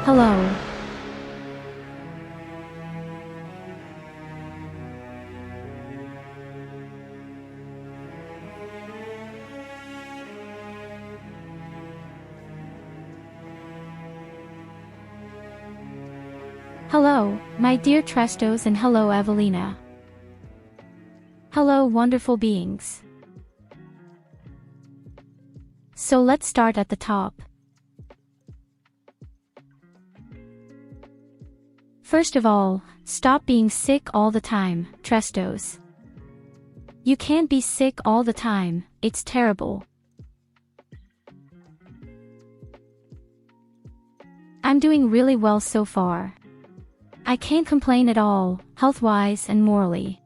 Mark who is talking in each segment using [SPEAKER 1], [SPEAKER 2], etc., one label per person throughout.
[SPEAKER 1] Hello. Hello, my dear Trestos, and hello Evelina. Hello wonderful beings. So let's start at the top. First of all, stop being sick all the time, Trestos. You can't be sick all the time, it's terrible. I'm doing really well so far. I can't complain at all, health-wise and morally.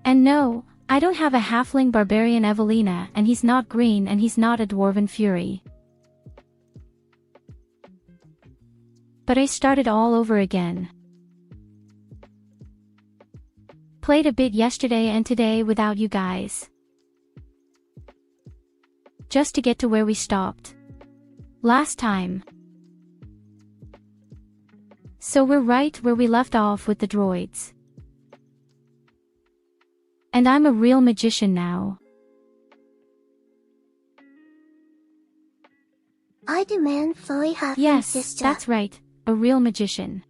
[SPEAKER 1] And no, I don't have a halfling barbarian Evelina, and he's not green, and he's not a dwarven fury. But I started all over again. Played a bit yesterday and today without you guys. Just to get to where we stopped last time. So we're right where we left off with the droids. And I'm a real magician now.
[SPEAKER 2] I demand fully half.
[SPEAKER 1] Yes,
[SPEAKER 2] sister.
[SPEAKER 1] that's right, a real magician.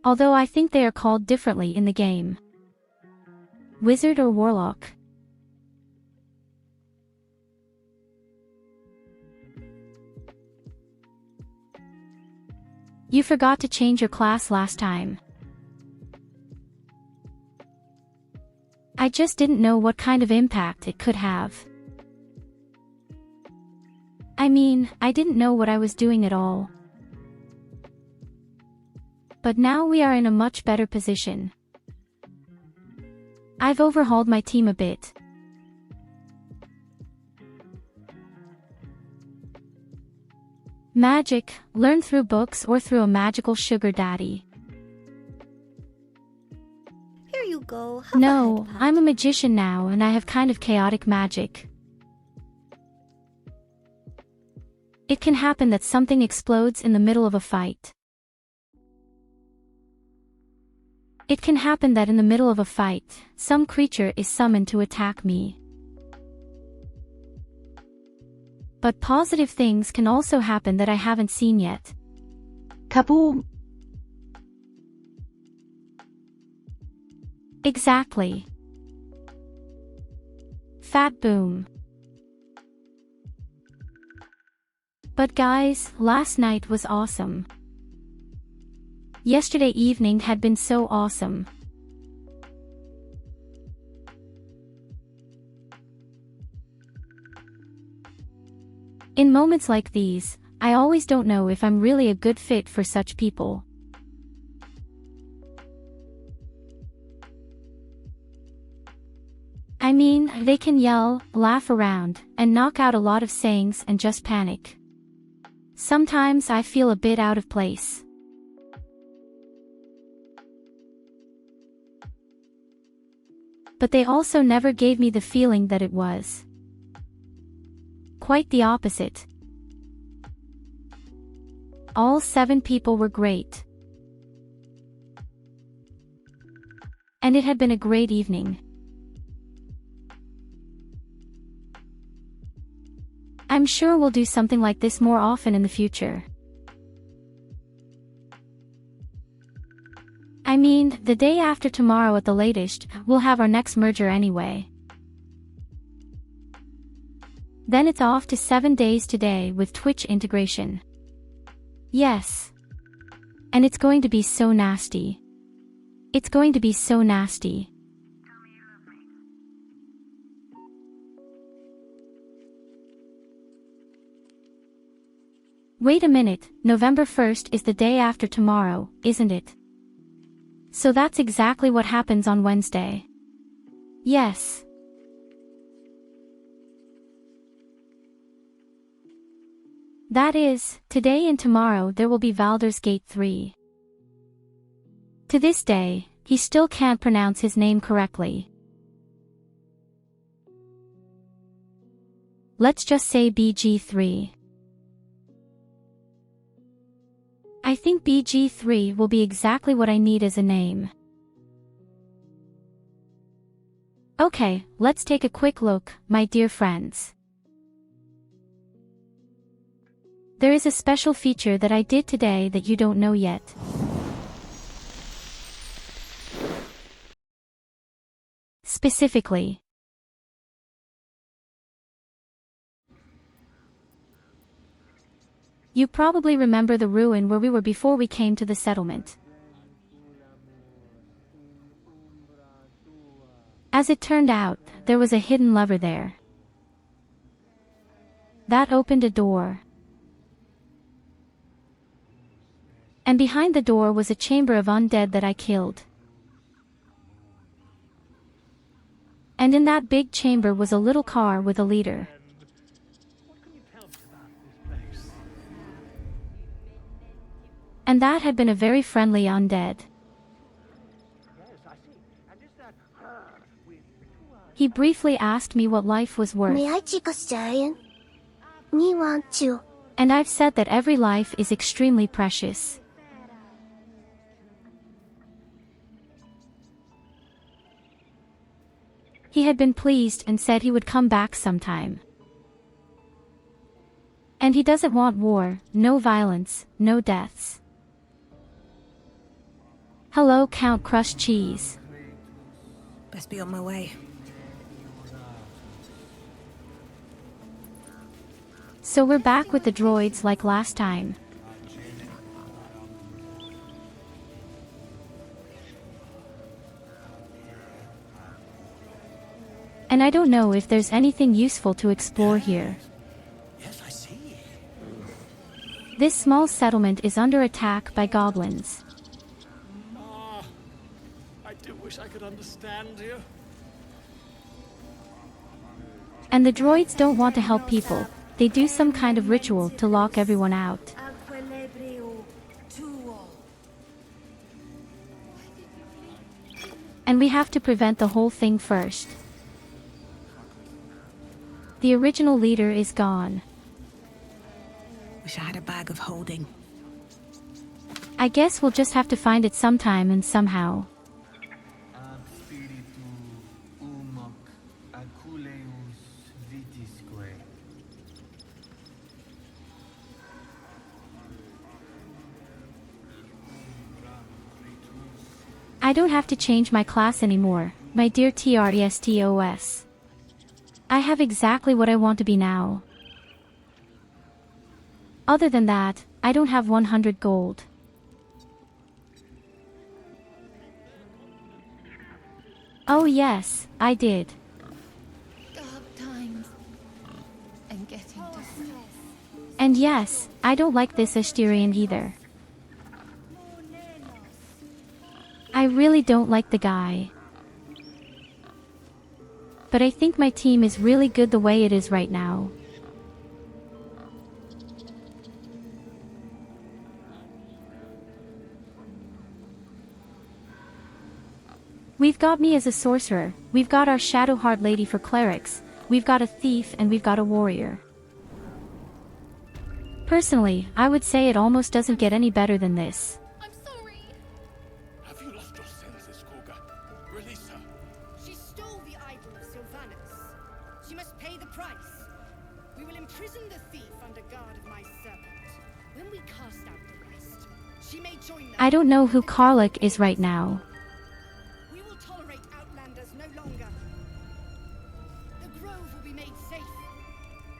[SPEAKER 1] Although I think they are called differently in the game. Wizard or warlock? You forgot to change your class last time. I just didn't know what kind of impact it could have. I mean, I didn't know what I was doing at all. But now we are in a much better position. I've overhauled my team a bit. Magic, learn through books or through a magical sugar daddy.
[SPEAKER 2] Here you go. Have
[SPEAKER 1] No,
[SPEAKER 2] a head
[SPEAKER 1] I'm a magician now and I have kind of chaotic magic. It can happen that something explodes in the middle of a fight. It can happen that in the middle of a fight, some creature is summoned to attack me. But positive things can also happen that I haven't seen yet.
[SPEAKER 3] Kaboom!
[SPEAKER 1] Exactly. Fat boom. But guys, last night was awesome. Yesterday evening had been so awesome. In moments like these, I always don't know if I'm really a good fit for such people. I mean, they can yell, laugh around, and knock out a lot of sayings and just panic. Sometimes I feel a bit out of place. But they also never gave me the feeling that it was. Quite the opposite. All 7 people were great. And it had been a great evening. I'm sure we'll do something like this more often in the future. I mean, the day after tomorrow at the latest, we'll have our next merger anyway. Then it's off to 7 days today with Twitch integration. Yes. And it's going to be so nasty. It's going to be so nasty. Wait a minute, November 1st is the day after tomorrow, isn't it? So that's exactly what happens on Wednesday. Yes. That is, today and tomorrow there will be Baldur's Gate 3. To this day, He still can't pronounce his name correctly. Let's just say BG3. I think BG3 will be exactly what I need as a name. Okay, let's take a quick look, my dear friends. There is a special feature that I did today that you don't know yet. Specifically, you probably remember the ruin where we were before we came to the settlement. As it turned out, there was a hidden lever there. That opened a door. And behind the door was a chamber of undead that I killed. And in that big chamber was a little car with a leader. And that had been a very friendly undead. He briefly asked me what life was worth.
[SPEAKER 2] May I check a stallion? Me want to.
[SPEAKER 1] And I've said that every life is extremely precious. He had been pleased and said he would come back sometime. And he doesn't want war, no violence, no deaths. Hello, Count Crushed Cheese.
[SPEAKER 4] Best be on my way.
[SPEAKER 1] So we're back with the droids like last time. And I don't know if there's anything useful to explore here.
[SPEAKER 5] Yes, I see.
[SPEAKER 1] This small settlement is under attack by goblins.
[SPEAKER 5] I do wish I could understand you.
[SPEAKER 1] And the droids don't want to help people. They do some kind of ritual to lock everyone out. And we have to prevent the whole thing first. The original leader is gone.
[SPEAKER 4] Wish I had a bag of holding.
[SPEAKER 1] I guess we'll just have to find it sometime and somehow. I don't have to change my class anymore, my dear TRESTOS. I have exactly what I want to be now. Other than that, I don't have 100 gold. Oh yes, I did.
[SPEAKER 6] Dark times. And getting to
[SPEAKER 1] And yes, I don't like this Asterian either. I really don't like the guy. But I think my team is really good the way it is right now. We've got me as a sorcerer, we've got our Shadowheart Lady for clerics, we've got a thief and we've got a warrior. Personally, I would say it almost doesn't get any better than this.
[SPEAKER 6] I'm sorry.
[SPEAKER 5] Have you lost your senses, Koga? Release her.
[SPEAKER 7] She stole the idol of Sylvanas. She must pay the price. We will imprison the thief under guard of my serpent. When we cast out the rest, she may join them.
[SPEAKER 1] I don't know who Karlach is right now.
[SPEAKER 7] We will tolerate outlanders no longer. The grove will be made safe.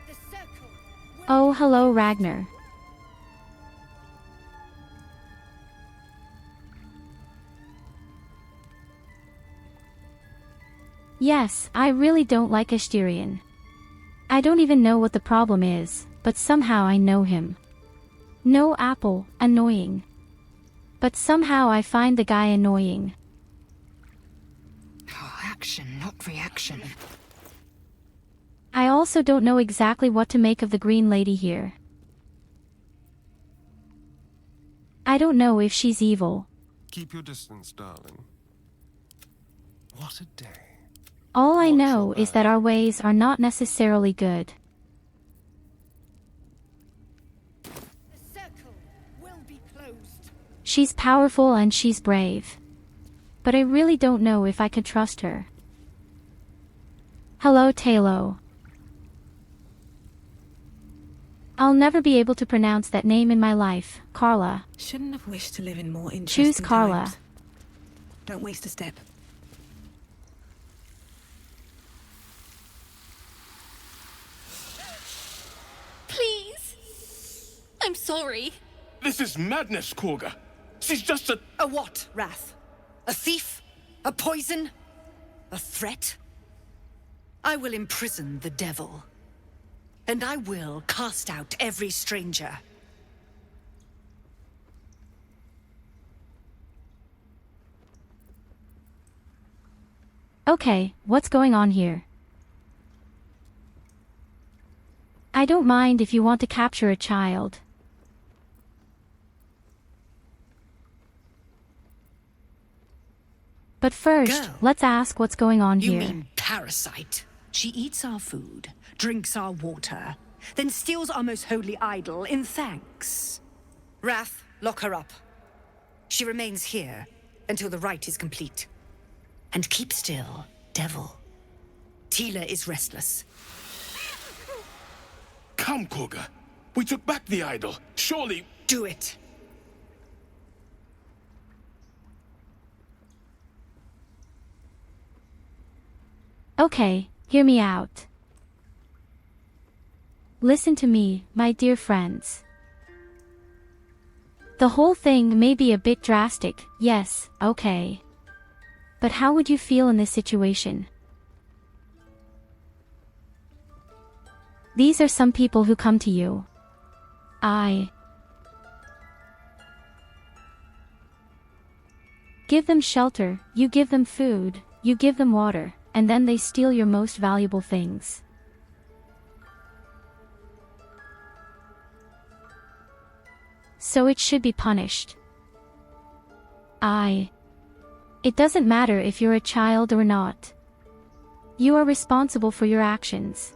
[SPEAKER 7] The circle will...
[SPEAKER 1] Oh, hello Ragnar. Yes, I really don't like Asterian. I don't even know what the problem is, but somehow I know him. No Apple, annoying. But somehow I find the guy annoying.
[SPEAKER 4] Oh, action, not reaction.
[SPEAKER 1] I also don't know exactly what to make of the green lady here. I don't know if she's evil.
[SPEAKER 8] Keep your distance, darling.
[SPEAKER 5] What a day.
[SPEAKER 1] All I
[SPEAKER 5] What
[SPEAKER 1] know
[SPEAKER 5] shall
[SPEAKER 1] is that our ways are not necessarily good.
[SPEAKER 7] The circle will be closed.
[SPEAKER 1] She's powerful and she's brave. But I really don't know if I could trust her. Hello, Talo. I'll never be able to pronounce that name in my life, Carla.
[SPEAKER 4] Shouldn't have wished to live in more interesting
[SPEAKER 1] Choose Carla.
[SPEAKER 4] times. Don't waste a step.
[SPEAKER 6] Please! I'm sorry.
[SPEAKER 5] This is madness, Korga. She's just a...
[SPEAKER 7] A what, Wrath? A thief? A poison? A threat? I will imprison the devil. And I will cast out every stranger.
[SPEAKER 1] Okay, what's going on here? I don't mind if you want to capture a child. But first,
[SPEAKER 7] Girl,
[SPEAKER 1] let's ask what's going on
[SPEAKER 7] You
[SPEAKER 1] here.
[SPEAKER 7] mean parasite? She eats our food, drinks our water, then steals our most holy idol in thanks. Wrath, lock her up. She remains here until the rite is complete. And keep still, devil. Tila is restless.
[SPEAKER 5] Come, Korga. We took back the idol. Surely...
[SPEAKER 7] Do it.
[SPEAKER 1] Okay, hear me out. Listen to me, my dear friends. The whole thing may be a bit drastic, yes, okay. But how would you feel in this situation? These are some people who come to you. Give them shelter, you give them food, you give them water, and then they steal your most valuable things. So it should be punished. It doesn't matter if you're a child or not. You are responsible for your actions.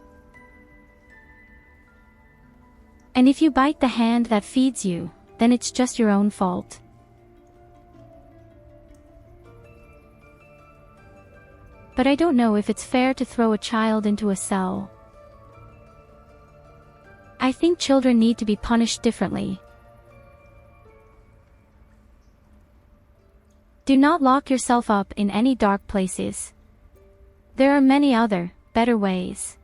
[SPEAKER 1] And if you bite the hand that feeds you, then it's just your own fault. But I don't know if it's fair to throw a child into a cell. I think children need to be punished differently. Do not lock yourself up in any dark places. There are many other, better ways.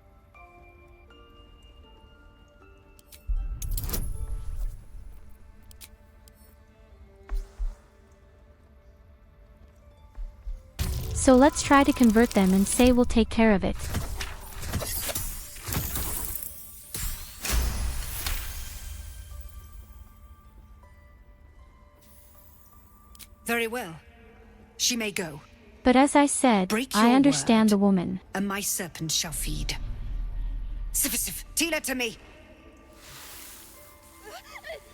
[SPEAKER 1] So let's try to convert them and say we'll take care of it.
[SPEAKER 7] Very well. She may go,
[SPEAKER 1] But as I said,
[SPEAKER 7] Break
[SPEAKER 1] I
[SPEAKER 7] your
[SPEAKER 1] understand
[SPEAKER 7] word.
[SPEAKER 1] the woman.
[SPEAKER 7] and my serpent shall feed. Sif, Tila to me!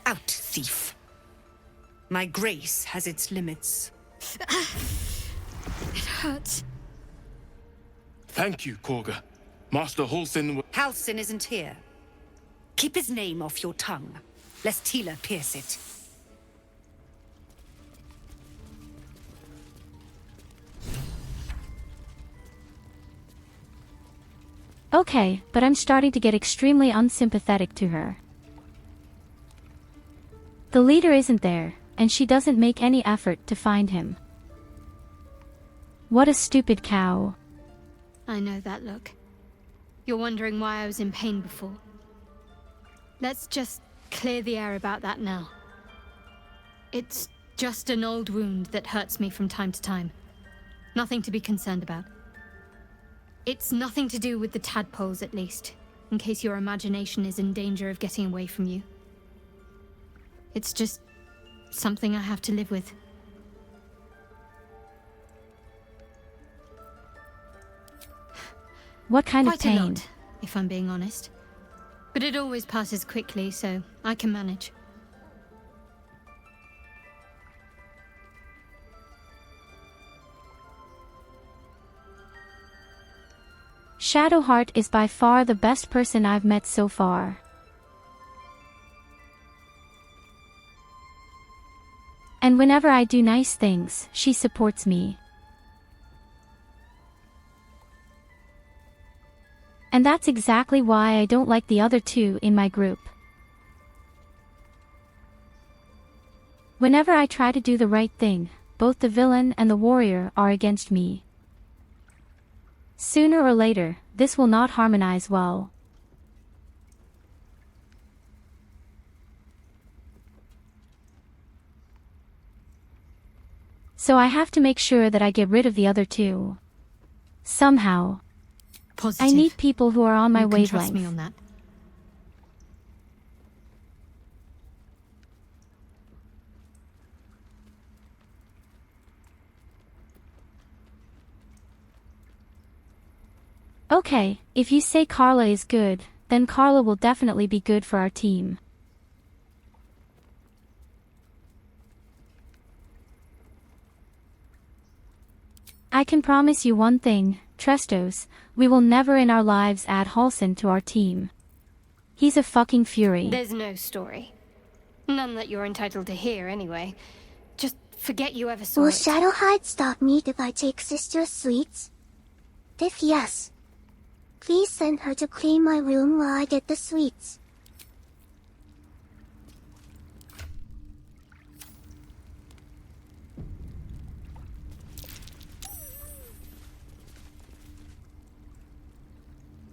[SPEAKER 7] Out, thief. My grace has its limits.
[SPEAKER 6] It hurts.
[SPEAKER 5] Thank you, Korga. Master Halsin...
[SPEAKER 7] Halsin isn't here. Keep his name off your tongue, lest Tila pierce it.
[SPEAKER 1] Okay, but I'm starting to get extremely unsympathetic to her. The leader isn't there, and she doesn't make any effort to find him. What a stupid cow.
[SPEAKER 8] I know that look. You're wondering why I was in pain before. Let's just clear the air about that now. It's just an old wound that hurts me from time to time. Nothing to be concerned about. It's nothing to do with the tadpoles, at least, in case your imagination is in danger of getting away from you. It's just something I have to live with.
[SPEAKER 1] What kind of
[SPEAKER 8] Quite a
[SPEAKER 1] pain?
[SPEAKER 8] lot, if I'm being honest. But it always passes quickly, so I can manage.
[SPEAKER 1] Shadowheart is by far the best person I've met so far. And whenever I do nice things, she supports me. And that's exactly why I don't like the other two in my group. Whenever I try to do the right thing, both the villain and the warrior are against me. Sooner or later, this will not harmonize well. So I have to make sure that I get rid of the other two. Somehow.
[SPEAKER 8] Positive.
[SPEAKER 1] I need people who are on my
[SPEAKER 8] You can
[SPEAKER 1] wavelength.
[SPEAKER 8] trust me on that.
[SPEAKER 1] Okay, if you say Carla is good, then Carla will definitely be good for our team. I can promise you one thing, Trestos, we will never in our lives add Halsin to our team. He's a fucking fury.
[SPEAKER 8] There's no story. None that you're entitled to hear, anyway. Just forget you ever saw
[SPEAKER 2] Will
[SPEAKER 8] it.
[SPEAKER 2] Shadowheart stop me if I take Sister's sweets? If yes, please send her to clean my room while I get the sweets.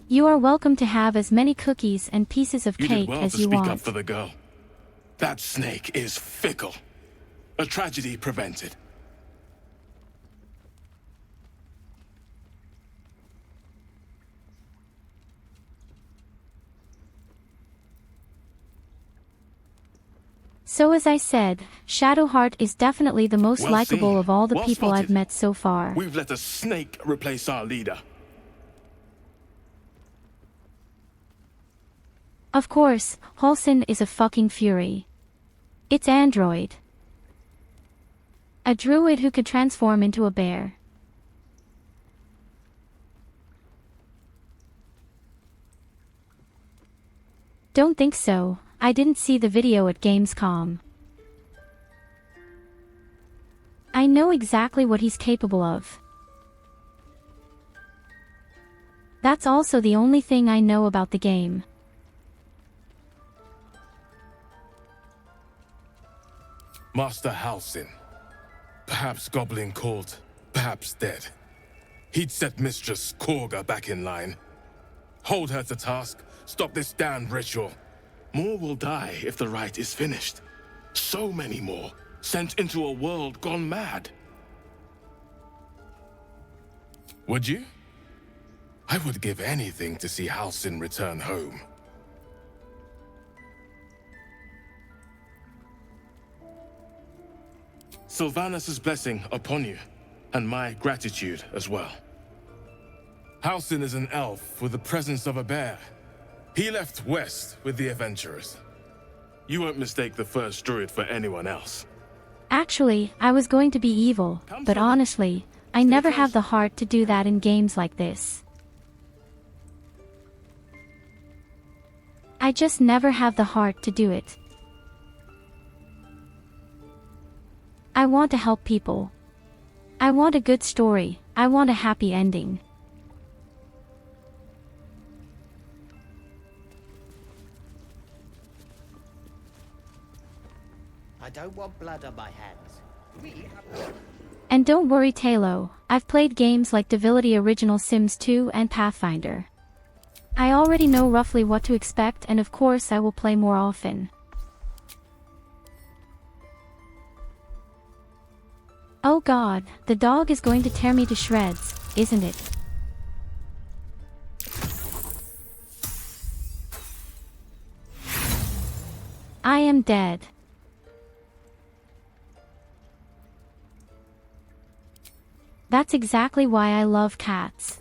[SPEAKER 1] You are welcome to have as many cookies and pieces of
[SPEAKER 5] You
[SPEAKER 1] cake
[SPEAKER 5] did well
[SPEAKER 1] as
[SPEAKER 5] to
[SPEAKER 1] you
[SPEAKER 5] speak
[SPEAKER 1] want.
[SPEAKER 5] up for the girl. That snake is fickle. A tragedy prevented.
[SPEAKER 1] So as I said, Shadowheart is definitely the most
[SPEAKER 5] Well
[SPEAKER 1] likable
[SPEAKER 5] seen.
[SPEAKER 1] of all the
[SPEAKER 5] Well
[SPEAKER 1] people I've
[SPEAKER 5] spotted.
[SPEAKER 1] met so far.
[SPEAKER 5] We've let a snake replace our leader.
[SPEAKER 1] Of course, Halsin is a fucking fury. It's android. A druid who could transform into a bear. Don't think so, I didn't see the video at Gamescom. I know exactly what he's capable of. That's also the only thing I know about the game.
[SPEAKER 5] Master Halsin. Perhaps goblin called, perhaps dead. He'd set Mistress Korga back in line. Hold her to task, stop this damned ritual. More will die if the rite is finished. So many more, sent into a world gone mad. Would you? I would give anything to see Halsin return home. Sylvanus' blessing upon you, and my gratitude as well. Halsin is an elf with the presence of a bear. He left west with the adventurers. You won't mistake the first druid for anyone else.
[SPEAKER 1] Actually, I was going to be evil, but honestly, I never have the heart to do that in games like this. I just never have the heart to do it. I want to help people. I want a good story, I want a happy ending.
[SPEAKER 9] I don't want blood on my hands.
[SPEAKER 1] And don't worry Talo, I've played games like Divinity Original Sims 2 and Pathfinder. I already know roughly what to expect and of course I will play more often. Oh god, the dog is going to tear me to shreds, isn't it? I am dead. That's exactly why I love cats.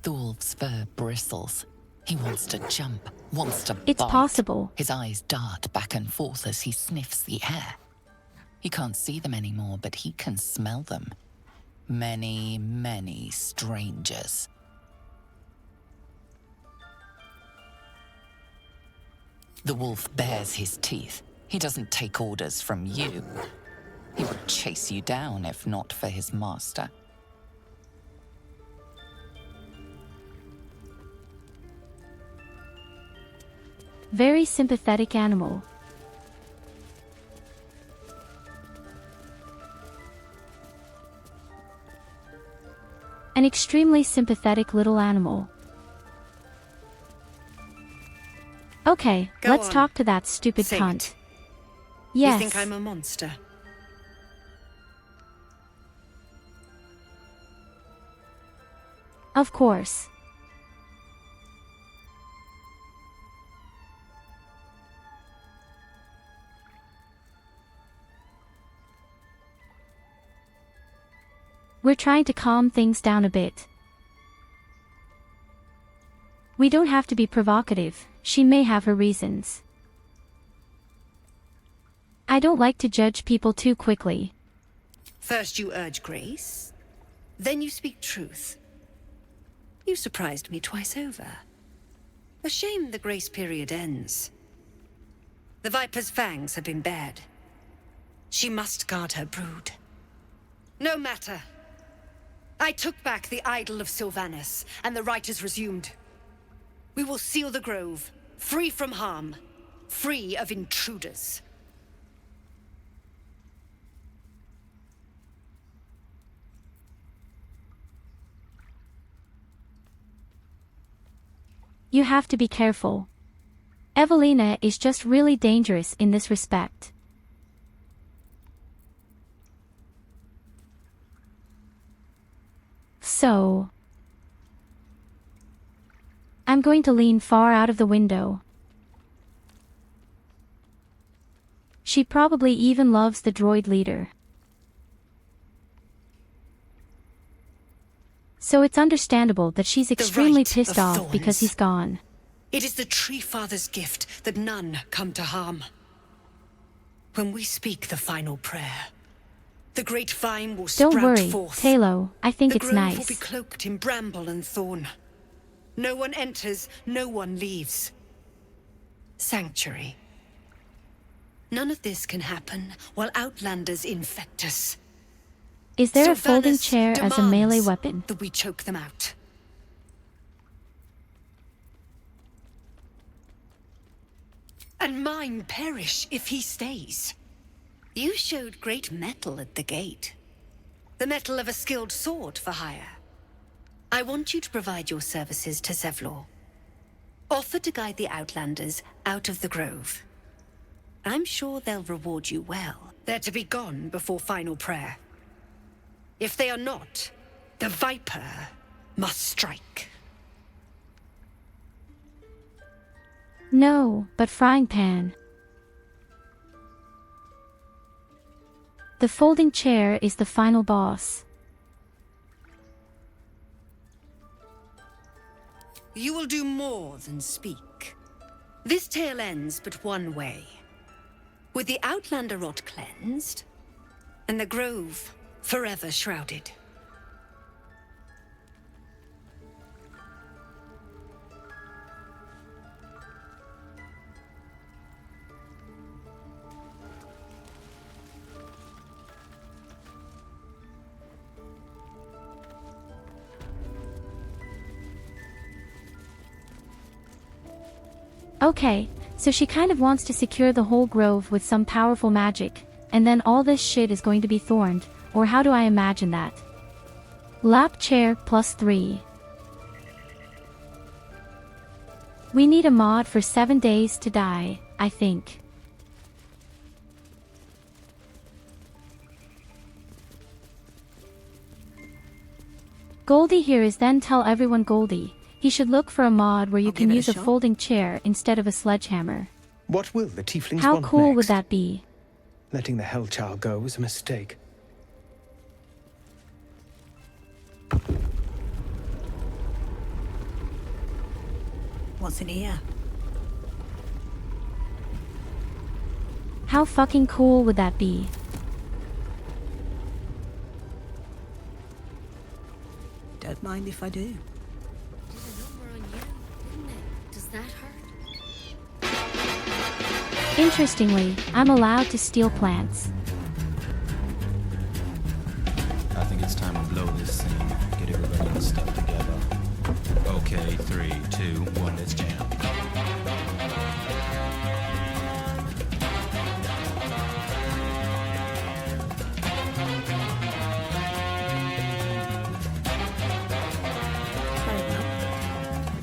[SPEAKER 10] Thulf's fur bristles. He wants to jump, wants to
[SPEAKER 1] It's
[SPEAKER 10] bite.
[SPEAKER 1] possible.
[SPEAKER 10] His eyes dart back and forth as he sniffs the air. He can't see them anymore, but he can smell them. Many, many strangers. The wolf bares his teeth. He doesn't take orders from you. He would chase you down if not for his master.
[SPEAKER 1] Very sympathetic animal. An extremely sympathetic little animal. Okay,
[SPEAKER 7] Go
[SPEAKER 1] let's
[SPEAKER 7] on.
[SPEAKER 1] talk to that stupid
[SPEAKER 7] Say
[SPEAKER 1] cunt.
[SPEAKER 7] it.
[SPEAKER 1] Yes.
[SPEAKER 7] You think I'm a monster?
[SPEAKER 1] Of course. We're trying to calm things down a bit. We don't have to be provocative, she may have her reasons. I don't like to judge people too quickly.
[SPEAKER 7] First you urge grace, then you speak truth. You surprised me twice over. A shame the grace period ends. The Viper's fangs have been bared. She must guard her brood. No matter. I took back the idol of Sylvanus, and the rite is resumed. We will seal the grove, free from harm, free of intruders.
[SPEAKER 1] You have to be careful. Evelina is just really dangerous in this respect. So, I'm going to lean far out of the window. She probably even loves the droid leader. So it's understandable that she's extremely
[SPEAKER 7] rite
[SPEAKER 1] pissed
[SPEAKER 7] of
[SPEAKER 1] off
[SPEAKER 7] thorns.
[SPEAKER 1] because he's gone.
[SPEAKER 7] It is the Tree Father's gift that none come to harm. When we speak the final prayer, the great vine will
[SPEAKER 1] Don't
[SPEAKER 7] sprout
[SPEAKER 1] worry,
[SPEAKER 7] forth.
[SPEAKER 1] Talo, I think
[SPEAKER 7] The
[SPEAKER 1] it's
[SPEAKER 7] grove will
[SPEAKER 1] nice.
[SPEAKER 7] be cloaked in bramble and thorn. No one enters, no one leaves. Sanctuary. None of this can happen while Outlanders infect us.
[SPEAKER 1] Is there a folding
[SPEAKER 7] Sylvanus
[SPEAKER 1] chair as a melee
[SPEAKER 7] demands
[SPEAKER 1] weapon?
[SPEAKER 7] that we choke them out. And mine perish if he stays. You showed great mettle at the gate. The mettle of a skilled sword for hire. I want you to provide your services to Zevlor. Offer to guide the Outlanders out of the grove. I'm sure they'll reward you well. They're to be gone before final prayer. If they are not, the Viper must strike.
[SPEAKER 1] No, but frying pan. The folding chair is the final boss.
[SPEAKER 7] You will do more than speak. This tale ends but one way. With the Outlander rot cleansed, and the grove forever shrouded.
[SPEAKER 1] Okay, so she kind of wants to secure the whole grove with some powerful magic, and then all this shit is going to be thorned, or how do I imagine that? Lap chair +3. We need a mod for 7 days to die, I think. Goldie here is then tell everyone Goldie. He should look for a mod where you
[SPEAKER 9] I'll
[SPEAKER 1] can
[SPEAKER 9] give it a
[SPEAKER 1] use a
[SPEAKER 9] shot.
[SPEAKER 1] folding chair instead of a sledgehammer.
[SPEAKER 11] What will the tieflings
[SPEAKER 1] How
[SPEAKER 11] want
[SPEAKER 1] cool
[SPEAKER 11] next?
[SPEAKER 1] would that be?
[SPEAKER 11] Letting the Hellchild go was a mistake.
[SPEAKER 4] What's in here?
[SPEAKER 1] How fucking cool would that be?
[SPEAKER 4] Don't mind if I do.
[SPEAKER 6] Does that hurt?
[SPEAKER 1] Interestingly, I'm allowed to steal plants.
[SPEAKER 12] I think it's time to blow this scene. Get everybody's stuff together. Okay, 3, 2, 1, let's jam.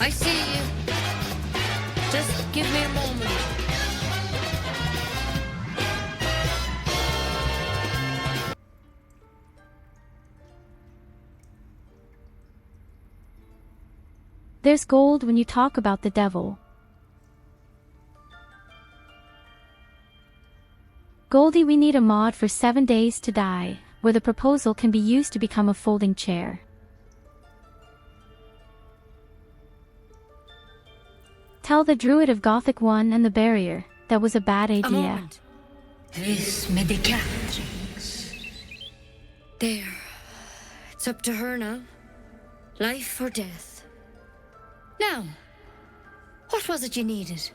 [SPEAKER 6] I see you. Just give me a moment.
[SPEAKER 1] There's gold when you talk about the devil. Goldie, we need a mod for 7 days to die, where the proposal can be used to become a folding chair. Tell the Druid of Gothic 1 and the barrier, that was a bad idea.
[SPEAKER 6] A moment. This medicatrix. There. It's up to her now. Life or death. Now, what was it you needed?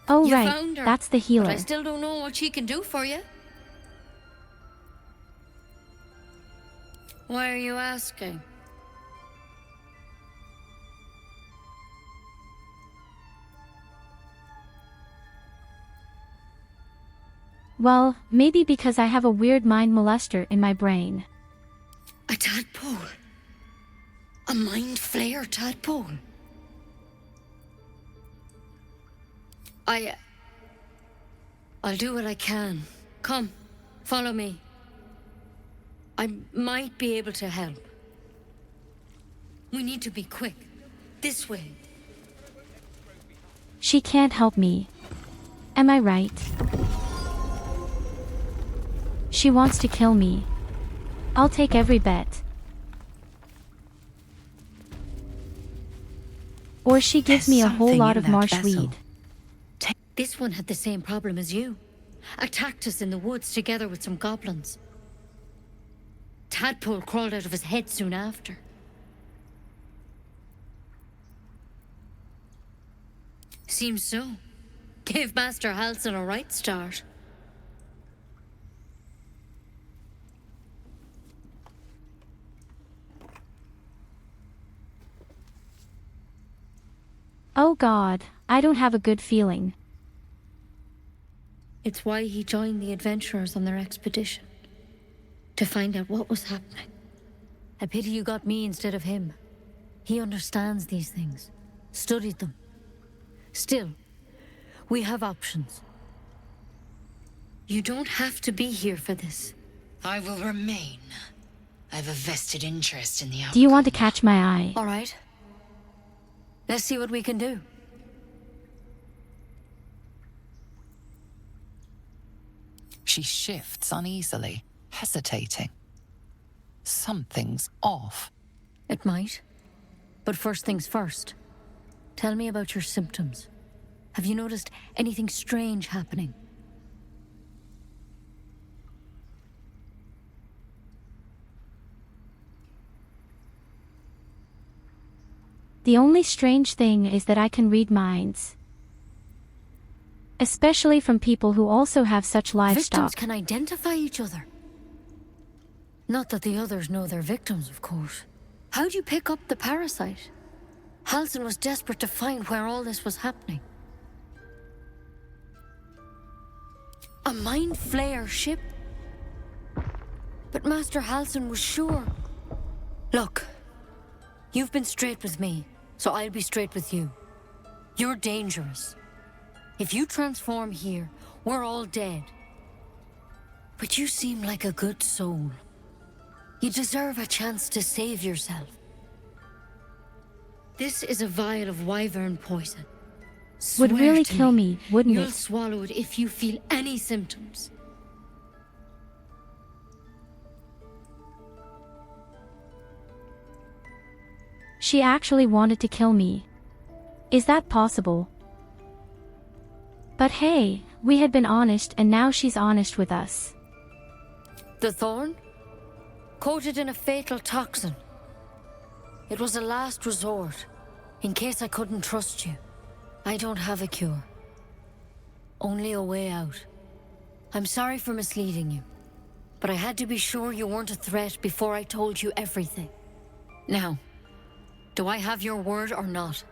[SPEAKER 1] Oh
[SPEAKER 6] You
[SPEAKER 1] right,
[SPEAKER 6] found her,
[SPEAKER 1] that's the healer.
[SPEAKER 6] But I still don't know what she can do for you. Why are you asking?
[SPEAKER 1] Well, maybe because I have a weird mind molester in my brain.
[SPEAKER 6] A tadpole? A mind flayer tadpole? I'll do what I can. Come, follow me. I might be able to help. We need to be quick. This way.
[SPEAKER 1] She can't help me. Am I right? She wants to kill me. I'll take every bet. Or she gives me a whole lot of marshweed.
[SPEAKER 6] This one had the same problem as you. Attacked us in the woods together with some goblins. Tadpole crawled out of his head soon after. Seems so. Gave Master Halsin a right start.
[SPEAKER 1] Oh God, I don't have a good feeling.
[SPEAKER 6] It's why he joined the adventurers on their expedition. To find out what was happening. A pity you got me instead of him. He understands these things. Studied them. Still, we have options. You don't have to be here for this.
[SPEAKER 13] I will remain. I have a vested interest in the outcome.
[SPEAKER 1] Do you want to catch my eye?
[SPEAKER 6] All right. Let's see what we can do.
[SPEAKER 10] She shifts uneasily, hesitating. Something's off.
[SPEAKER 6] It might. But first things first. Tell me about your symptoms. Have you noticed anything strange happening?
[SPEAKER 1] The only strange thing is that I can read minds. Especially from people who also have such livestock.
[SPEAKER 6] Victims can identify each other. Not that the others know they're victims, of course. How'd you pick up the parasite? Halsin was desperate to find where all this was happening. A mind flayer ship? But Master Halsin was sure. Look, you've been straight with me, so I'll be straight with you. You're dangerous. If you transform here, we're all dead. But you seem like a good soul. You deserve a chance to save yourself. This is a vial of wyvern poison.
[SPEAKER 1] Would
[SPEAKER 6] Swear
[SPEAKER 1] really
[SPEAKER 6] to
[SPEAKER 1] kill me, wouldn't
[SPEAKER 6] You'll
[SPEAKER 1] it?
[SPEAKER 6] swallow it if you feel any symptoms.
[SPEAKER 1] She actually wanted to kill me. Is that possible? But hey, we had been honest and now she's honest with us.
[SPEAKER 6] The thorn? Coated in a fatal toxin. It was a last resort, in case I couldn't trust you. I don't have a cure. Only a way out. I'm sorry for misleading you, but I had to be sure you weren't a threat before I told you everything. Now, do I have your word or not?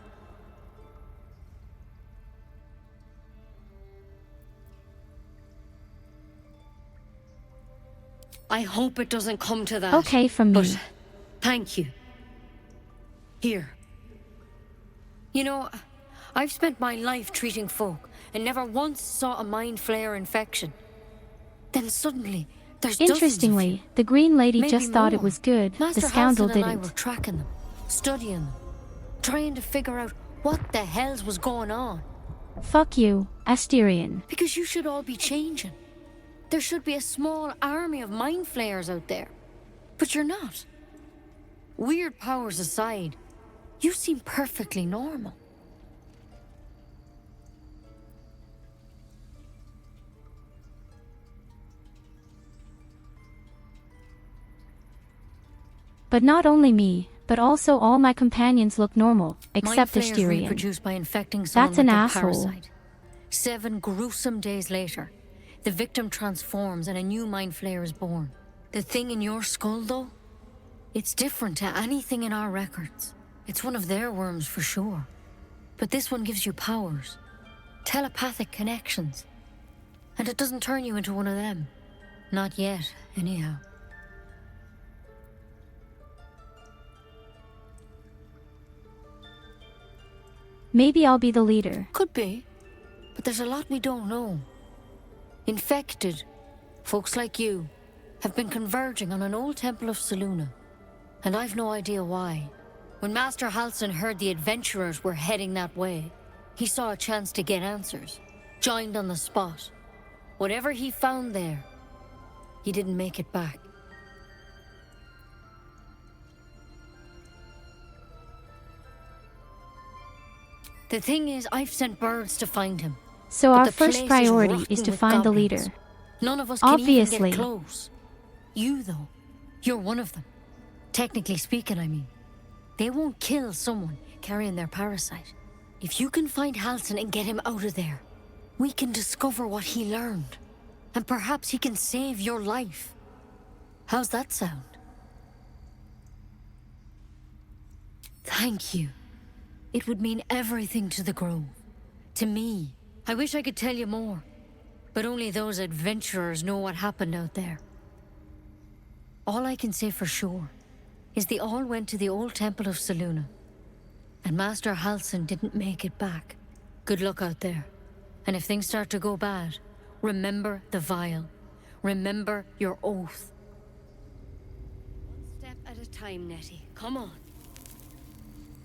[SPEAKER 6] I hope it doesn't come to that.
[SPEAKER 1] Okay from me.
[SPEAKER 6] But thank you. Here. You know, I've spent my life treating folk and never once saw a mind flayer infection. Then suddenly, there's
[SPEAKER 1] Interestingly, the Green Lady
[SPEAKER 6] Maybe
[SPEAKER 1] just thought it
[SPEAKER 6] more.
[SPEAKER 1] was good.
[SPEAKER 6] Master
[SPEAKER 1] The scoundrel
[SPEAKER 6] Halsin and I
[SPEAKER 1] didn't.
[SPEAKER 6] were tracking them, studying them, trying to figure out what the hells was going on.
[SPEAKER 1] Fuck you, Asterian.
[SPEAKER 6] Because you should all be changing. There should be a small army of mind flayers out there. But you're not. Weird powers aside, you seem perfectly normal.
[SPEAKER 1] But not only me, but also all my companions look normal, except
[SPEAKER 6] Mind flayers
[SPEAKER 1] Asterian.
[SPEAKER 6] reproduce by infecting someone
[SPEAKER 1] That's an
[SPEAKER 6] with a
[SPEAKER 1] asshole.
[SPEAKER 6] parasite. 7 gruesome days later, the victim transforms and a new mind flayer is born. The thing in your skull, though, it's different to anything in our records. It's one of their worms for sure. But this one gives you powers, telepathic connections. And it doesn't turn you into one of them. Not yet, anyhow.
[SPEAKER 1] Maybe I'll be the leader.
[SPEAKER 6] Could be, but there's a lot we don't know. Infected, folks like you, have been converging on an old temple of Selûne, and I've no idea why. When Master Halsin heard the adventurers were heading that way, he saw a chance to get answers, joined on the spot. Whatever he found there, he didn't make it back. The thing is, I've sent birds to find him.
[SPEAKER 1] So
[SPEAKER 6] But
[SPEAKER 1] our
[SPEAKER 6] the
[SPEAKER 1] first
[SPEAKER 6] place
[SPEAKER 1] priority
[SPEAKER 6] rotten
[SPEAKER 1] is to
[SPEAKER 6] with
[SPEAKER 1] find the
[SPEAKER 6] goblins.
[SPEAKER 1] leader.
[SPEAKER 6] None of us can
[SPEAKER 1] Obviously.
[SPEAKER 6] even get close. You, though, you're one of them. Technically speaking, I mean. They won't kill someone carrying their parasite. If you can find Halsin and get him out of there, we can discover what he learned. And perhaps he can save your life. How's that sound? Thank you. It would mean everything to the Grove. To me. I wish I could tell you more. But only those adventurers know what happened out there. All I can say for sure is they all went to the old temple of Selûne. And Master Halsin didn't make it back. Good luck out there. And if things start to go bad, remember the vial. Remember your oath. One step at a time, Nettie. Come on.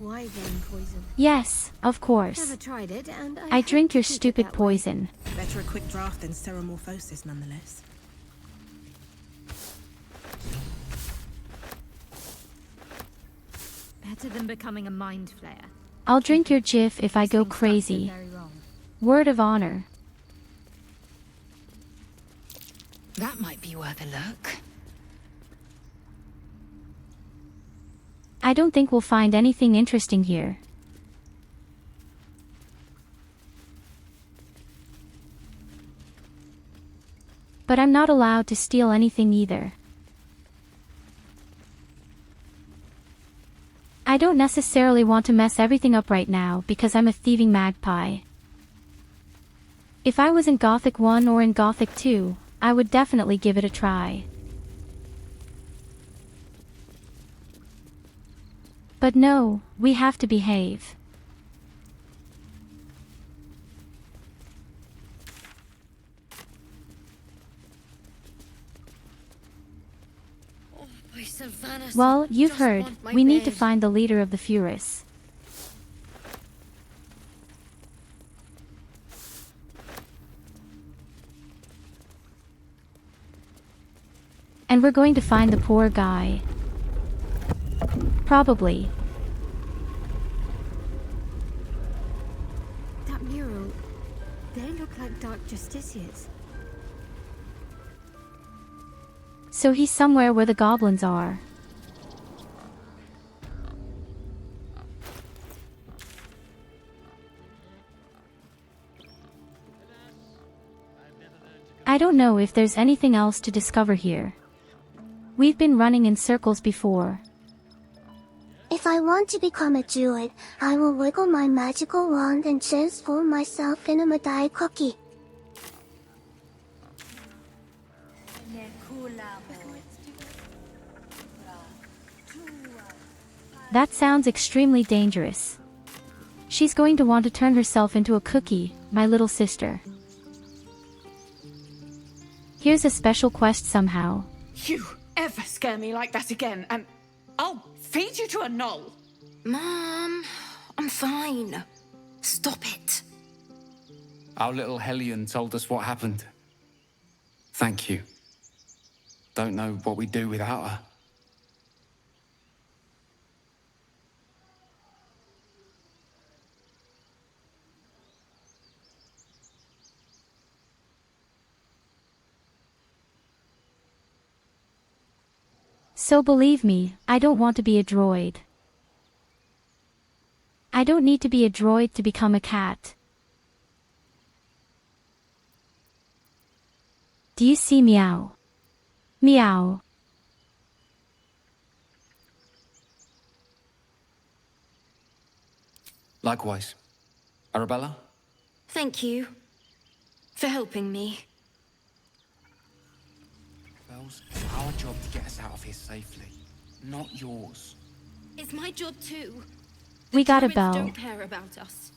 [SPEAKER 8] Why then poison?
[SPEAKER 1] Yes, of course.
[SPEAKER 8] Never tried it, and
[SPEAKER 1] I drink your
[SPEAKER 8] hate to keep it
[SPEAKER 1] stupid
[SPEAKER 8] that way.
[SPEAKER 1] poison.
[SPEAKER 4] Better a quick draft than seromorphosis, nonetheless.
[SPEAKER 8] Better than becoming a mind flayer.
[SPEAKER 1] I'll drink your jiff if I go
[SPEAKER 8] Things start to
[SPEAKER 1] crazy.
[SPEAKER 8] very wrong.
[SPEAKER 1] Word of honor.
[SPEAKER 13] That might be worth a look.
[SPEAKER 1] I don't think we'll find anything interesting here. But I'm not allowed to steal anything either. I don't necessarily want to mess everything up right now because I'm a thieving magpie. If I was in Gothic 1 or in Gothic 2, I would definitely give it a try. But no, we have to behave. Well, you've heard, we need to find the leader of the Furus. And we're going to find the poor guy. Probably.
[SPEAKER 8] That mural, they look like dark justiciars.
[SPEAKER 1] So he's somewhere where the goblins are. I don't know if there's anything else to discover here. We've been running in circles before.
[SPEAKER 2] If I want to become a druid, I will wiggle my magical wand and transform myself in a Madai cookie.
[SPEAKER 1] That sounds extremely dangerous. She's going to want to turn herself into a cookie, my little sister. Here's a special quest somehow.
[SPEAKER 14] You ever scare me like that again, and I'll feed you to a gnoll.
[SPEAKER 13] Mom, I'm fine. Stop it.
[SPEAKER 15] Our little Hellion told us what happened. Thank you. Don't know what we'd do without her.
[SPEAKER 1] So believe me, I don't want to be a droid. I don't need to be a droid to become a cat. Do you see meow? Meow.
[SPEAKER 15] Likewise. Arabella?
[SPEAKER 13] Thank you for helping me.
[SPEAKER 15] Bells, it's our job to get us out of here safely, not yours.
[SPEAKER 8] It's my job too.
[SPEAKER 1] We got a
[SPEAKER 8] Druids
[SPEAKER 1] bell.
[SPEAKER 8] don't care about us.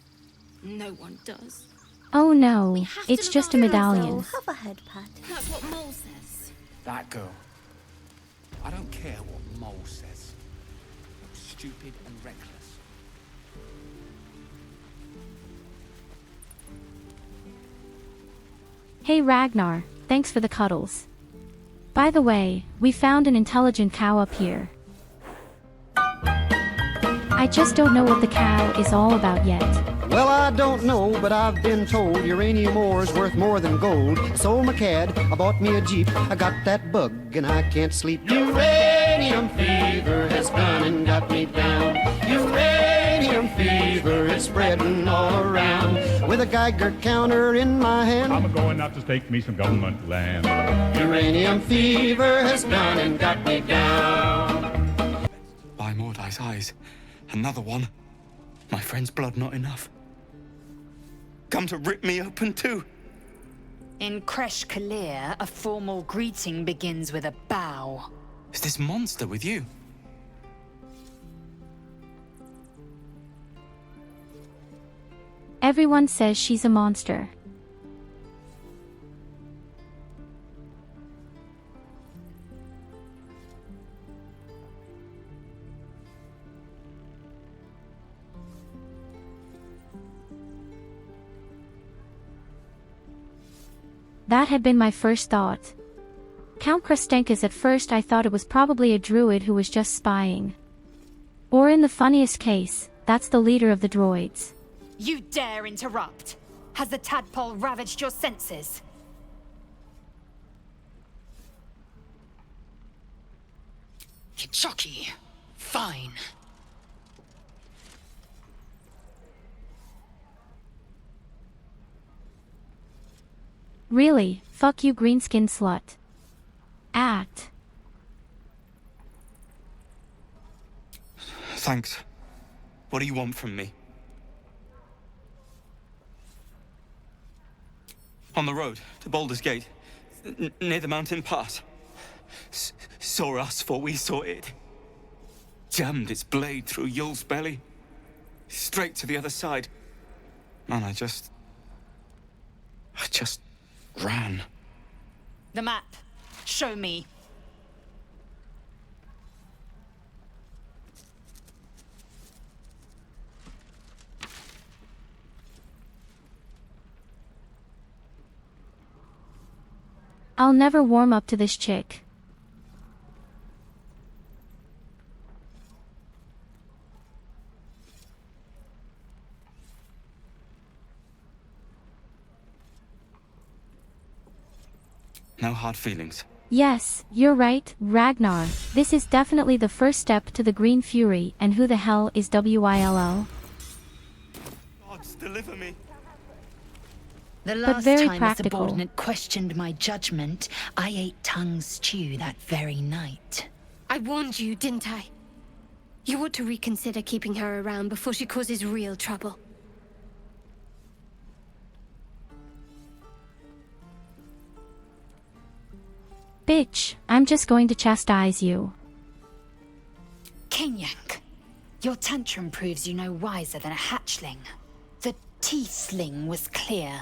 [SPEAKER 8] No one does.
[SPEAKER 1] Oh no, it's just a medallion.
[SPEAKER 2] Have a head pat.
[SPEAKER 8] That's what Mole says.
[SPEAKER 15] That girl. I don't care what Mole says. You're stupid and reckless.
[SPEAKER 1] Hey Ragnar, thanks for the cuddles. By the way, we found an intelligent cow up here. I just don't know what the cow is all about yet.
[SPEAKER 16] Well, I don't know, but I've been told uranium ore's worth more than gold. Sold my cad, I bought me a Jeep, I got that bug and I can't sleep. Uranium fever has gone and got me down. Uranium fever is spreading all around. With a Geiger counter in my hand,
[SPEAKER 17] I'm going out to stake me some government land.
[SPEAKER 16] uranium fever has gone and got me down.
[SPEAKER 15] By Mordai's eyes, another one. My friend's blood not enough. Come to rip me open too.
[SPEAKER 13] In Kresh Kalir, a formal greeting begins with a bow.
[SPEAKER 15] Is this monster with you?
[SPEAKER 1] Everyone says she's a monster. That had been my first thought. Count Krastenkas. At first I thought it was probably a druid who was just spying. Or in the funniest case, that's the leader of the droids.
[SPEAKER 13] You dare interrupt? Has the tadpole ravaged your senses?
[SPEAKER 10] Kichoki. Fine.
[SPEAKER 1] Really, fuck you greenskin slut. Act.
[SPEAKER 15] Thanks. What do you want from me? On the road to Baldur's Gate, near the mountain pass. Saw us for we saw it. Jammed its blade through Yul's belly. Straight to the other side. Man, I just ran.
[SPEAKER 13] The map. Show me.
[SPEAKER 1] I'll never warm up to this chick.
[SPEAKER 15] No hard feelings.
[SPEAKER 1] Yes, you're right, Ragnar. This is definitely the first step to the Green Fury, and who the hell is WILL?
[SPEAKER 15] Gods, deliver me.
[SPEAKER 13] The
[SPEAKER 1] But
[SPEAKER 13] last
[SPEAKER 1] very
[SPEAKER 13] time a
[SPEAKER 1] practical.
[SPEAKER 13] subordinate questioned my judgment, I ate tongue stew that very night.
[SPEAKER 8] I warned you, didn't I? You ought to reconsider keeping her around before she causes real trouble.
[SPEAKER 1] Bitch, I'm just going to chastise you.
[SPEAKER 13] Kenyank, your tantrum proves you no wiser than a hatchling. The teethling was clear.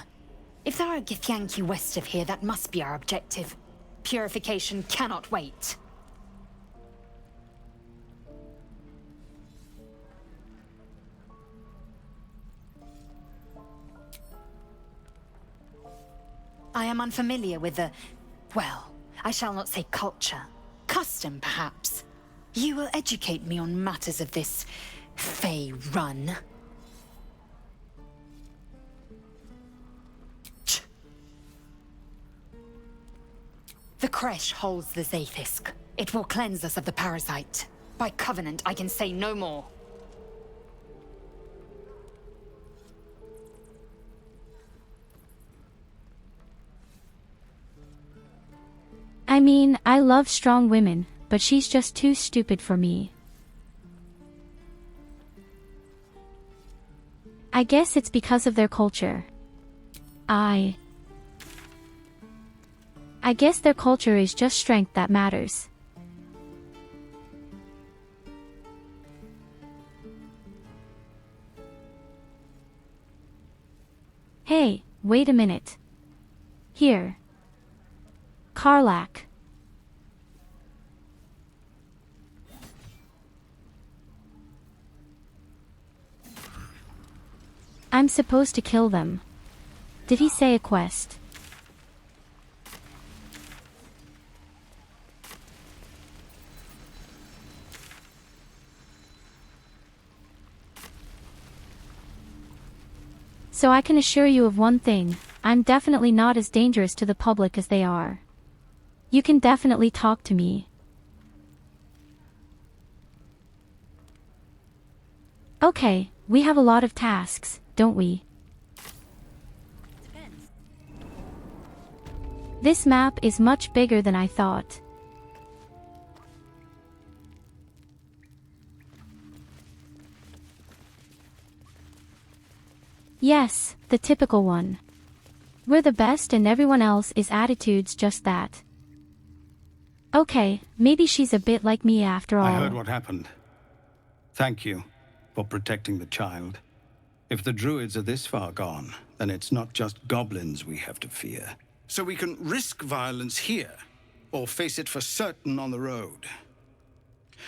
[SPEAKER 13] If there are Githyanki west of here, that must be our objective. Purification cannot wait. I am unfamiliar with the... well, I shall not say culture. Custom, perhaps. You will educate me on matters of this... Fey run. The creche holds the Zaithisk. It will cleanse us of the parasite. By covenant, I can say no more.
[SPEAKER 1] I mean, I love strong women, but she's just too stupid for me. I guess it's because of their culture. I guess their culture is just strength that matters. Hey, wait a minute. Here. Karlach. I'm supposed to kill them. Did he say a quest? So I can assure you of one thing, I'm definitely not as dangerous to the public as they are. You can definitely talk to me. Okay, we have a lot of tasks, don't we? This map is much bigger than I thought. Yes, the typical one. We're the best and everyone else is attitudes just that. Okay, maybe she's a bit like me after all.
[SPEAKER 18] I heard what happened. Thank you for protecting the child. If the druids are this far gone, then it's not just goblins we have to fear. So we can risk violence here, or face it for certain on the road.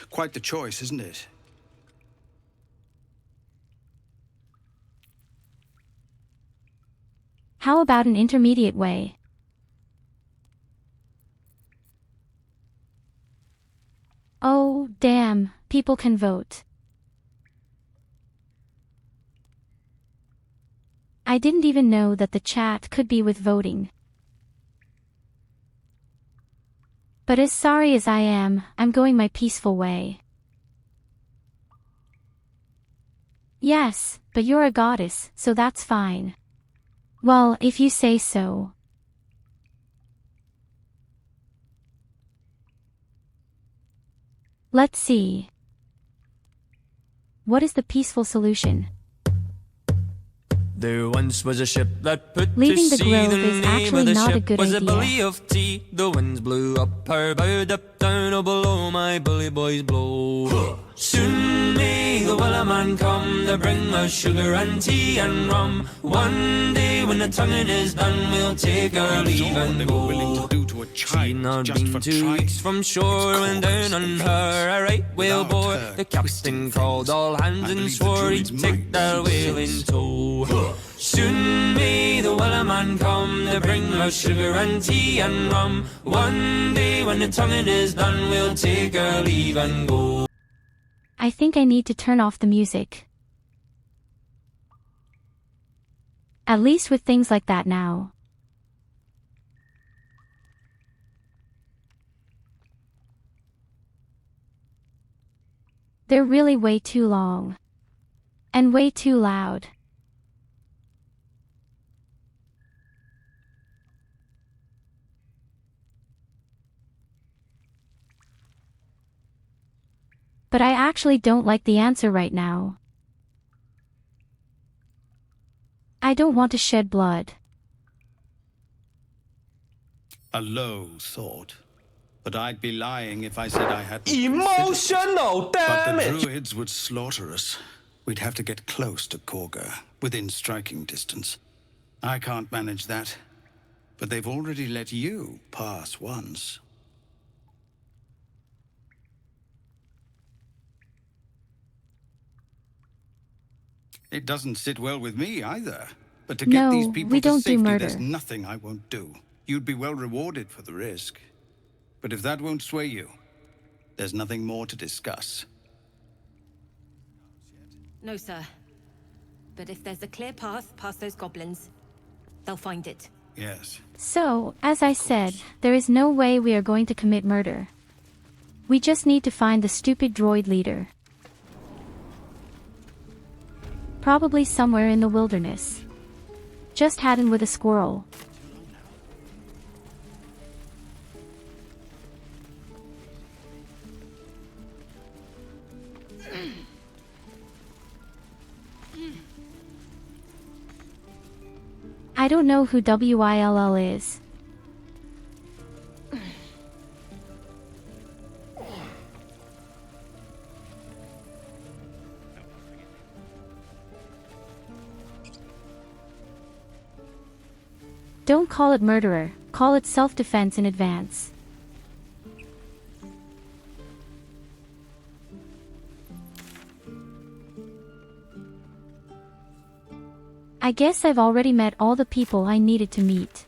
[SPEAKER 18] Quite the choice, isn't it?
[SPEAKER 1] How about an intermediate way? Oh, damn, people can vote. I didn't even know that the chat could be with voting. But as sorry as I am, I'm going my peaceful way. Yes, but you're a goddess, so that's fine. Well, if you say so. Let's see. What is the peaceful solution?
[SPEAKER 19] There once was a ship that put
[SPEAKER 1] Leaving
[SPEAKER 19] to
[SPEAKER 1] the
[SPEAKER 19] sea.
[SPEAKER 1] grove
[SPEAKER 19] The
[SPEAKER 1] is
[SPEAKER 19] name
[SPEAKER 1] actually
[SPEAKER 19] of the
[SPEAKER 1] not a
[SPEAKER 19] ship
[SPEAKER 1] good
[SPEAKER 19] was a
[SPEAKER 1] idea.
[SPEAKER 19] belly of tea. The winds blew up her bow, up down, oh below my bully boys blow. Soon may the Wellerman come to bring us sugar and tea and rum. One day when the tonguing is done, we'll take our leave and go. She'd not been 2 weeks from shore when down on her a right whale bore. The captain called all hands and swore he'd take that whale in tow. Soon may the Wellerman come to bring us sugar and tea and rum. One day when the tonguing is done, we'll take our leave and go.
[SPEAKER 1] I think I need to turn off the music. At least with things like that now. They're really way too long. And way too loud. But I actually don't like the answer right now. I don't want to shed blood.
[SPEAKER 18] A low thought. But I'd be lying if I said I hadn't
[SPEAKER 19] Emotional
[SPEAKER 18] considered it. But the
[SPEAKER 19] damage!
[SPEAKER 18] druids would slaughter us. We'd have to get close to Korga, within striking distance. I can't manage that. But they've already let you pass once. It doesn't sit well with me either. But to get these people
[SPEAKER 1] we
[SPEAKER 18] to
[SPEAKER 1] don't do
[SPEAKER 18] safety,
[SPEAKER 1] murder.
[SPEAKER 18] there's nothing I won't do. You'd be well rewarded for the risk. But if that won't sway you, there's nothing more to discuss.
[SPEAKER 20] No, sir. But if there's a clear path past those goblins, they'll find it.
[SPEAKER 18] Yes.
[SPEAKER 1] So, as I said, there is no way we are going to commit murder. We just need to find the stupid droid leader. Probably somewhere in the wilderness. Just had in with a squirrel. I don't know who WILL is. Don't call it murderer, call it self-defense in advance. I guess I've already met all the people I needed to meet.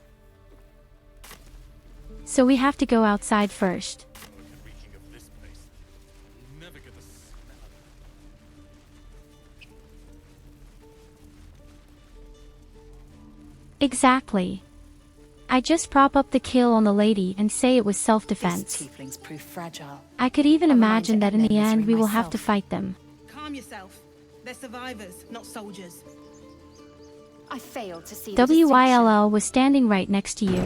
[SPEAKER 1] So we have to go outside first. Exactly. I just prop up the kill on the lady and say it was self-defense.
[SPEAKER 13] These tieflings prove fragile.
[SPEAKER 1] I could even imagine that in the end we will
[SPEAKER 13] myself.
[SPEAKER 1] have to fight them.
[SPEAKER 4] Calm yourself. They're survivors, not soldiers.
[SPEAKER 13] I failed to see the distinction.
[SPEAKER 1] WILL was standing right next to you.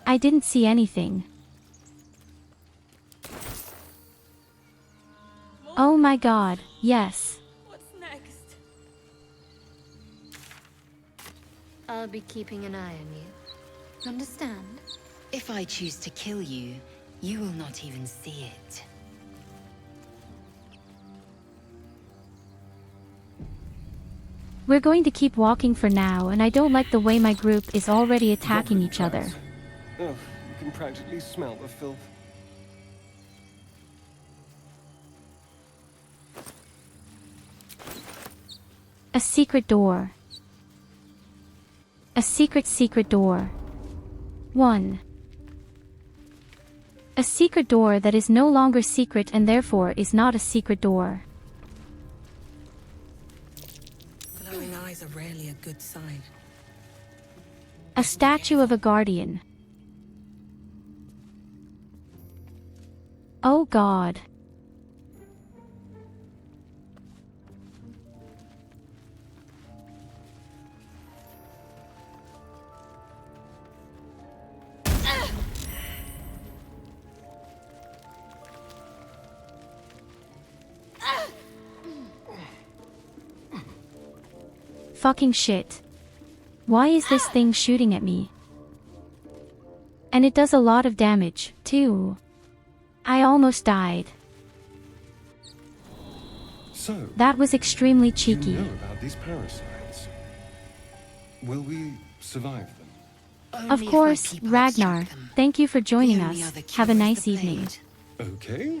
[SPEAKER 1] I didn't see anything. Oh my god, yes.
[SPEAKER 8] What's next? I'll be keeping an eye on you. Understand?
[SPEAKER 21] If I choose to kill you, you will not even see it.
[SPEAKER 1] We're going to keep walking for now, and I don't like the way my group is already attacking each other.
[SPEAKER 22] Oh, you can practically smell the filth.
[SPEAKER 1] A secret door. A secret door. 1. A secret door that is no longer secret and therefore is not a secret door.
[SPEAKER 4] Glowing eyes are rarely a good sign.
[SPEAKER 1] A statue of a guardian. Oh god. Fucking shit. Why is this thing shooting at me? And it does a lot of damage, too. I almost died.
[SPEAKER 22] So,
[SPEAKER 1] that was extremely cheeky.
[SPEAKER 22] You know about these parasites. Will we survive them?
[SPEAKER 1] Of course, Ragnar. Thank you for joining us. Have a nice evening.
[SPEAKER 22] Okay.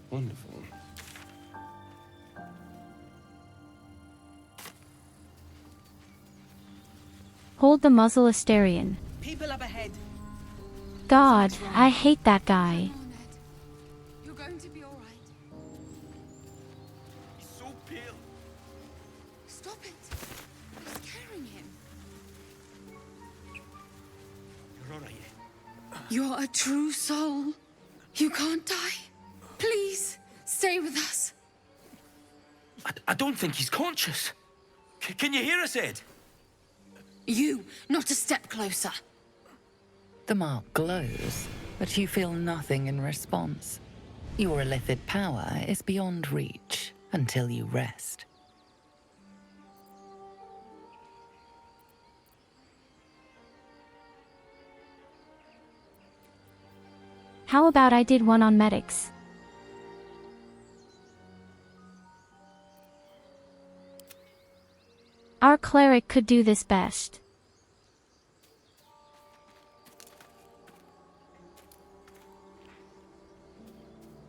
[SPEAKER 22] Wonderful.
[SPEAKER 1] Hold the muzzle, Asterion.
[SPEAKER 4] People up ahead.
[SPEAKER 1] God, I hate that guy.
[SPEAKER 8] You're going to be all right.
[SPEAKER 15] He's so pale.
[SPEAKER 8] Stop it. You're scaring him.
[SPEAKER 15] We're all right.
[SPEAKER 14] You're a true soul. You can't die. Please, stay with us.
[SPEAKER 15] I don't think he's conscious. Can you hear us, Ed?
[SPEAKER 14] You, not a step closer.
[SPEAKER 10] The mark glows, but you feel nothing in response. Your illithid power is beyond reach until you rest.
[SPEAKER 1] How about I did one on medics? Our cleric could do this best.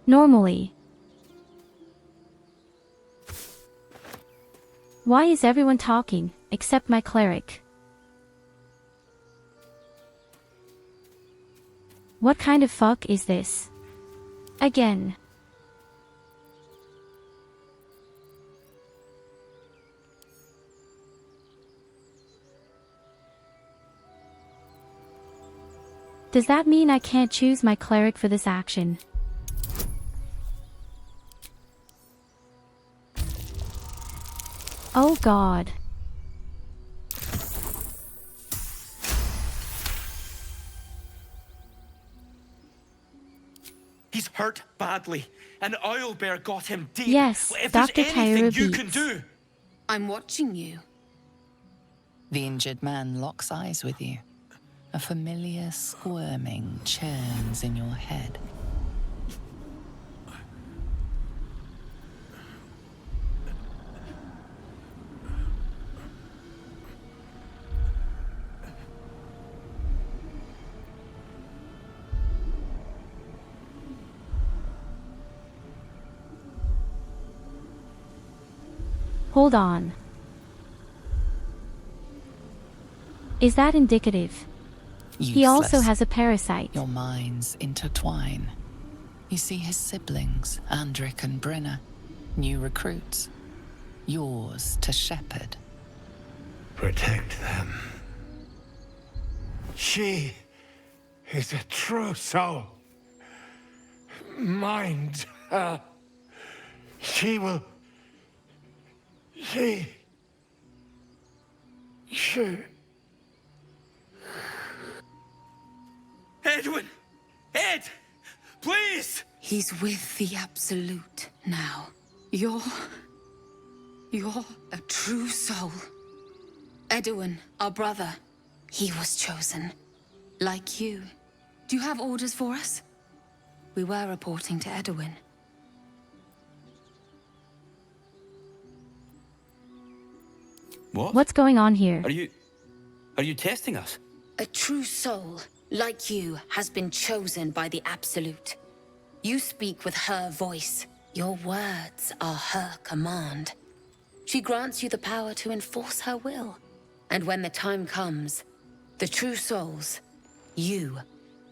[SPEAKER 1] Normally. Why is everyone talking, except my cleric? What kind of fuck is this? Again. Does that mean I can't choose my cleric for this action? Oh God.
[SPEAKER 15] He's hurt badly. An owlbear got him deep.
[SPEAKER 1] Yes,
[SPEAKER 15] If
[SPEAKER 1] Dr.
[SPEAKER 15] there's anything
[SPEAKER 1] Tyurru
[SPEAKER 15] you can
[SPEAKER 1] beats.
[SPEAKER 15] do.
[SPEAKER 14] I'm watching you.
[SPEAKER 10] The injured man locks eyes with you. A familiar squirming churns in your head.
[SPEAKER 1] Hold on. Is that indicative? He also
[SPEAKER 10] Useless.
[SPEAKER 1] has a parasite.
[SPEAKER 10] Your minds intertwine. You see his siblings, Andric and Brenna, new recruits. Yours to shepherd.
[SPEAKER 3] Protect them. She is a true soul. Mind her. She will... She...
[SPEAKER 15] Edwin! Ed! Please!
[SPEAKER 14] He's with the Absolute now. You're a true soul. Edwin, our brother, he was chosen. Like you. Do you have orders for us? We were reporting to Edwin.
[SPEAKER 15] What?
[SPEAKER 1] What's going on here?
[SPEAKER 15] Are you testing us?
[SPEAKER 14] A true soul, like you, has been chosen by the Absolute. You speak with her voice. Your words are her command. She grants you the power to enforce her will. And when the time comes, the true souls, you,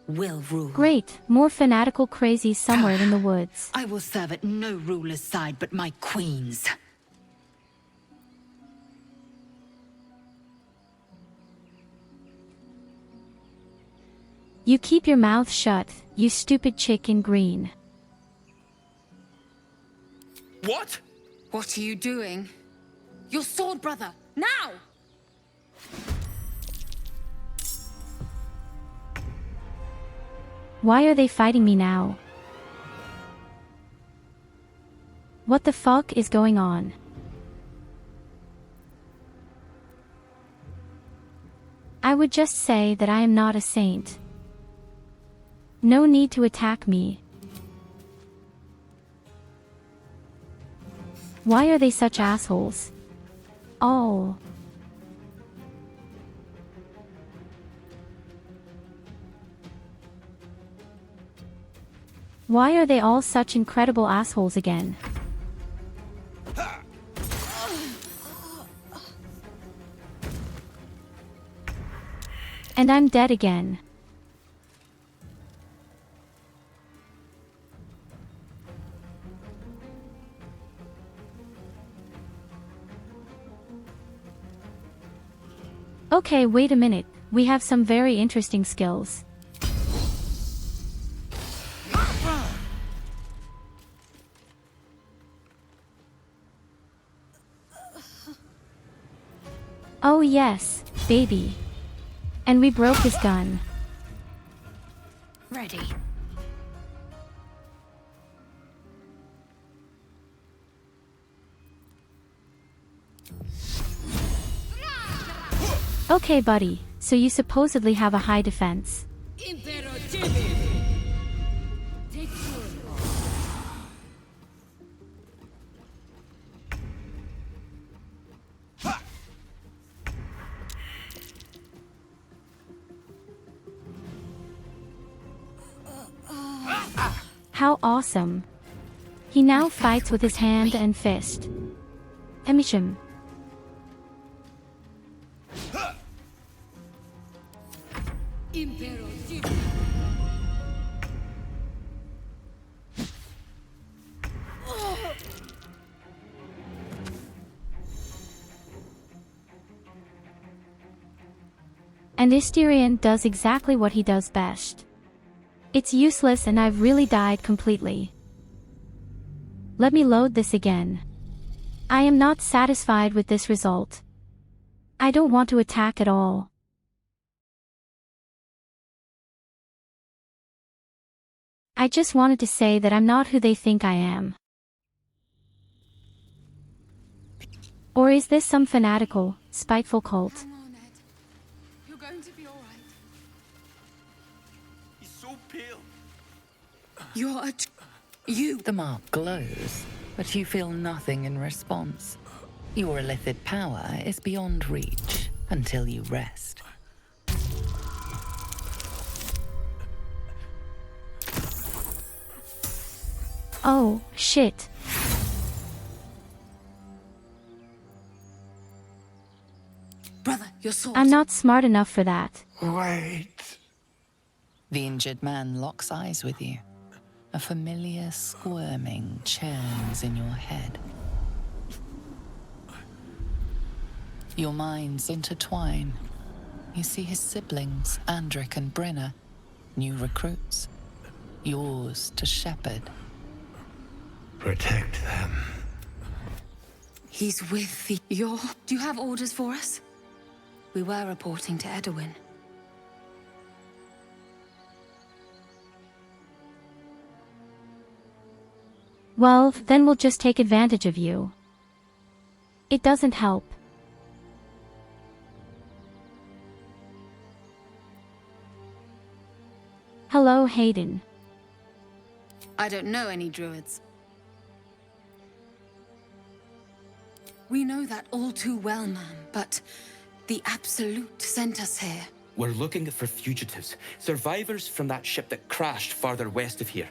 [SPEAKER 14] will rule.
[SPEAKER 1] Great, more fanatical crazies somewhere in the woods.
[SPEAKER 21] I will serve at no ruler's side but my queen's.
[SPEAKER 1] You keep your mouth shut, you stupid chick in green.
[SPEAKER 15] What?
[SPEAKER 14] What are you doing? Your sword, brother, now!
[SPEAKER 1] Why are they fighting me now? What the fuck is going on? I would just say that I am not a saint. No need to attack me. Why are they such assholes? Oh. Why are they all such incredible assholes again? And I'm dead again. Okay, wait a minute. We have some very interesting skills. Oh yes, baby. And we broke his gun.
[SPEAKER 13] Ready.
[SPEAKER 1] Okay buddy, so you supposedly have a high defense. How awesome. He now fights with his hand and fist. Emisham. And Isterian does exactly what he does best. It's useless and I've really died completely. Let me load this again. I am not satisfied with this result. I don't want to attack at all. I just wanted to say that I'm not who they think I am. Or is this some fanatical, spiteful cult?
[SPEAKER 15] Hang on, Ed. You're going to be all right. He's so pale.
[SPEAKER 10] You. The mark glows, but you feel nothing in response. Your illithid power is beyond reach until you rest.
[SPEAKER 1] Oh, shit.
[SPEAKER 14] Brother, your sword.
[SPEAKER 1] I'm not smart enough for that.
[SPEAKER 3] Wait.
[SPEAKER 10] The injured man locks eyes with you. A familiar squirming churns in your head. Your minds intertwine. You see his siblings, Andric and Brenna, new recruits. Yours to shepherd.
[SPEAKER 3] Protect them.
[SPEAKER 14] He's with the... Do you have orders for us? We were reporting to Edwin.
[SPEAKER 1] Well, then we'll just take advantage of you. It doesn't help. Hello, Hayden.
[SPEAKER 14] I don't know any druids. We know that all too well, ma'am, but the Absolute sent us here.
[SPEAKER 15] We're looking for fugitives, survivors from that ship that crashed farther west of here.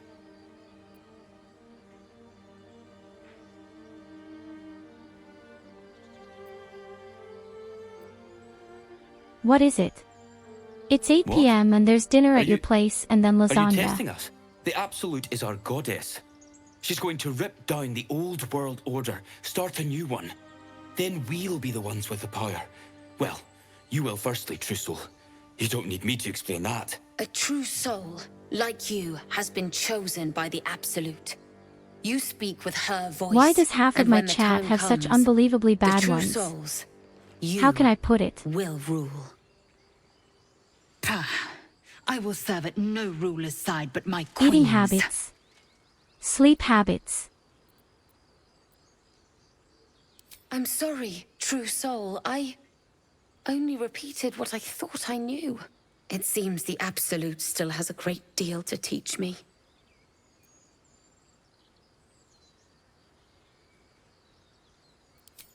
[SPEAKER 1] What is it? It's 8 p.m. and there's dinner at your place and then
[SPEAKER 15] Are you
[SPEAKER 1] lasagna.
[SPEAKER 15] testing us? The Absolute is our goddess. She's going to rip down the old world order, start a new one. Then we'll be the ones with the power. Well, you will firstly, True Soul. You don't need me to explain that.
[SPEAKER 14] A true soul, like you, has been chosen by the Absolute. You speak with her voice.
[SPEAKER 1] Why does half of
[SPEAKER 14] and
[SPEAKER 1] my
[SPEAKER 14] when the
[SPEAKER 1] chat
[SPEAKER 14] time
[SPEAKER 1] have such
[SPEAKER 14] comes,
[SPEAKER 1] unbelievably
[SPEAKER 14] the
[SPEAKER 1] bad
[SPEAKER 14] true
[SPEAKER 1] ones?
[SPEAKER 14] souls, you
[SPEAKER 1] How can I put it?
[SPEAKER 14] will rule.
[SPEAKER 13] I will serve at no ruler's side but my queen's.
[SPEAKER 1] Eating habits. Sleep habits.
[SPEAKER 14] I'm sorry, true soul. I only repeated what I thought I knew. It seems the Absolute still has a great deal to teach me.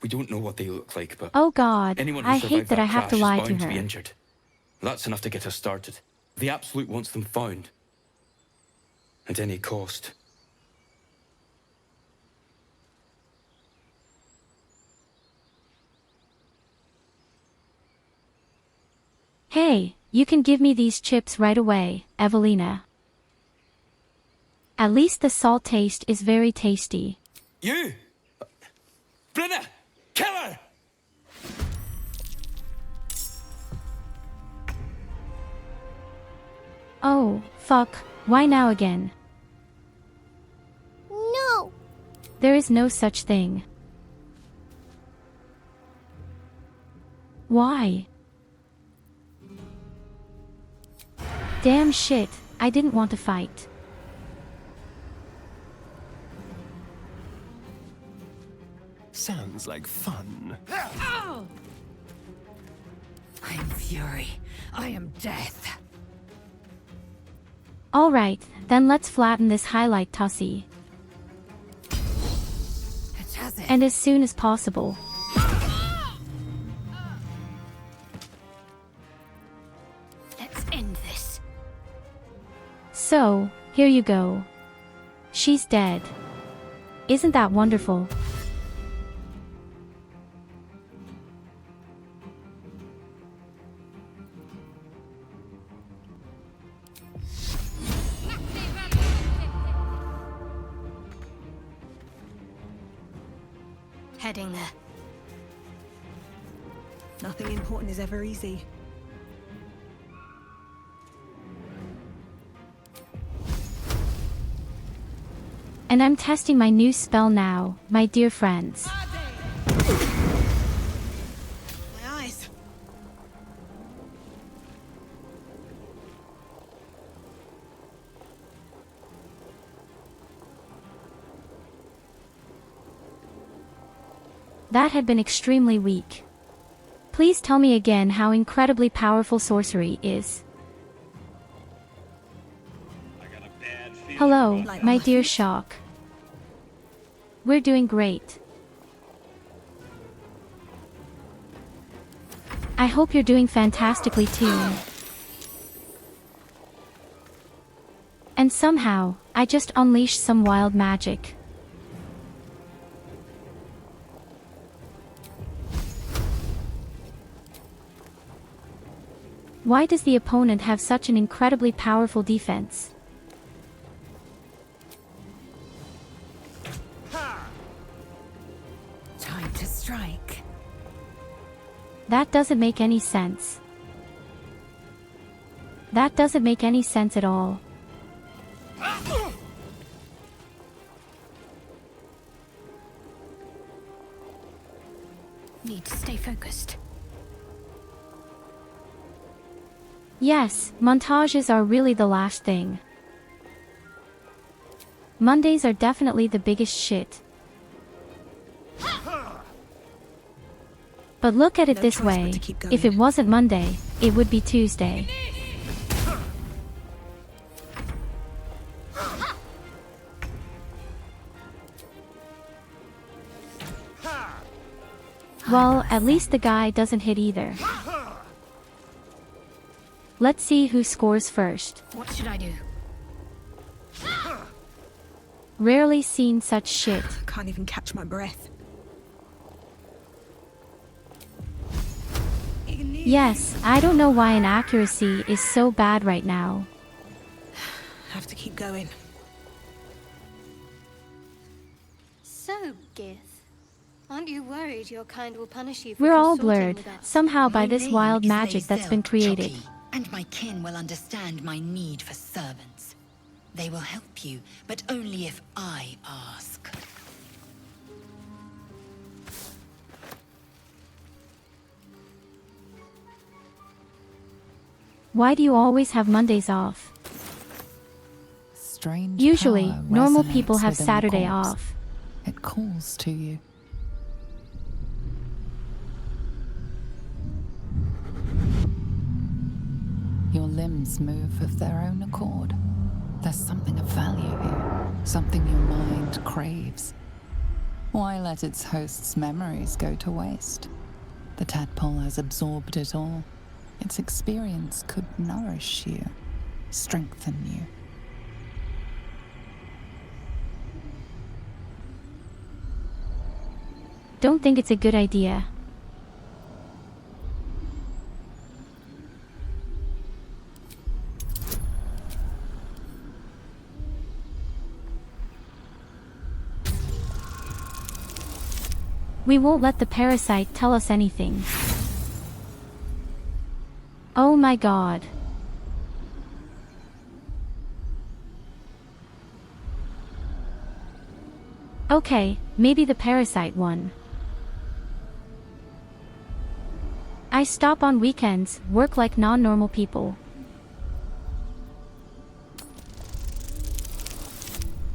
[SPEAKER 15] We don't know what they look like, but
[SPEAKER 1] Oh God,
[SPEAKER 15] anyone who
[SPEAKER 1] I
[SPEAKER 15] survived
[SPEAKER 1] hate that I have to
[SPEAKER 15] crash is
[SPEAKER 1] lie to
[SPEAKER 15] bound to be
[SPEAKER 1] her.
[SPEAKER 15] injured. That's enough to get us started. The Absolute wants them found. At any cost.
[SPEAKER 1] Hey, you can give me these chips right away, Evelina. At least the salt taste is very tasty.
[SPEAKER 15] You! Brenna! Kill her!
[SPEAKER 1] Oh, fuck, why now again?
[SPEAKER 2] No!
[SPEAKER 1] There is no such thing. Why? Damn shit, I didn't want to fight.
[SPEAKER 5] Sounds like fun.
[SPEAKER 4] I am fury. I am death.
[SPEAKER 1] Alright, then let's flatten this highlight Tussie. And as soon as possible.
[SPEAKER 8] Let's end this.
[SPEAKER 1] So, here you go. She's dead. Isn't that wonderful?
[SPEAKER 8] Heading there.
[SPEAKER 4] Nothing important is ever easy.
[SPEAKER 1] And I'm testing my new spell now, my dear friends.
[SPEAKER 4] My eyes.
[SPEAKER 1] That had been extremely weak. Please tell me again how incredibly powerful sorcery is. Hello, my dear Shock. We're doing great. I hope you're doing fantastically too. And somehow, I just unleashed some wild magic. Why does the opponent have such an incredibly powerful defense?
[SPEAKER 4] Time to strike.
[SPEAKER 1] That doesn't make any sense. That doesn't make any sense at all.
[SPEAKER 8] Need to stay focused.
[SPEAKER 1] Yes, montages are really the last thing. Mondays are definitely the biggest shit. But look at it this way, if it wasn't Monday, it would be Tuesday. Well, at least the guy doesn't hit either. Let's see who scores first.
[SPEAKER 8] What should I do?
[SPEAKER 1] Rarely seen such shit.
[SPEAKER 4] Can't even catch my breath.
[SPEAKER 1] Yes, I don't know why an accuracy is so bad right now.
[SPEAKER 4] Have to keep going.
[SPEAKER 8] So, Gith, aren't you worried your kind will punish you for
[SPEAKER 1] We're all
[SPEAKER 8] consorting
[SPEAKER 1] blurred,
[SPEAKER 8] with us?
[SPEAKER 1] somehow by
[SPEAKER 13] My
[SPEAKER 1] this
[SPEAKER 13] name
[SPEAKER 1] wild
[SPEAKER 13] is
[SPEAKER 1] magic that's been
[SPEAKER 13] Lae'zel
[SPEAKER 1] created.
[SPEAKER 13] Choki, and my kin will understand my need for servants. They will help you, but only if I ask.
[SPEAKER 1] Why do you always have Mondays off?
[SPEAKER 10] Strange
[SPEAKER 1] Usually,
[SPEAKER 10] power
[SPEAKER 1] normal
[SPEAKER 10] resonates
[SPEAKER 1] people have
[SPEAKER 10] within the
[SPEAKER 1] Saturday
[SPEAKER 10] corpse.
[SPEAKER 1] off.
[SPEAKER 10] It calls to you. Your limbs move of their own accord. There's something of value here, something your mind craves. Why let its host's memories go to waste? The tadpole has absorbed it all. Its experience could nourish you, strengthen you.
[SPEAKER 1] Don't think it's a good idea. We won't let the parasite tell us anything. Oh my god. Okay, maybe the parasite one. I stop on weekends, work like non-normal people.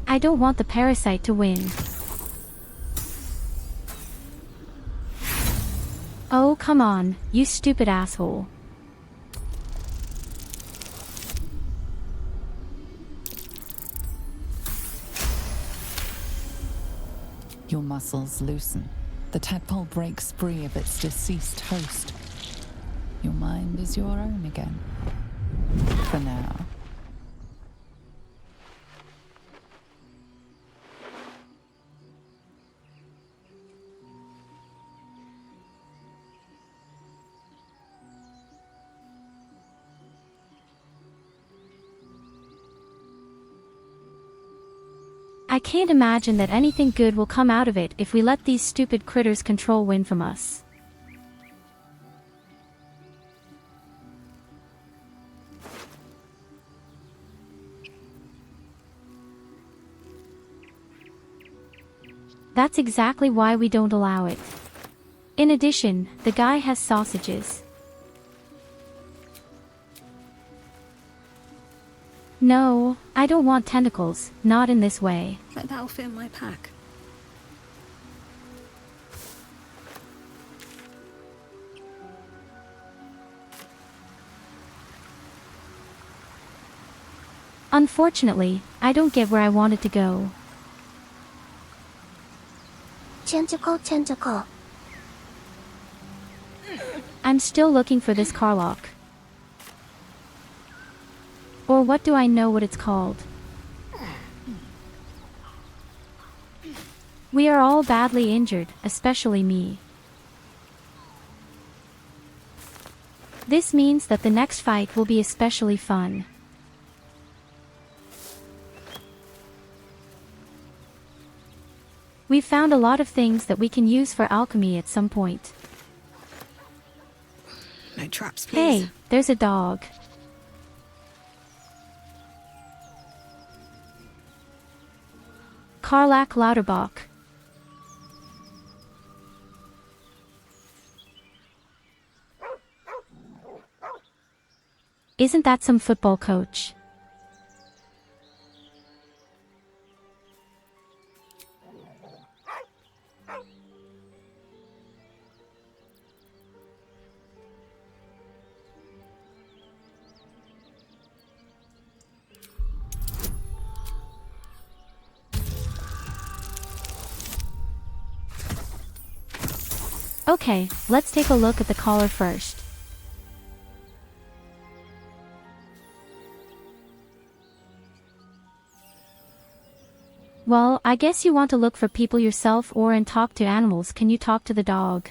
[SPEAKER 1] I don't want the parasite to win. Oh, come on, you stupid asshole.
[SPEAKER 10] Your muscles loosen. The tadpole breaks free of its deceased host. Your mind is your own again. For now.
[SPEAKER 1] I can't imagine that anything good will come out of it if we let these stupid critters control win from us. That's exactly why we don't allow it. In addition, the guy has sausages. No, I don't want tentacles, not in this way.
[SPEAKER 4] But that'll fit in my pack.
[SPEAKER 1] Unfortunately, I don't get where I wanted to go.
[SPEAKER 2] Tentacle, tentacle.
[SPEAKER 1] I'm still looking for this Carlock. Or what do I know what it's called? We are all badly injured, especially me. This means that the next fight will be especially fun. We've found a lot of things that we can use for alchemy at some point.
[SPEAKER 4] No traps, please.
[SPEAKER 1] Hey, there's a dog. Karlak Lauterbach. Isn't that some football coach? Okay, let's take a look at the collar first. Well, I guess you want to look for people yourself or and talk to animals. Can you talk to the dog?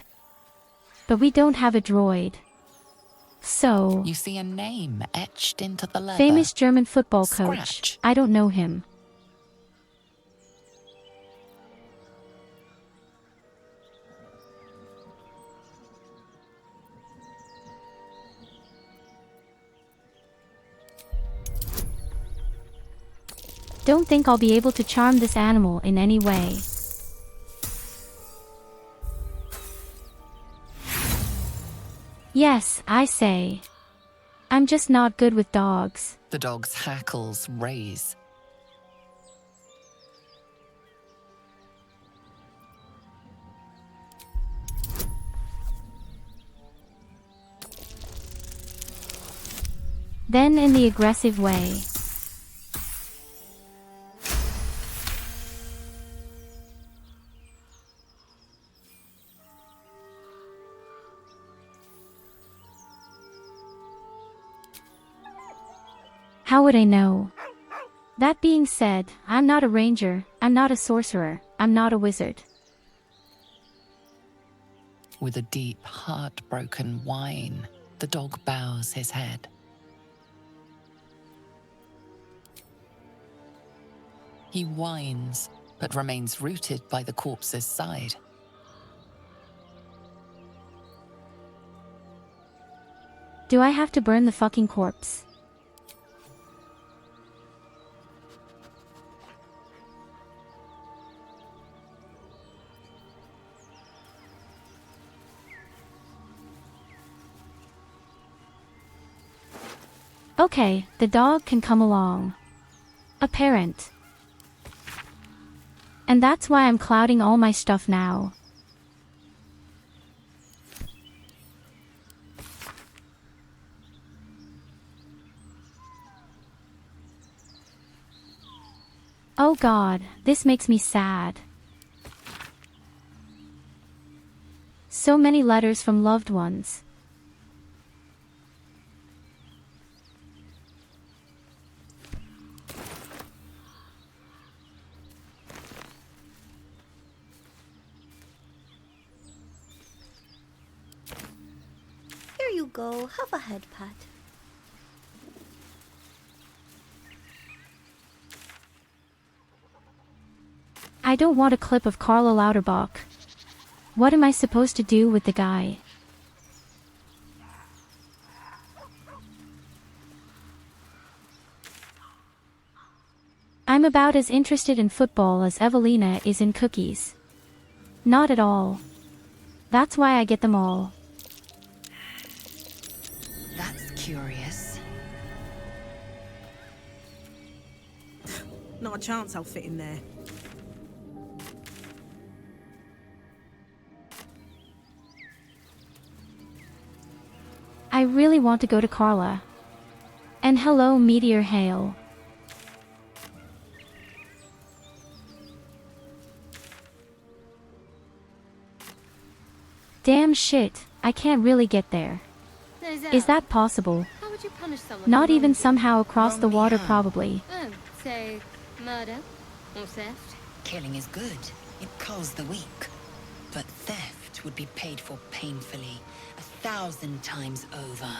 [SPEAKER 1] But we don't have a droid. So...
[SPEAKER 10] You see a name etched into the leather.
[SPEAKER 1] Famous German football coach.
[SPEAKER 10] Scratch.
[SPEAKER 1] I don't know him. Don't think I'll be able to charm this animal in any way. Yes, I say. I'm just not good with dogs.
[SPEAKER 10] The dog's hackles raise.
[SPEAKER 1] Then in the aggressive way. How would I know? That being said, I'm not a ranger, I'm not a sorcerer, I'm not a wizard.
[SPEAKER 10] With a deep, heartbroken whine, the dog bows his head. He whines, but remains rooted by the corpse's side.
[SPEAKER 1] Do I have to burn the fucking corpse? Okay, the dog can come along. A parent. And that's why I'm clouding all my stuff now. Oh God, this makes me sad. So many letters from loved ones.
[SPEAKER 2] Here you go, have a head pat.
[SPEAKER 1] I don't want a clip of Carla Lauterbach. What am I supposed to do with the guy? I'm about as interested in football as Evelina is in cookies. Not at all. That's why I get them all.
[SPEAKER 21] That's curious.
[SPEAKER 4] Not a chance I'll fit in there.
[SPEAKER 1] I really want to go to Carla. And hello, Meteor Hail. Damn shit, I can't really get there. Is that possible?
[SPEAKER 8] How would you punish someone?
[SPEAKER 1] Not
[SPEAKER 8] who
[SPEAKER 1] even
[SPEAKER 8] wronged you?
[SPEAKER 1] somehow across the water, probably.
[SPEAKER 8] Oh, say murder or theft?
[SPEAKER 21] Killing is good. It culls the weak. But theft would be paid for painfully, 1,000 times over.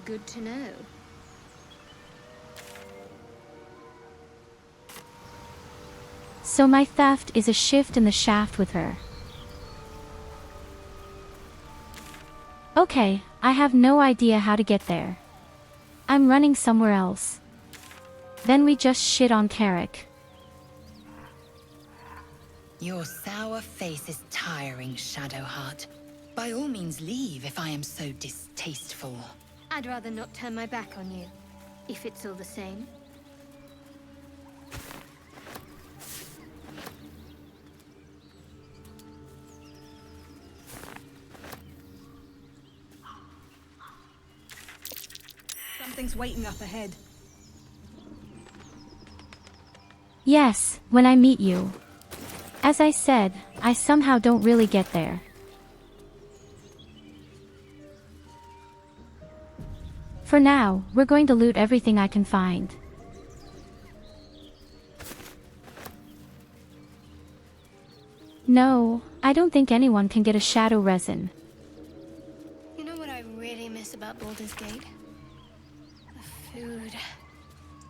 [SPEAKER 8] Good to know.
[SPEAKER 1] So my theft is a shift in the shaft with her. Okay, I have no idea how to get there. I'm running somewhere else. Then we just shit on Carrick.
[SPEAKER 21] Your sour face is tiring, Shadowheart. By all means leave if I am so distasteful.
[SPEAKER 8] I'd rather not turn my back on you, if it's all the same.
[SPEAKER 4] Something's waiting up ahead.
[SPEAKER 1] Yes, when I meet you. As I said, I somehow don't really get there. For now, we're going to loot everything I can find. No, I don't think anyone can get a shadow resin.
[SPEAKER 8] You know what I really miss about Baldur's Gate? The food.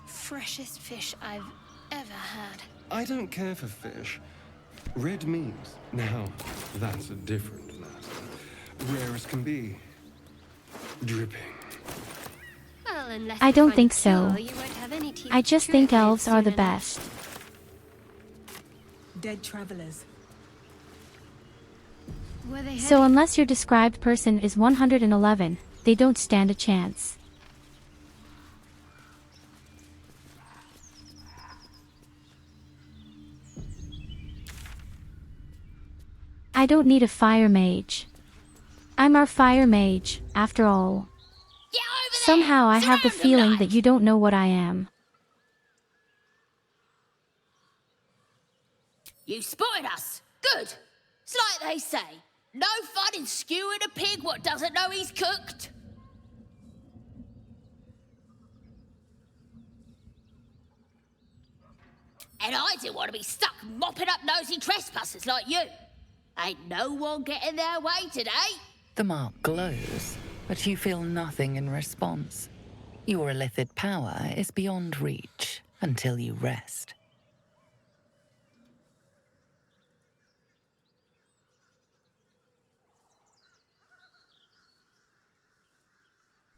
[SPEAKER 8] Freshest fish I've ever had.
[SPEAKER 22] I don't care for fish. Red meat. Now, that's a different matter. Rare as can be. Dripping.
[SPEAKER 8] Well, unless
[SPEAKER 1] I
[SPEAKER 8] you
[SPEAKER 1] don't
[SPEAKER 8] find
[SPEAKER 1] think
[SPEAKER 8] a
[SPEAKER 1] so.
[SPEAKER 8] cure, you won't have any teeth
[SPEAKER 1] I just
[SPEAKER 8] to
[SPEAKER 1] think
[SPEAKER 8] trade with
[SPEAKER 1] elves are the
[SPEAKER 8] soon enough.
[SPEAKER 1] best.
[SPEAKER 4] Dead travelers.
[SPEAKER 8] Were they
[SPEAKER 1] So
[SPEAKER 8] heavy?
[SPEAKER 1] unless your described person is 111, they don't stand a chance. I don't need a fire mage. I'm our fire mage, after all. Somehow I have the feeling that you don't know what I am.
[SPEAKER 7] You spotted us. Good. It's like they say. No fun in skewing a pig what doesn't know he's cooked. And I didn't want to be stuck mopping up nosy trespassers like you. Ain't no one getting their way today.
[SPEAKER 10] The mark glows, but you feel nothing in response. Your illithid power is beyond reach until you rest.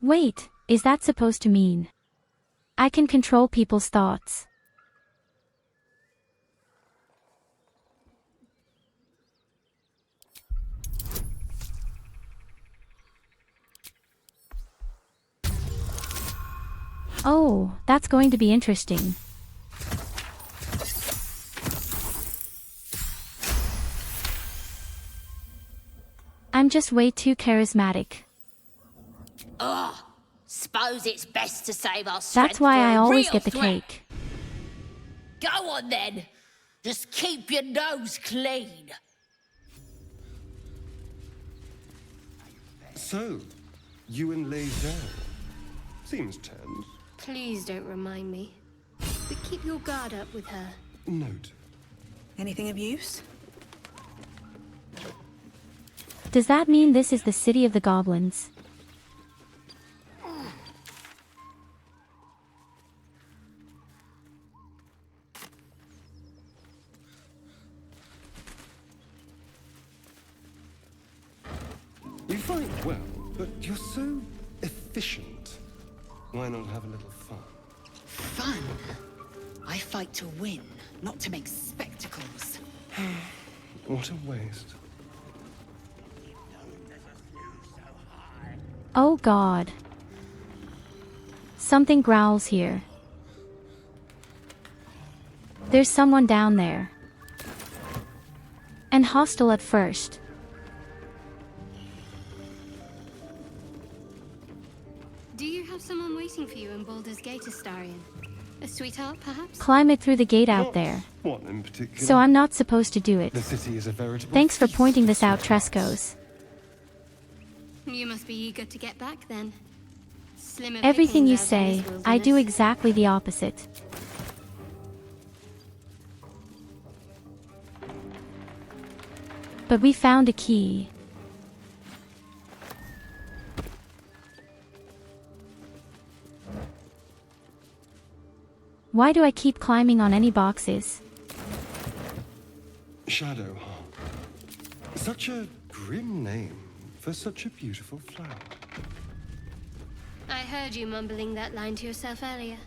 [SPEAKER 1] Wait, is that supposed to mean I can control people's thoughts? Oh, that's going to be interesting. I'm just way too charismatic.
[SPEAKER 7] Ugh. Suppose it's best to save our strength
[SPEAKER 1] That's why
[SPEAKER 7] for
[SPEAKER 1] I
[SPEAKER 7] a
[SPEAKER 1] always
[SPEAKER 7] real
[SPEAKER 1] get the
[SPEAKER 7] threat.
[SPEAKER 1] cake.
[SPEAKER 7] Go on then. Just keep your nose clean.
[SPEAKER 22] So, you and Lae'zel. Seems tense.
[SPEAKER 8] Please don't remind me. But keep your guard up with her.
[SPEAKER 22] Note.
[SPEAKER 4] Anything of use?
[SPEAKER 1] Does that mean this is the city of the goblins?
[SPEAKER 22] You fight well, but you're so efficient. Why not have a little fun?
[SPEAKER 21] Fun? I fight to win, not to make spectacles.
[SPEAKER 22] What a waste.
[SPEAKER 1] Oh God. Something growls here. There's someone down there. And hostile at first.
[SPEAKER 8] Do you have someone waiting for you in Baldur's Gate, Astarion? A sweetheart, perhaps?
[SPEAKER 1] Climb it through the gate out there.
[SPEAKER 22] One in particular.
[SPEAKER 1] So I'm not supposed to do it.
[SPEAKER 22] The city is a veritable
[SPEAKER 1] Thanks for
[SPEAKER 22] feast.
[SPEAKER 1] pointing this out, Trescos.
[SPEAKER 8] You must be eager to get back then. Slimmer
[SPEAKER 1] Everything you
[SPEAKER 8] pickings out in
[SPEAKER 1] say,
[SPEAKER 8] this
[SPEAKER 1] I do
[SPEAKER 8] wilderness.
[SPEAKER 1] exactly the opposite. But we found a key. Why do I keep climbing on any boxes?
[SPEAKER 22] Shadow. Such a grim name for such a beautiful flower.
[SPEAKER 8] I heard you mumbling that line to yourself earlier.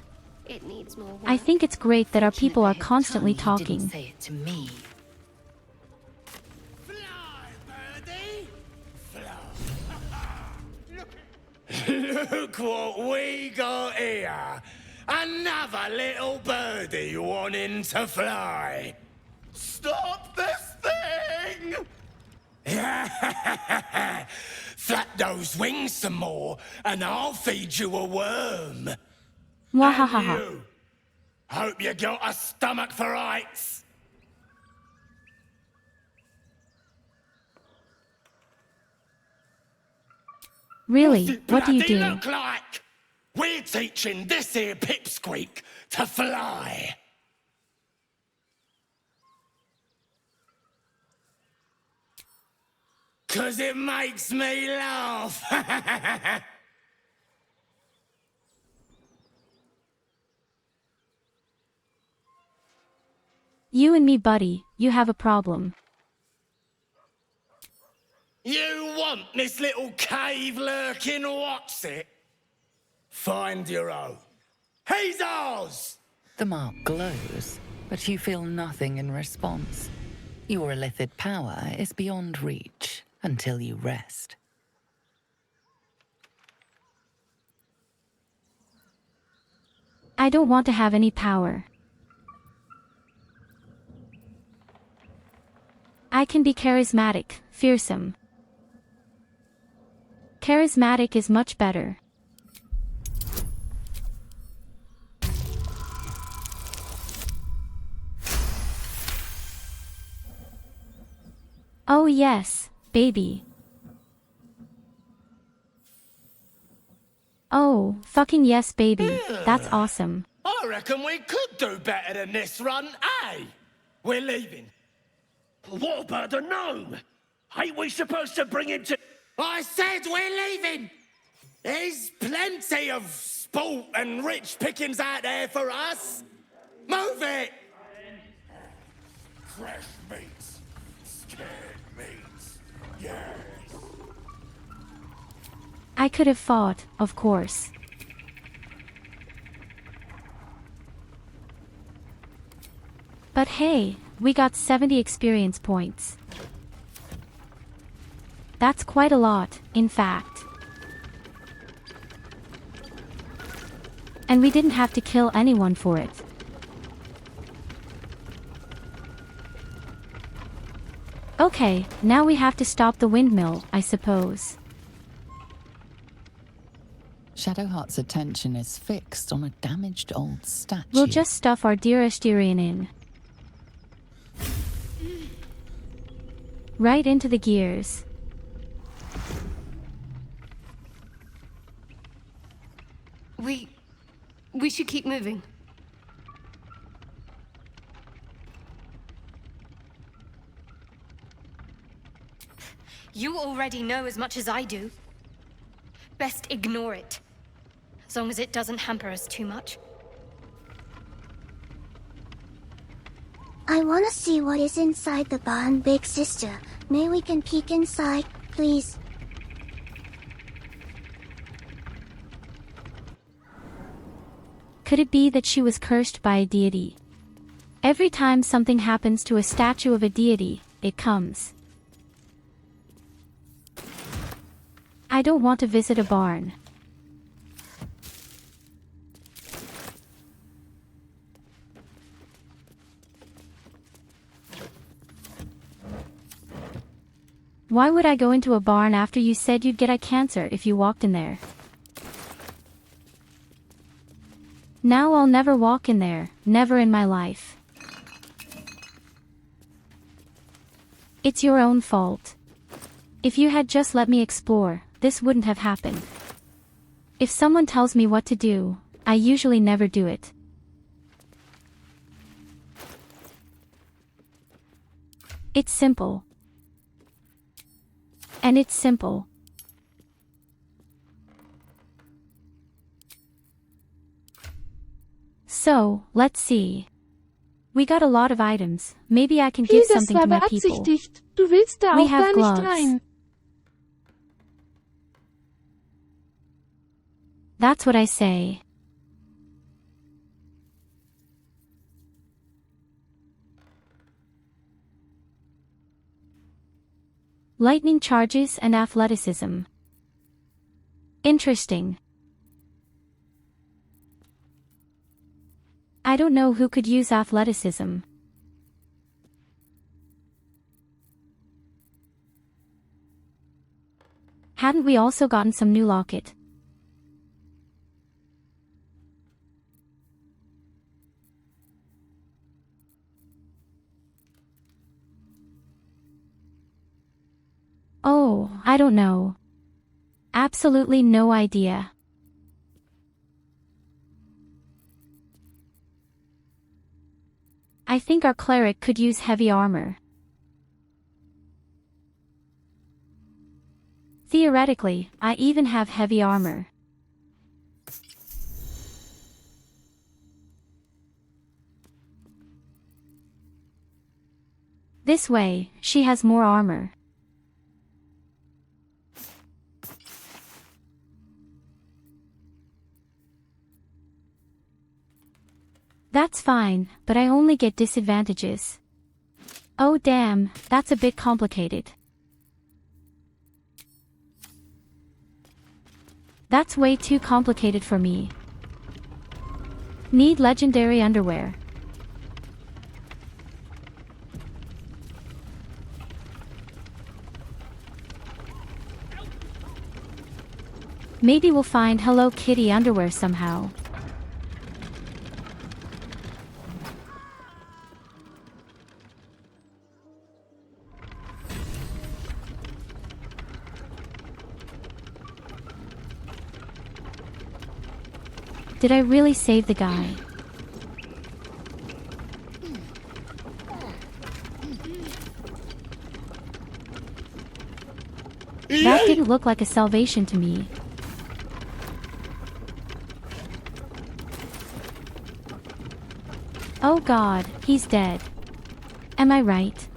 [SPEAKER 8] It needs more work.
[SPEAKER 1] I think it's great that our people are constantly
[SPEAKER 21] Didn't
[SPEAKER 1] talking.
[SPEAKER 21] say it to me.
[SPEAKER 3] Look what we got here. Another little birdie wanting to fly. Stop this thing! Flap those wings some more, and I'll feed you a worm.
[SPEAKER 1] Wahahaha.
[SPEAKER 3] You. Hope you got a stomach for heights.
[SPEAKER 1] Really? What do you
[SPEAKER 3] Bloody
[SPEAKER 1] do?
[SPEAKER 3] look like? We're teaching this here pipsqueak to fly. Cause it makes me laugh.
[SPEAKER 1] You and me, buddy, you have a problem.
[SPEAKER 3] You want this little cave lurking what's it? Find your own. He's ours!
[SPEAKER 10] The mark glows, but you feel nothing in response. Your illithid power is beyond reach until you rest.
[SPEAKER 1] I don't want to have any power. I can be charismatic, fearsome. Charismatic is much better. Oh yes, baby. Oh, fucking yes, baby. That's awesome.
[SPEAKER 3] I reckon we could do better than this run, eh? We're leaving.
[SPEAKER 9] What about the gnome? Ain't we supposed to bring him to...
[SPEAKER 3] I said we're leaving! There's plenty of sport and rich pickings out there for us. Move it! Fresh meats. Scared meats. Yes.
[SPEAKER 1] I could have fought, of course. But hey, we got 70 experience points. That's quite a lot, in fact. And we didn't have to kill anyone for it. Okay, now we have to stop the windmill, I suppose.
[SPEAKER 10] Shadowheart's attention is fixed on a damaged old statue.
[SPEAKER 1] We'll just stuff our dearest Irian in. Right into the gears.
[SPEAKER 8] We should keep moving. You already know as much as I do. Best ignore it. As long as it doesn't hamper us too much.
[SPEAKER 2] I wanna see what is inside the barn, big sister. May we can peek inside, please?
[SPEAKER 1] Could it be that she was cursed by a deity? Every time something happens to a statue of a deity, it comes. I don't want to visit a barn. Why would I go into a barn after you said you'd get eye cancer if you walked in there? Now I'll never walk in there, never in my life. It's your own fault. If you had just let me explore, this wouldn't have happened. If someone tells me what to do, I usually never do it. It's simple. And it's simple. So, let's see. We got a lot of items. Maybe I can give something to my people.
[SPEAKER 11] Du willst da
[SPEAKER 1] We
[SPEAKER 11] auch
[SPEAKER 1] have
[SPEAKER 11] gar
[SPEAKER 1] gloves.
[SPEAKER 11] nicht rein.
[SPEAKER 1] That's what I say. Lightning charges and athleticism. Interesting. I don't know who could use athleticism. Hadn't we also gotten some new locket? Oh, I don't know. Absolutely no idea. I think our cleric could use heavy armor. Theoretically, I even have heavy armor. This way, she has more armor. That's fine, but I only get disadvantages. Oh damn, that's a bit complicated. That's way too complicated for me. Need legendary underwear. Maybe we'll find Hello Kitty underwear somehow. Did I really save the guy? That didn't look like a salvation to me. Oh god, he's dead. Am I right?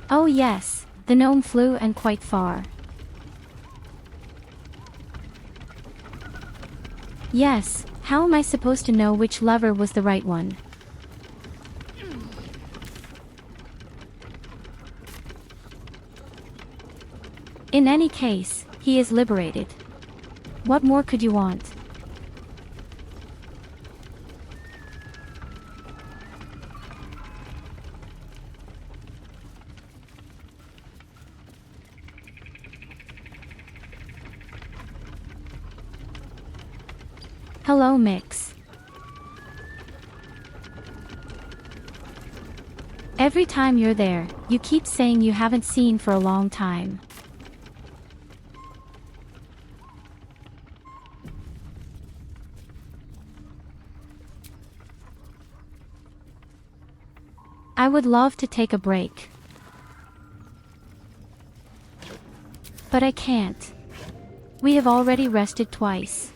[SPEAKER 1] Oh yes, the gnome flew and quite far. Yes, how am I supposed to know which lever was the right one? In any case, he is liberated. What more could you want? Hello, Mix. Every time you're there, you keep saying you haven't seen for a long time. I would love to take a break. But I can't. We have already rested twice.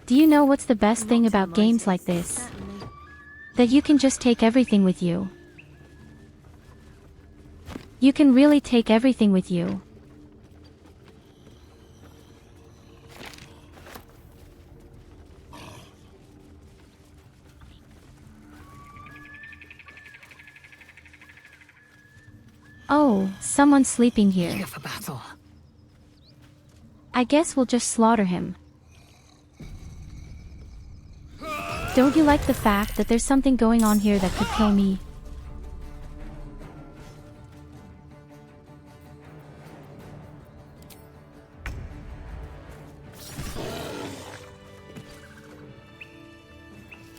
[SPEAKER 1] Do you know what's the best thing about games like this? That you can just take everything with you. You can really take everything with you. Oh, someone's sleeping here.
[SPEAKER 13] Here for battle.
[SPEAKER 1] I guess we'll just slaughter him. Don't you like the fact that there's something going on here that could kill me?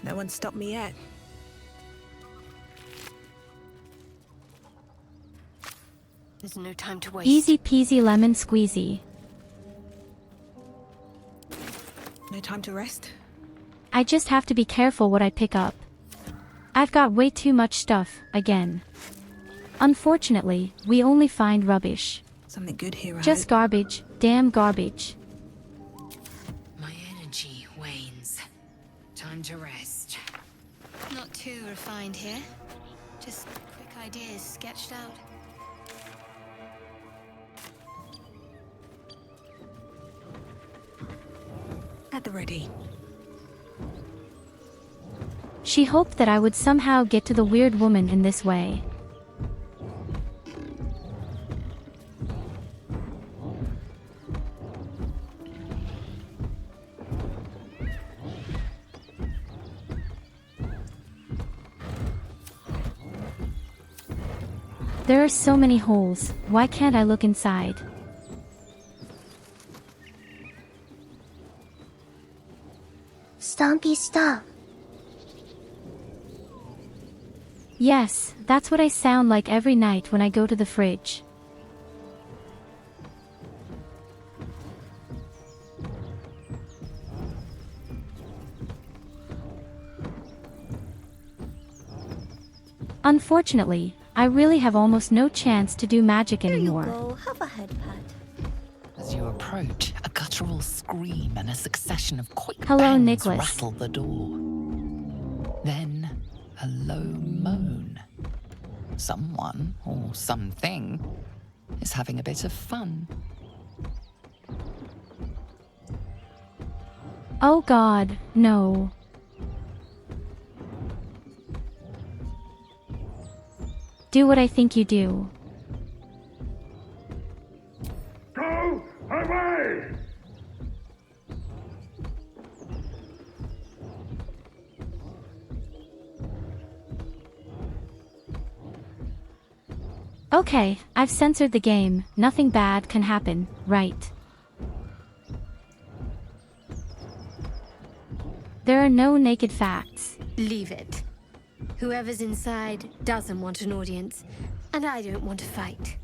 [SPEAKER 4] No one stopped me yet.
[SPEAKER 6] There's no time to waste.
[SPEAKER 1] Easy peasy lemon squeezy.
[SPEAKER 4] No time to rest.
[SPEAKER 1] I just have to be careful what I pick up. I've got way too much stuff, again. Unfortunately, we only find rubbish.
[SPEAKER 4] Something good here, I
[SPEAKER 1] Just
[SPEAKER 4] hope.
[SPEAKER 1] garbage, damn garbage.
[SPEAKER 21] My energy wanes. Time to rest.
[SPEAKER 8] Not too refined here. Just quick ideas sketched out.
[SPEAKER 4] At the ready.
[SPEAKER 1] She hoped that I would somehow get to the weird woman in this way. There are so many holes, why can't I look inside?
[SPEAKER 2] Stompy stop.
[SPEAKER 1] Yes, that's what I sound like every night when I go to the fridge. Unfortunately, I really have almost no chance to do magic anymore.
[SPEAKER 2] Here you go, have a head pat.
[SPEAKER 10] As you approach, a guttural scream and a succession of quick
[SPEAKER 1] Hello,
[SPEAKER 10] bangs
[SPEAKER 1] Nicholas.
[SPEAKER 10] rattle the door. Then, a low moan. Someone, or something, is having a bit of fun.
[SPEAKER 1] Oh God, no. Do what I think you do.
[SPEAKER 9] Go away!
[SPEAKER 1] Okay, I've censored the game, nothing bad can happen, right? There are no naked facts.
[SPEAKER 8] Leave it. Whoever's inside doesn't want an audience, and I don't want to fight.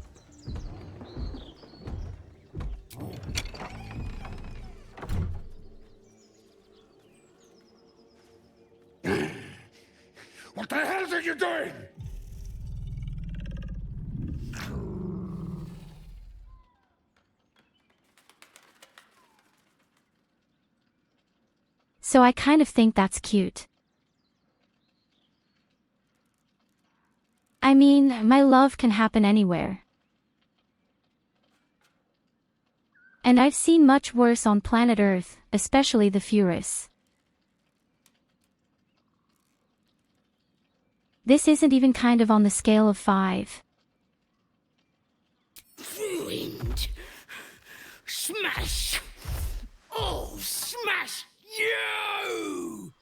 [SPEAKER 9] What the hell are you doing?
[SPEAKER 1] So I kind of think that's cute. I mean, my love can happen anywhere. And I've seen much worse on planet Earth, especially the Furus. This isn't even kind of on the scale of 5.
[SPEAKER 3] Ruined. Smash. Oh, smash you!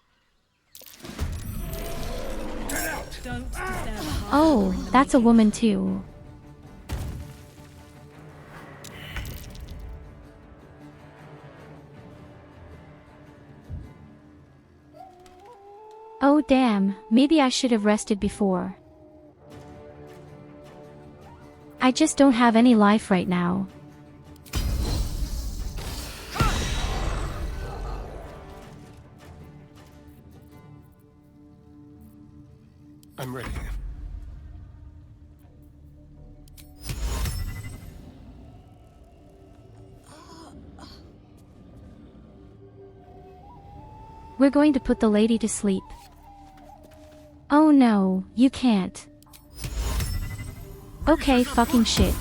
[SPEAKER 3] Get out!
[SPEAKER 20] Don't disturb.
[SPEAKER 1] Oh, that's a woman too. Oh damn, maybe I should have rested before. I just don't have any life right now.
[SPEAKER 22] I'm ready.
[SPEAKER 1] We're going to put the lady to sleep. Oh no, you can't. Okay, fucking shit.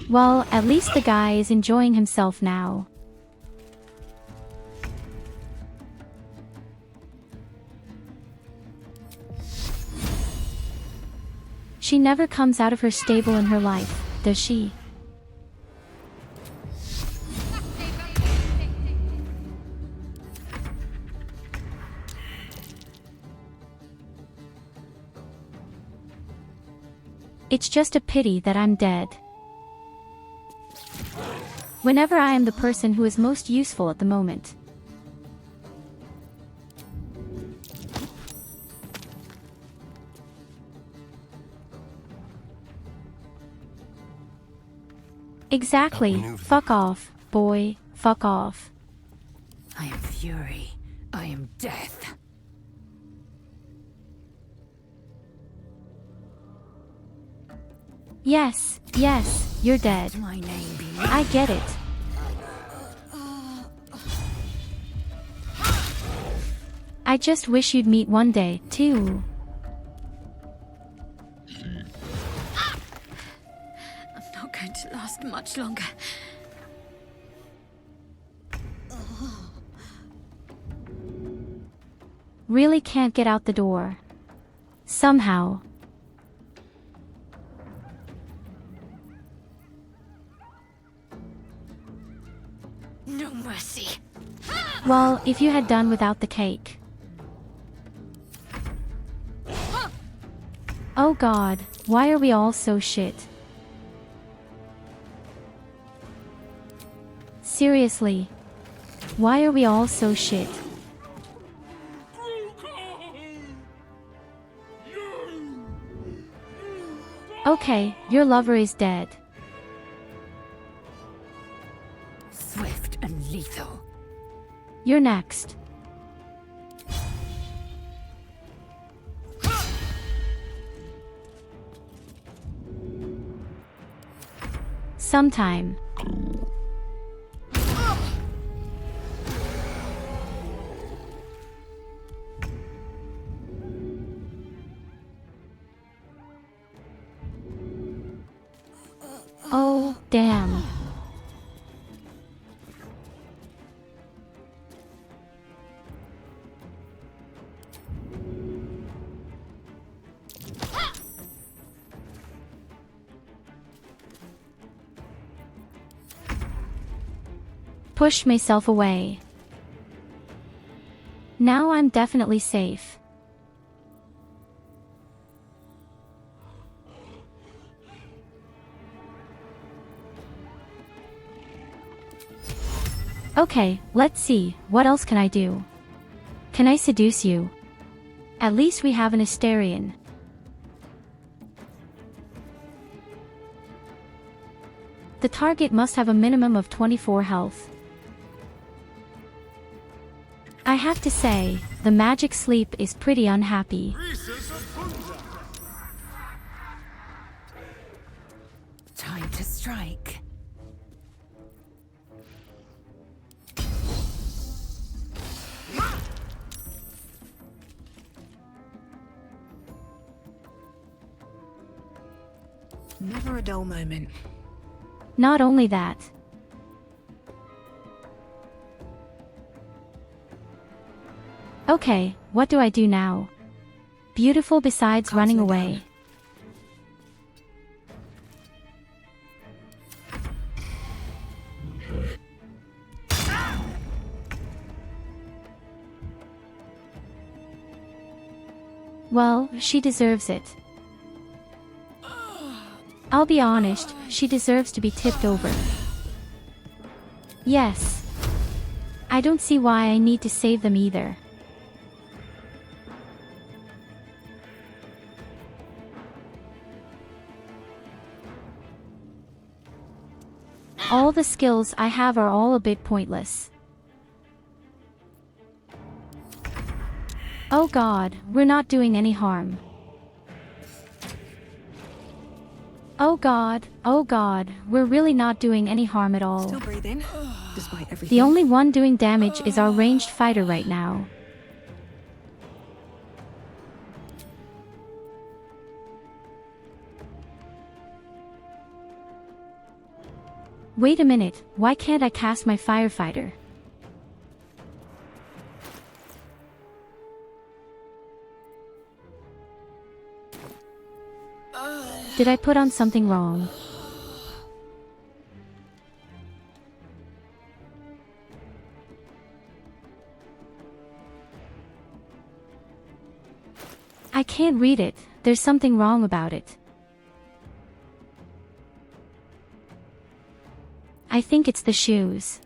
[SPEAKER 1] Well, at least the guy is enjoying himself now. She never comes out of her stable in her life, does she? It's just a pity that I'm dead. Whenever I am the person who is most useful at the moment. Exactly. Fuck off, boy. Fuck off.
[SPEAKER 13] I am fury. I am death.
[SPEAKER 1] Yes, yes, you're dead.
[SPEAKER 13] My name be
[SPEAKER 1] I get it. I just wish you'd meet one day, too.
[SPEAKER 13] I'm not going to last much longer.
[SPEAKER 1] Really can't get out the door. Somehow.
[SPEAKER 13] No mercy.
[SPEAKER 1] Well, if you had done without the cake. Oh god, why are we all so shit? Seriously. Why are we all so shit? Okay, your lover is dead.
[SPEAKER 13] Swift and lethal.
[SPEAKER 1] You're next. Sometime. Oh, damn. Push myself away. Now I'm definitely safe. Okay, let's see, what else can I do? Can I seduce you? At least we have an Asterian. The target must have a minimum of 24 health. I have to say, the magic sleep is pretty unhappy.
[SPEAKER 4] strike. Never a dull moment.
[SPEAKER 1] Not only that. Okay, what do I do now? Beautiful besides running away. Well, she deserves it. I'll be honest, she deserves to be tipped over. Yes. I don't see why I need to save them either. All the skills I have are all a bit pointless. Oh god, we're not doing any harm. Oh god, we're really not doing any harm at all.
[SPEAKER 4] Still breathing, despite everything.
[SPEAKER 1] The only one doing damage is our ranged fighter right now. Wait a minute, why can't I cast my firefighter? Did I put on something wrong? I can't read it, there's something wrong about it. I think it's the shoes.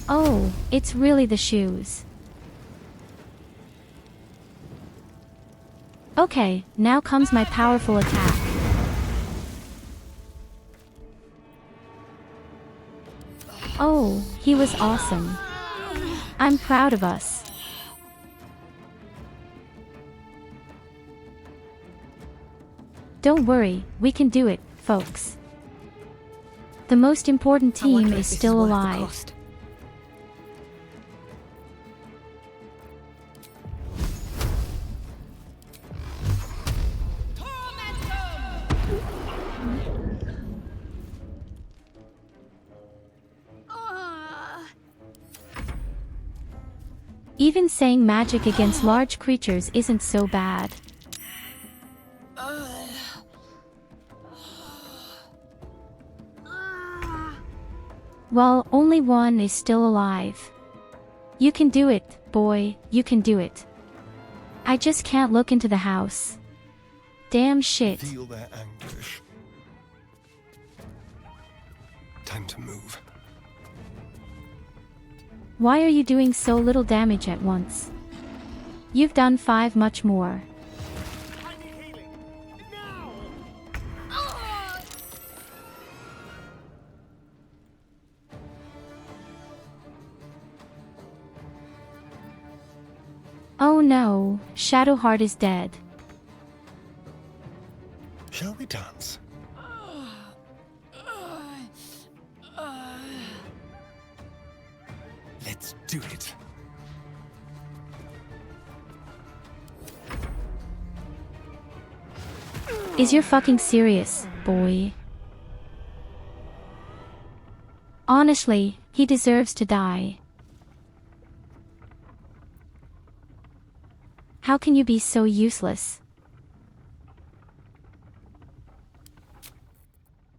[SPEAKER 1] Oh, it's really the shoes. Okay, now comes my powerful attack. Oh, he was awesome. I'm proud of us. Don't worry, we can do it, folks. The most important team is still alive. Even saying magic against large creatures isn't so bad. Well, only one is still alive. You can do it, boy, you can do it. I just can't look into the house. Damn shit.
[SPEAKER 22] Feel their anguish. Time to move.
[SPEAKER 1] Why are you doing so little damage at once? You've done 5 much more. Oh no, Shadowheart is dead.
[SPEAKER 22] Shall we dance? Let's do it.
[SPEAKER 1] Is you're fucking serious, boy? Honestly, he deserves to die. How can you be so useless?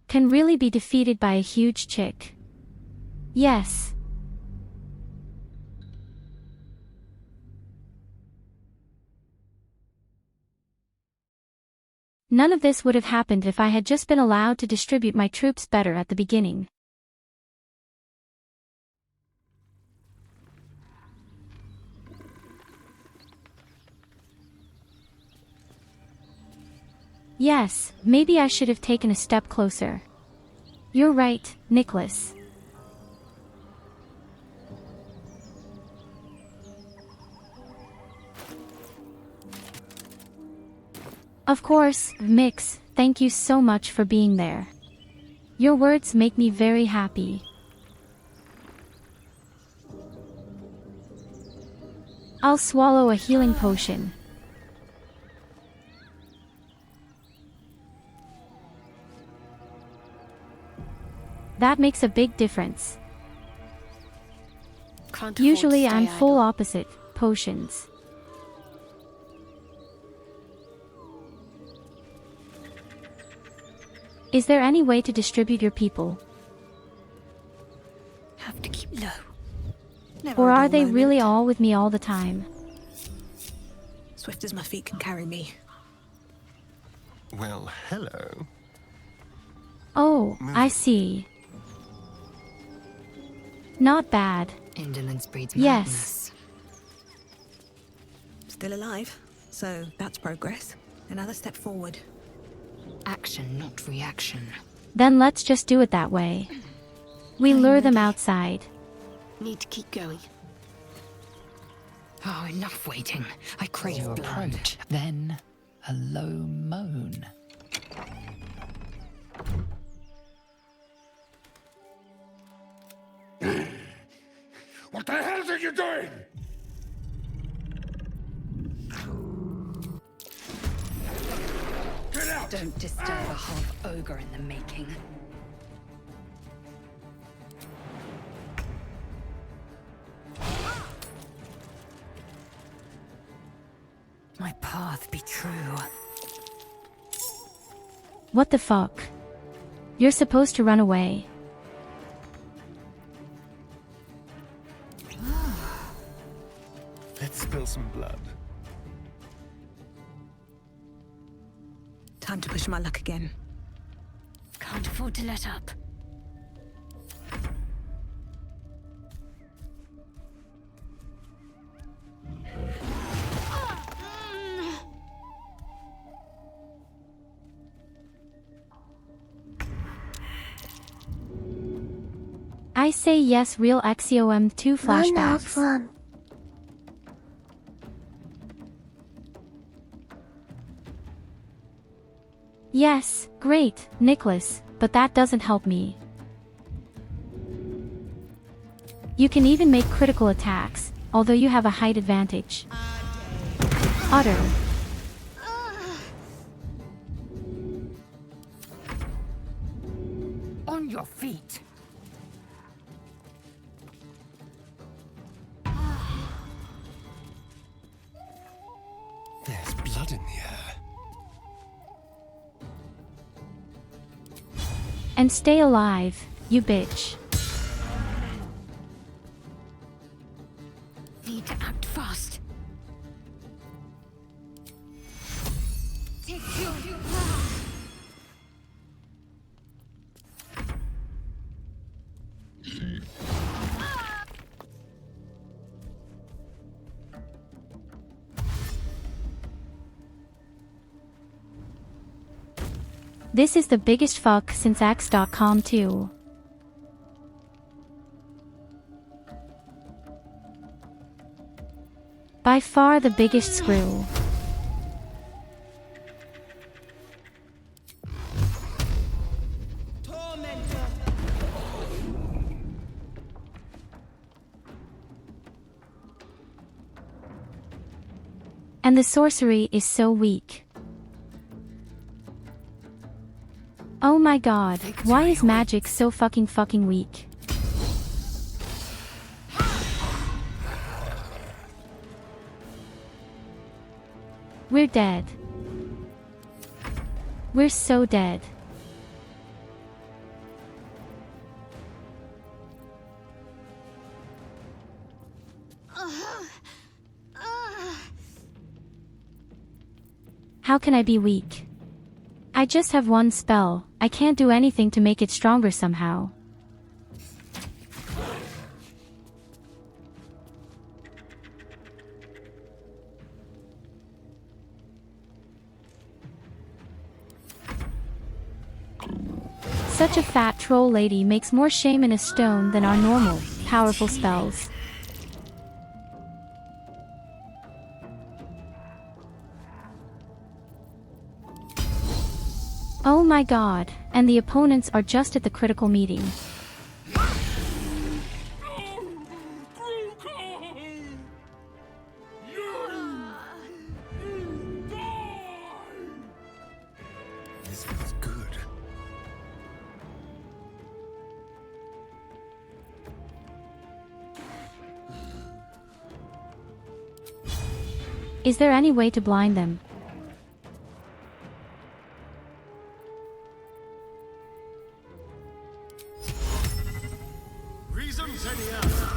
[SPEAKER 1] Can really be defeated by a huge chick. Yes. None of this would have happened if I had just been allowed to distribute my troops better at the beginning. Yes, maybe I should have taken a step closer. You're right, Nicholas. Of course, Mix, thank you so much for being there. Your words make me very happy. I'll swallow a healing potion. That makes a big difference. Usually I'm full opposite, potions. Is there any way to distribute your people?
[SPEAKER 4] Have to keep low. Never
[SPEAKER 1] Or
[SPEAKER 4] a
[SPEAKER 1] are
[SPEAKER 4] dull
[SPEAKER 1] they
[SPEAKER 4] moment.
[SPEAKER 1] really all with me all the time?
[SPEAKER 4] Swift as my feet can carry me.
[SPEAKER 22] Well, hello.
[SPEAKER 1] Oh, I see. Not bad.
[SPEAKER 13] Indolence breeds
[SPEAKER 1] Yes.
[SPEAKER 13] madness.
[SPEAKER 4] Still alive, so that's progress. Another step forward.
[SPEAKER 13] Action, not reaction.
[SPEAKER 1] Then let's just do it that way. We lure them outside.
[SPEAKER 4] Need to keep going.
[SPEAKER 13] Oh, enough waiting. I crave
[SPEAKER 10] You
[SPEAKER 13] blood.
[SPEAKER 10] approach, then a low moan.
[SPEAKER 3] What the hell are you doing? Get out!
[SPEAKER 13] Don't disturb a half ogre in the making. My path be true.
[SPEAKER 1] What the fuck? You're supposed to run away.
[SPEAKER 22] Let's spill some blood.
[SPEAKER 4] Time to push my luck again.
[SPEAKER 7] Can't afford to let up.
[SPEAKER 1] I say yes, real XCOM2
[SPEAKER 2] Run off
[SPEAKER 1] flashbacks.
[SPEAKER 2] from.
[SPEAKER 1] Yes, great, Nicholas, but that doesn't help me. You can even make critical attacks, although you have a height advantage. Utter.
[SPEAKER 6] On your feet.
[SPEAKER 22] There's blood in the air.
[SPEAKER 1] And stay alive, you bitch.
[SPEAKER 7] Need to act fast.
[SPEAKER 1] This is the biggest fuck since X.com 2. By far the biggest screw. And the sorcery is so weak. Oh my god, why is magic so fucking weak? We're dead. We're so dead. How can I be weak? I just have one spell, I can't do anything to make it stronger somehow. Such a fat troll lady makes more shame in a stone than our normal, powerful spells. Oh my god, and the opponents are just at the critical meeting.
[SPEAKER 5] This feels good.
[SPEAKER 1] Is there any way to blind them?
[SPEAKER 5] Reasons any other.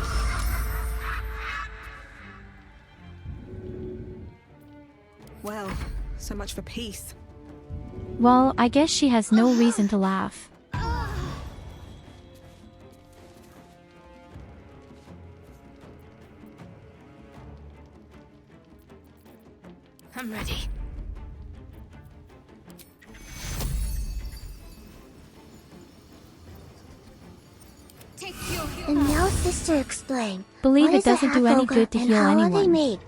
[SPEAKER 4] Well, so much for peace.
[SPEAKER 1] Well, I guess she has no reason to laugh.
[SPEAKER 6] I'm ready.
[SPEAKER 2] And now, sister, explain.
[SPEAKER 1] Believe
[SPEAKER 2] What
[SPEAKER 1] it
[SPEAKER 2] is a
[SPEAKER 1] doesn't do any
[SPEAKER 2] half-ogre
[SPEAKER 1] good to
[SPEAKER 2] and
[SPEAKER 1] heal
[SPEAKER 2] how are they
[SPEAKER 1] anyone.
[SPEAKER 2] made?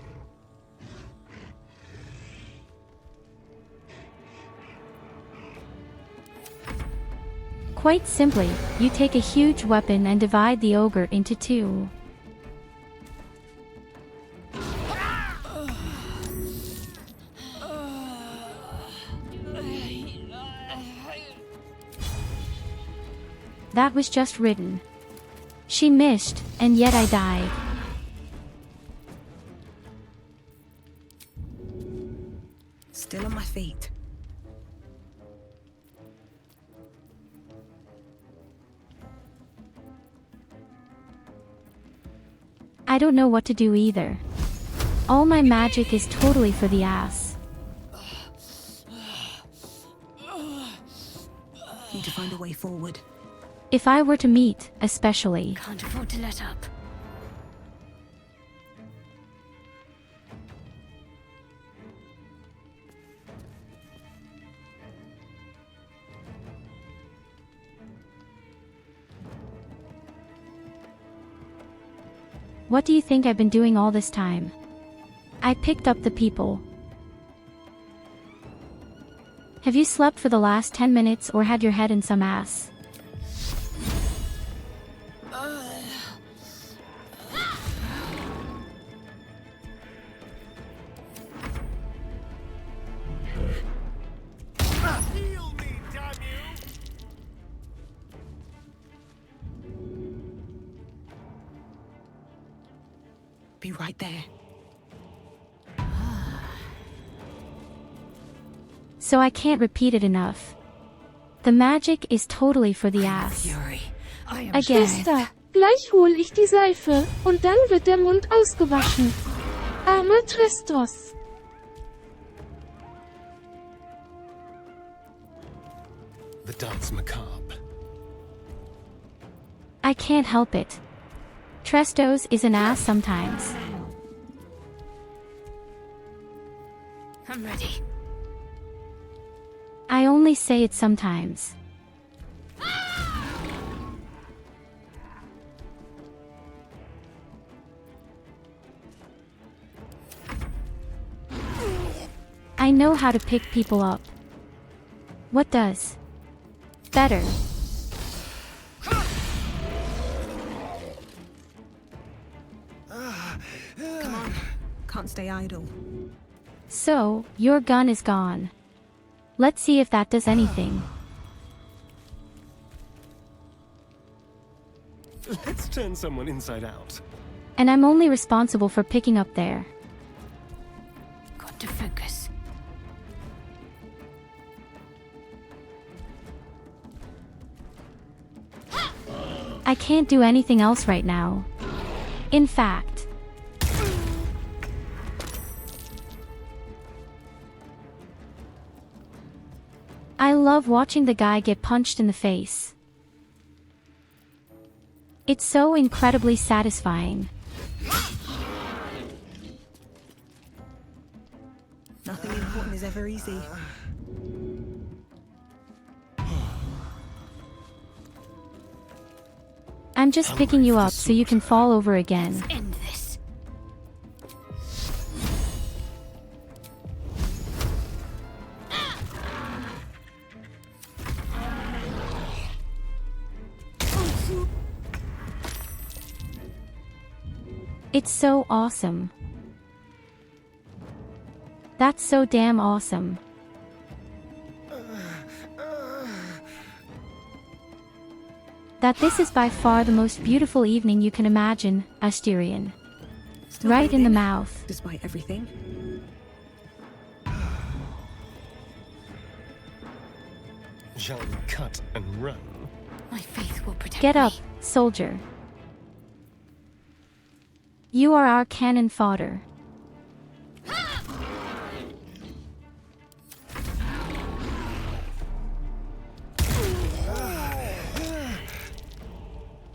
[SPEAKER 1] Quite simply, you take a huge weapon and divide the ogre into two. That was just written. She missed, and yet I died.
[SPEAKER 4] Still on my feet.
[SPEAKER 1] I don't know what to do either. All my magic is totally for the ass.
[SPEAKER 4] Need to find a way forward.
[SPEAKER 1] If I were to meet, especially.
[SPEAKER 6] Can't afford to let up.
[SPEAKER 1] What do you think I've been doing all this time? I picked up the people. Have you slept for the last 10 minutes or had your head in some ass?
[SPEAKER 4] Be right there.
[SPEAKER 1] So I can't repeat it enough. The magic is totally for the ass. Again.
[SPEAKER 11] Schwester, gleich hol ich die Seife, und dann wird der Mund ausgewaschen. Armer Tristos.
[SPEAKER 5] The dance macabre.
[SPEAKER 1] I can't help it. Trestos is an ass sometimes.
[SPEAKER 6] I'm ready.
[SPEAKER 1] I only say it sometimes. I know how to pick people up. What does? Better.
[SPEAKER 4] Come on. Can't stay idle.
[SPEAKER 1] So, your gun is gone. Let's see if that does anything.
[SPEAKER 5] Let's turn someone inside out.
[SPEAKER 1] And I'm only responsible for picking up there.
[SPEAKER 6] Got to focus.
[SPEAKER 1] I can't do anything else right now. In fact, I love watching the guy get punched in the face. It's so incredibly satisfying.
[SPEAKER 4] Nothing important is ever easy.
[SPEAKER 1] I'm just picking you up so you can fall over again.
[SPEAKER 6] End this.
[SPEAKER 1] It's so awesome. That's so damn awesome. That this is by far the most beautiful evening you can imagine, Asterion.
[SPEAKER 4] Still
[SPEAKER 1] Right in the
[SPEAKER 4] breathing,
[SPEAKER 1] mouth.
[SPEAKER 4] Despite everything.
[SPEAKER 5] Shall we cut and run?
[SPEAKER 13] My faith will protect
[SPEAKER 1] Get
[SPEAKER 13] me.
[SPEAKER 1] up, soldier. You are our cannon fodder.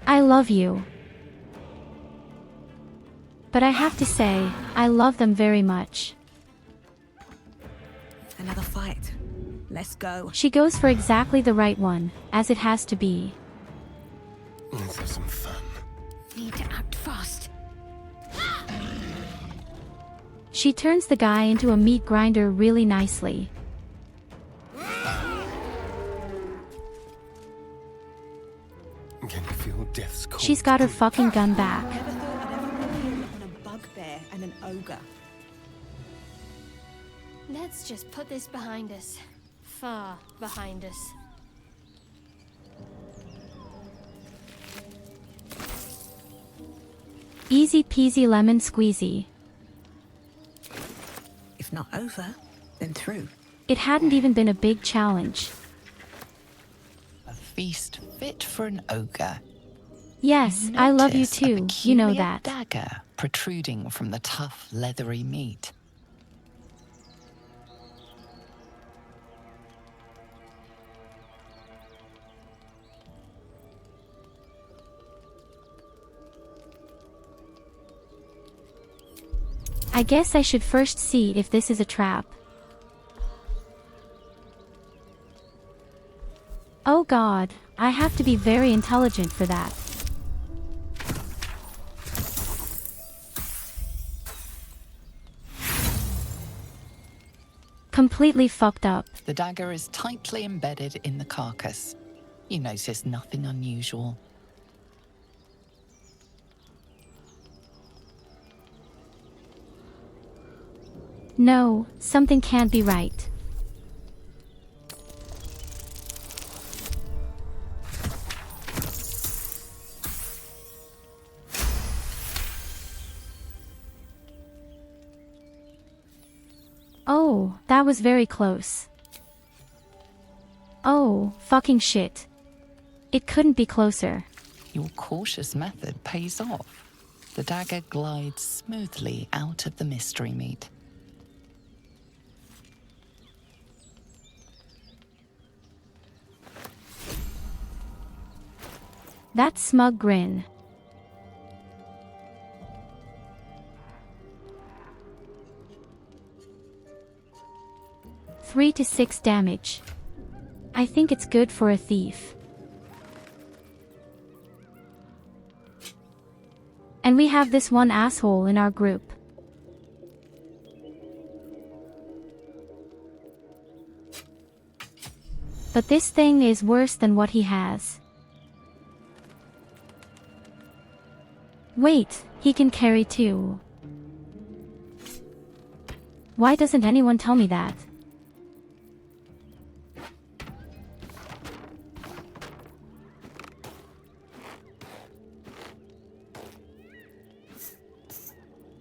[SPEAKER 1] I love you. But I have to say, I love them very much.
[SPEAKER 4] Another fight. Let's go.
[SPEAKER 1] She goes for exactly the right one, as it has to be.
[SPEAKER 5] Let's have some fun.
[SPEAKER 13] Need to act fast.
[SPEAKER 1] She turns the guy into a meat grinder really nicely.
[SPEAKER 5] Can you feel death's cold?
[SPEAKER 1] She's got her fucking gun back.
[SPEAKER 4] Never thought I'd ever rely on a bugbear and an ogre.
[SPEAKER 8] Let's just put this behind us. Far behind us.
[SPEAKER 1] Easy peasy lemon squeezy.
[SPEAKER 4] If not over, then through.
[SPEAKER 1] It hadn't even been a big challenge.
[SPEAKER 10] A feast fit for an ogre.
[SPEAKER 1] Yes, I love you
[SPEAKER 10] Notice a
[SPEAKER 1] too, you know
[SPEAKER 10] peculiar
[SPEAKER 1] that.
[SPEAKER 10] dagger protruding from the tough, leathery meat.
[SPEAKER 1] I guess I should first see if this is a trap. Oh god, I have to be very intelligent for that. Completely fucked up.
[SPEAKER 10] The dagger is tightly embedded in the carcass. You notice nothing unusual.
[SPEAKER 1] No, something can't be right. Oh, that was very close. Oh, fucking shit. It couldn't be closer.
[SPEAKER 10] Your cautious method pays off. The dagger glides smoothly out of the mystery meat.
[SPEAKER 1] That smug grin. Three to 6 damage. I think it's good for a thief. And we have this one asshole in our group. But this thing is worse than what he has. Wait, he can carry too. Why doesn't anyone tell me that?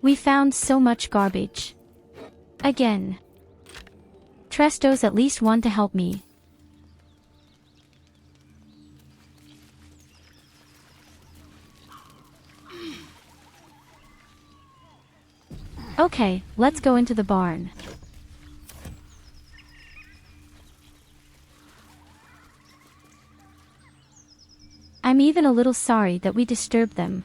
[SPEAKER 1] We found so much garbage. Again. Tresto's at least one to help me. Okay, let's go into the barn. I'm even a little sorry that we disturbed them.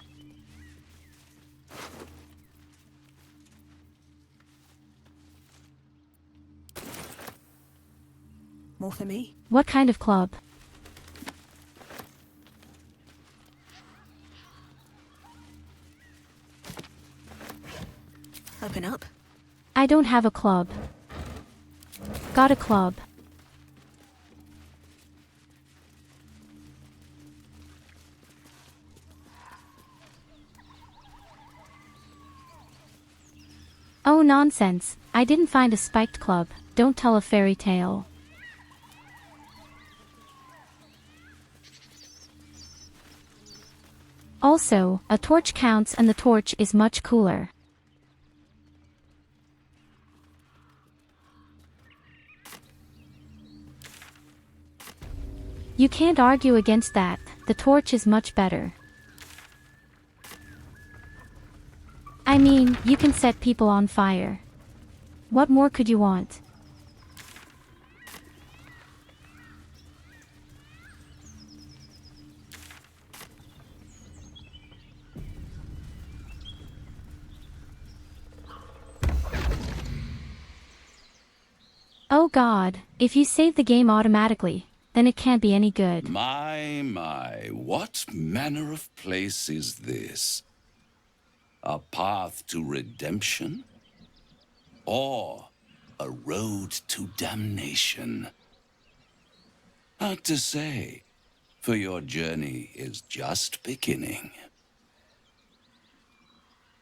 [SPEAKER 4] More for me?
[SPEAKER 1] What kind of club?
[SPEAKER 4] Open up.
[SPEAKER 1] I don't have a club. Got a club. Oh nonsense, I didn't find a spiked club, don't tell a fairy tale. Also, a torch counts and the torch is much cooler. You can't argue against that, the torch is much better. I mean, you can set people on fire. What more could you want? Oh god, if you save the game automatically, then it can't be any good.
[SPEAKER 12] My, what manner of place is this? A path to redemption? Or a road to damnation? Hard to say, for your journey is just beginning.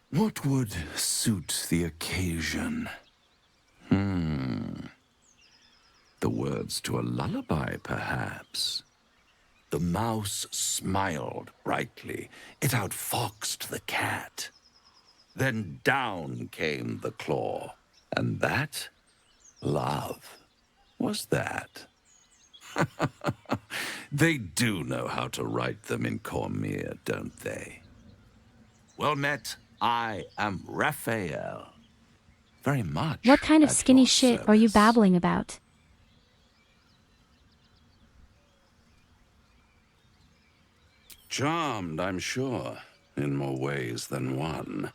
[SPEAKER 12] What would suit the occasion? The words to a lullaby, perhaps. The mouse smiled brightly. It outfoxed the cat. Then down came the claw. And that, love, was that. They do know how to write them in Cormier, don't they? Well met, I am Raphael. Very much.
[SPEAKER 1] What kind of
[SPEAKER 12] at
[SPEAKER 1] skinny
[SPEAKER 12] your
[SPEAKER 1] shit are you
[SPEAKER 12] service.
[SPEAKER 1] babbling about?
[SPEAKER 12] Charmed, I'm sure, in more ways than one.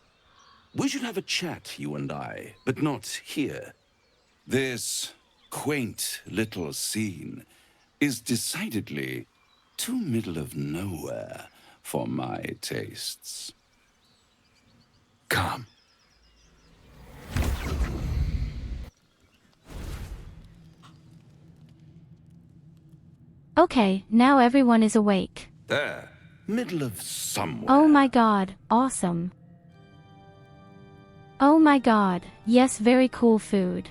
[SPEAKER 12] We should have a chat, you and I, but not here. This quaint little scene is decidedly too middle of nowhere for my tastes. Come.
[SPEAKER 1] Okay, now everyone is awake.
[SPEAKER 12] There, middle of somewhere.
[SPEAKER 1] Oh my god, awesome. Oh my god, yes, very cool food.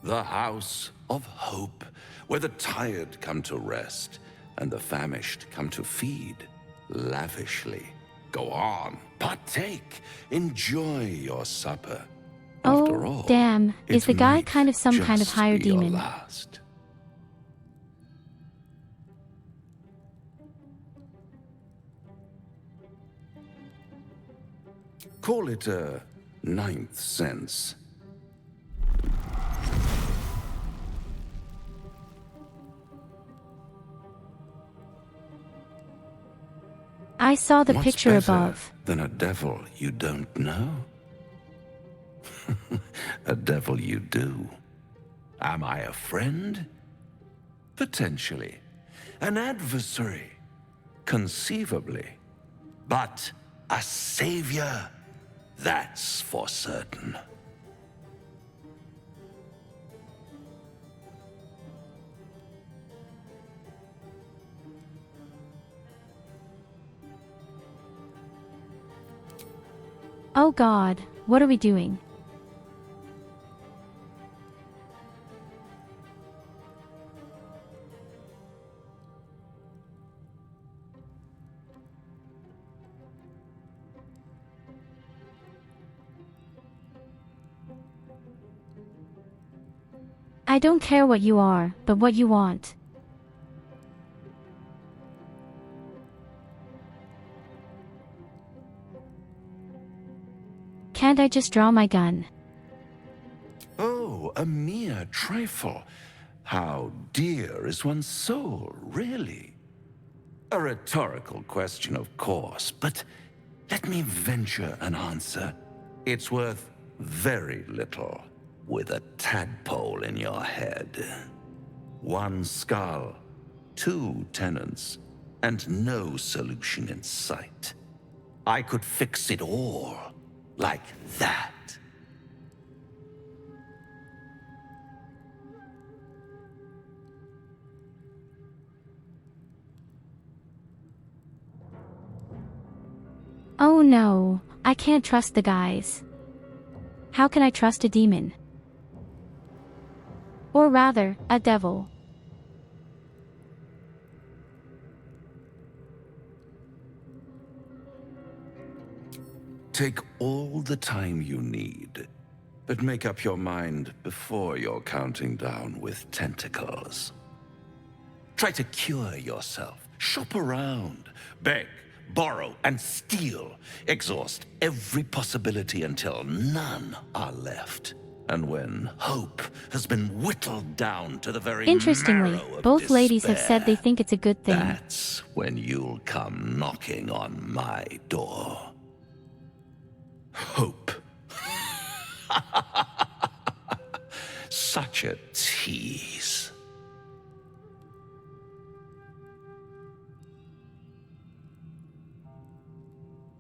[SPEAKER 12] The house of hope, where the tired come to rest and the famished come to feed lavishly. Go on, partake, enjoy your supper. After all,
[SPEAKER 1] Damn, is the guy
[SPEAKER 12] might
[SPEAKER 1] kind of some kind of
[SPEAKER 12] just
[SPEAKER 1] higher
[SPEAKER 12] be your
[SPEAKER 1] demon?
[SPEAKER 12] last. Call it a ninth sense.
[SPEAKER 1] I saw the
[SPEAKER 12] What's
[SPEAKER 1] picture
[SPEAKER 12] better
[SPEAKER 1] above.
[SPEAKER 12] than a devil you don't know? A devil you do. Am I a friend? Potentially. An adversary? Conceivably. But a savior? That's for certain.
[SPEAKER 1] Oh god, what are we doing? I don't care what you are, but what you want. Can't I just draw my gun?
[SPEAKER 12] Oh, a mere trifle. How dear is one's soul, really? A rhetorical question, of course, but let me venture an answer. It's worth very little with a tadpole in your head. One skull, two tenants, and no solution in sight. I could fix it all like that.
[SPEAKER 1] Oh no, I can't trust the guys. How can I trust a demon? Or rather, a devil.
[SPEAKER 12] Take all the time you need, but make up your mind before you're counting down with tentacles. Try to cure yourself. Shop around. Beg, borrow, and steal. Exhaust every possibility until none are left. And when hope has been whittled down to the very
[SPEAKER 1] Interestingly,
[SPEAKER 12] marrow of
[SPEAKER 1] both ladies have
[SPEAKER 12] despair,
[SPEAKER 1] said they think it's a good thing.
[SPEAKER 12] that's when you'll come knocking on my door. Hope. Such a tease.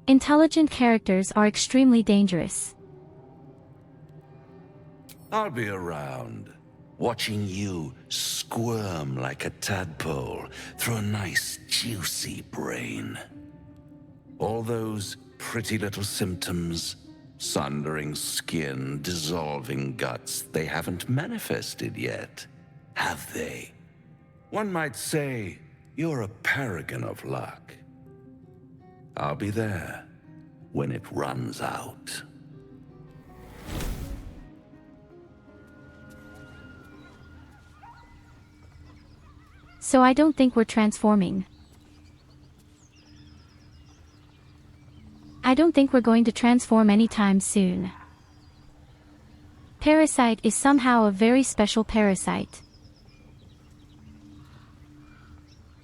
[SPEAKER 1] Intelligent characters are extremely dangerous.
[SPEAKER 12] I'll be around, watching you squirm like a tadpole through a nice, juicy brain. All those pretty little symptoms, sundering skin, dissolving guts, they haven't manifested yet, have they? One might say you're a paragon of luck. I'll be there when it runs out.
[SPEAKER 1] So I don't think we're transforming. I don't think we're going to transform anytime soon. Parasite is somehow a very special parasite.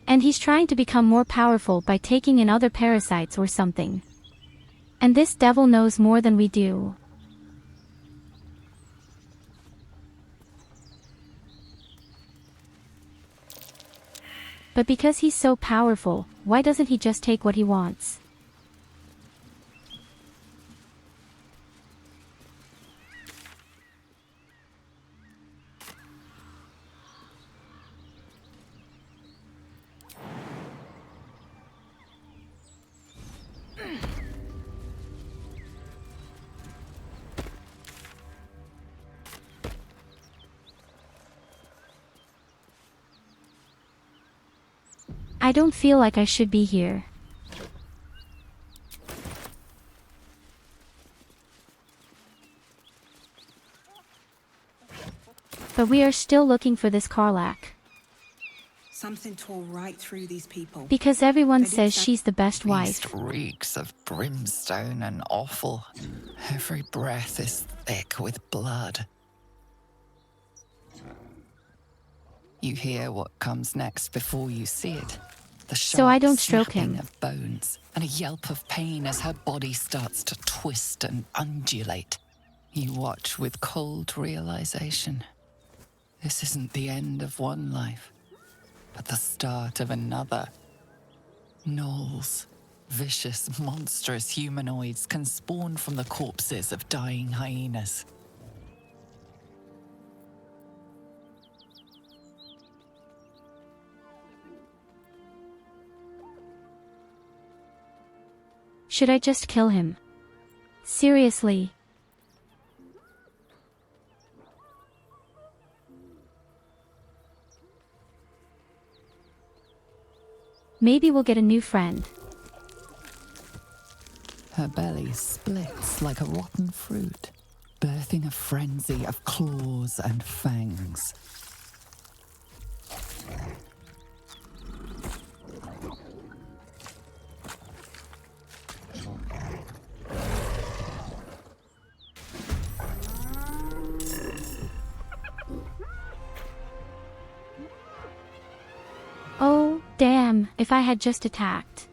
[SPEAKER 1] And he's trying to become more powerful by taking in other parasites or something. And this devil knows more than we do. But because he's so powerful, why doesn't he just take what he wants? I don't feel like I should be here. But we are still looking for this Karlach.
[SPEAKER 4] Something tore right through these people.
[SPEAKER 1] Because everyone
[SPEAKER 4] They didn't
[SPEAKER 1] says
[SPEAKER 4] stand-
[SPEAKER 1] she's the best wife.
[SPEAKER 10] Beast reeks of brimstone and offal. Every breath is thick with blood. You hear what comes next before you see it. The
[SPEAKER 1] So I don't
[SPEAKER 10] sharp
[SPEAKER 1] stroke
[SPEAKER 10] snapping
[SPEAKER 1] him.
[SPEAKER 10] of bones and a yelp of pain as her body starts to twist and undulate. You watch with cold realization. This isn't the end of one life, but the start of another. Gnolls, vicious, monstrous humanoids can spawn from the corpses of dying hyenas.
[SPEAKER 1] Should I just kill him? Seriously. Maybe we'll get a new friend.
[SPEAKER 10] Her belly splits like a rotten fruit, birthing a frenzy of claws and fangs.
[SPEAKER 1] Oh, damn, if I had just attacked.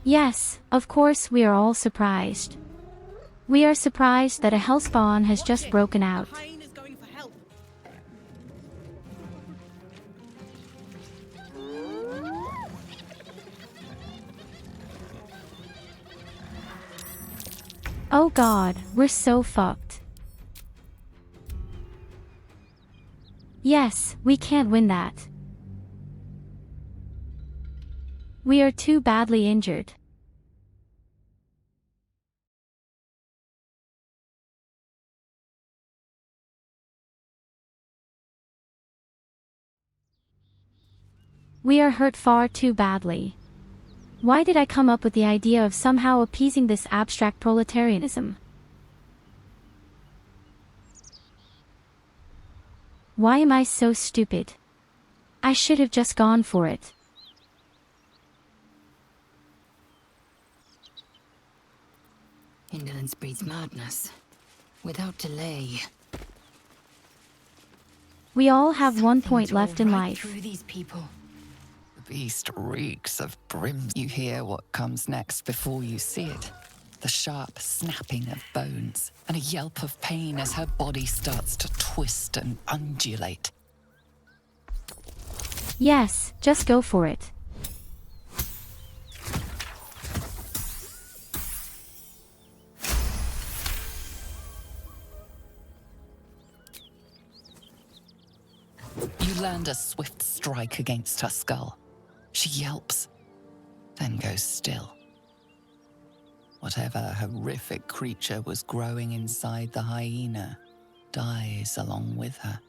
[SPEAKER 1] Yes, of course we are all surprised. We are surprised that a hellspawn has just broken out. Oh god, we're so fucked. Yes, we can't win that. We are too badly injured. We are hurt far too badly. Why did I come up with the idea of somehow appeasing this abstract proletarianism? Why am I so stupid? I should have just gone for it.
[SPEAKER 13] Indolence breeds madness. Without delay.
[SPEAKER 1] We all have one point
[SPEAKER 13] Tore
[SPEAKER 1] left in
[SPEAKER 13] right
[SPEAKER 1] life.
[SPEAKER 13] through these people.
[SPEAKER 10] The beast reeks of brim. You hear what comes next before you see it. The sharp snapping of bones, and a yelp of pain as her body starts to twist and undulate.
[SPEAKER 1] Yes, just go for it.
[SPEAKER 10] You land a swift strike against her skull. She yelps, then goes still. Whatever horrific creature was growing inside the hyena dies along with her.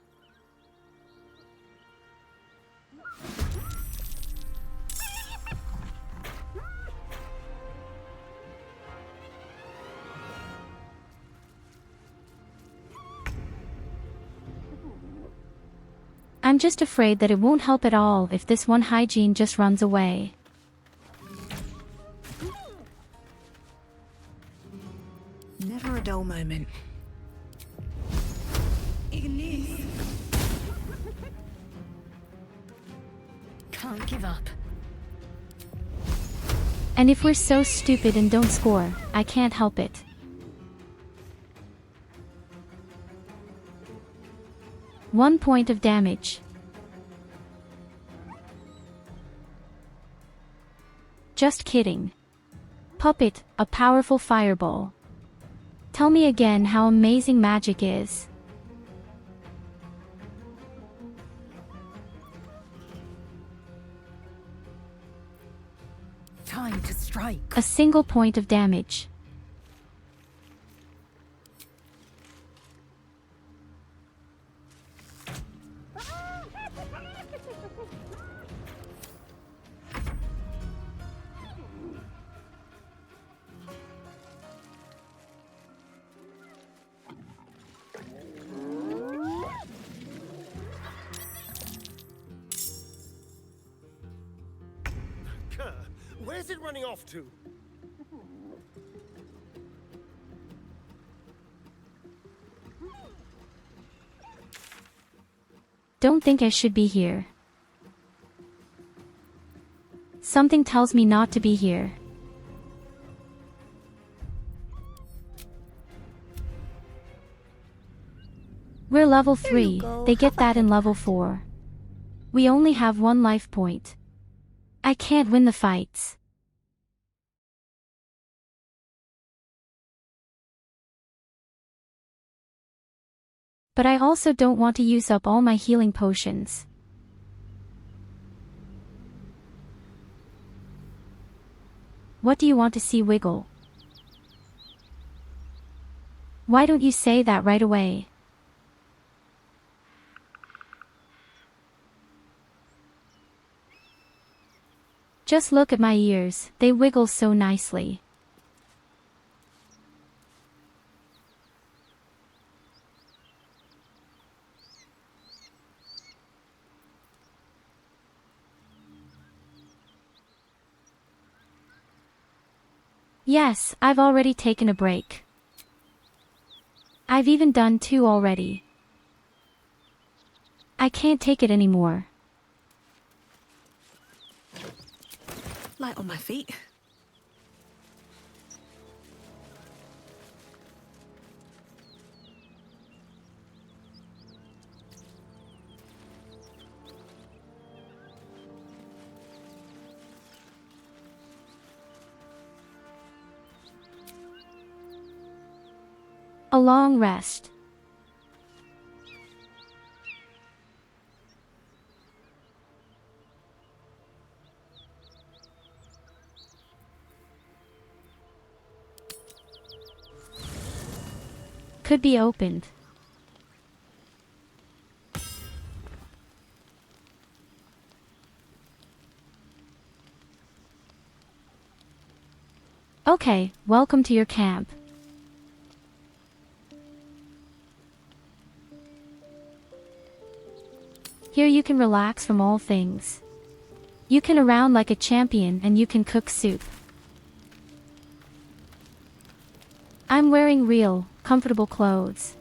[SPEAKER 1] I'm just afraid that it won't help at all if this one hygiene just runs away.
[SPEAKER 4] Never a dull moment. Ignis.
[SPEAKER 6] Can't give up.
[SPEAKER 1] And if we're so stupid and don't score, I can't help it. One point of damage. Just kidding. Puppet, a powerful fireball. Tell me again how amazing magic is.
[SPEAKER 6] Time to strike.
[SPEAKER 1] A single point of damage.
[SPEAKER 3] Where's it running off to?
[SPEAKER 1] Don't think I should be here. Something tells me not to be here. We're level 3, they get that in level 4. We only have one life point. I can't win the fights. But I also don't want to use up all my healing potions. What do you want to see wiggle? Why don't you say that right away? Just look at my ears, they wiggle so nicely. Yes, I've already taken a break. I've even done 2 already. I can't take it anymore.
[SPEAKER 4] Light on my feet.
[SPEAKER 1] A long rest. could be opened. Okay, welcome to your camp. Here you can relax from all things. You can around like a champion and you can cook soup. I'm wearing real, comfortable clothes.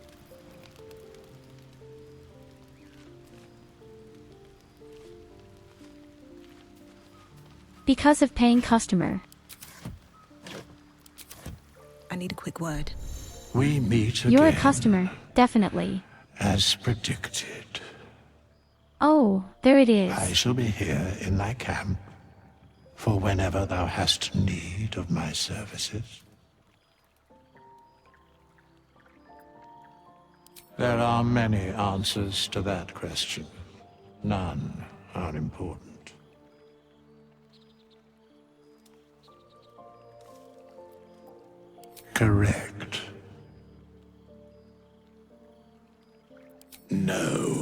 [SPEAKER 1] Because of paying customer.
[SPEAKER 4] I need a quick word.
[SPEAKER 3] We meet again.
[SPEAKER 1] You're a customer, definitely.
[SPEAKER 3] As predicted.
[SPEAKER 1] Oh, there it is.
[SPEAKER 3] I shall be here in thy camp for whenever thou hast need of my services. There are many answers to that question. None are important. Correct. No.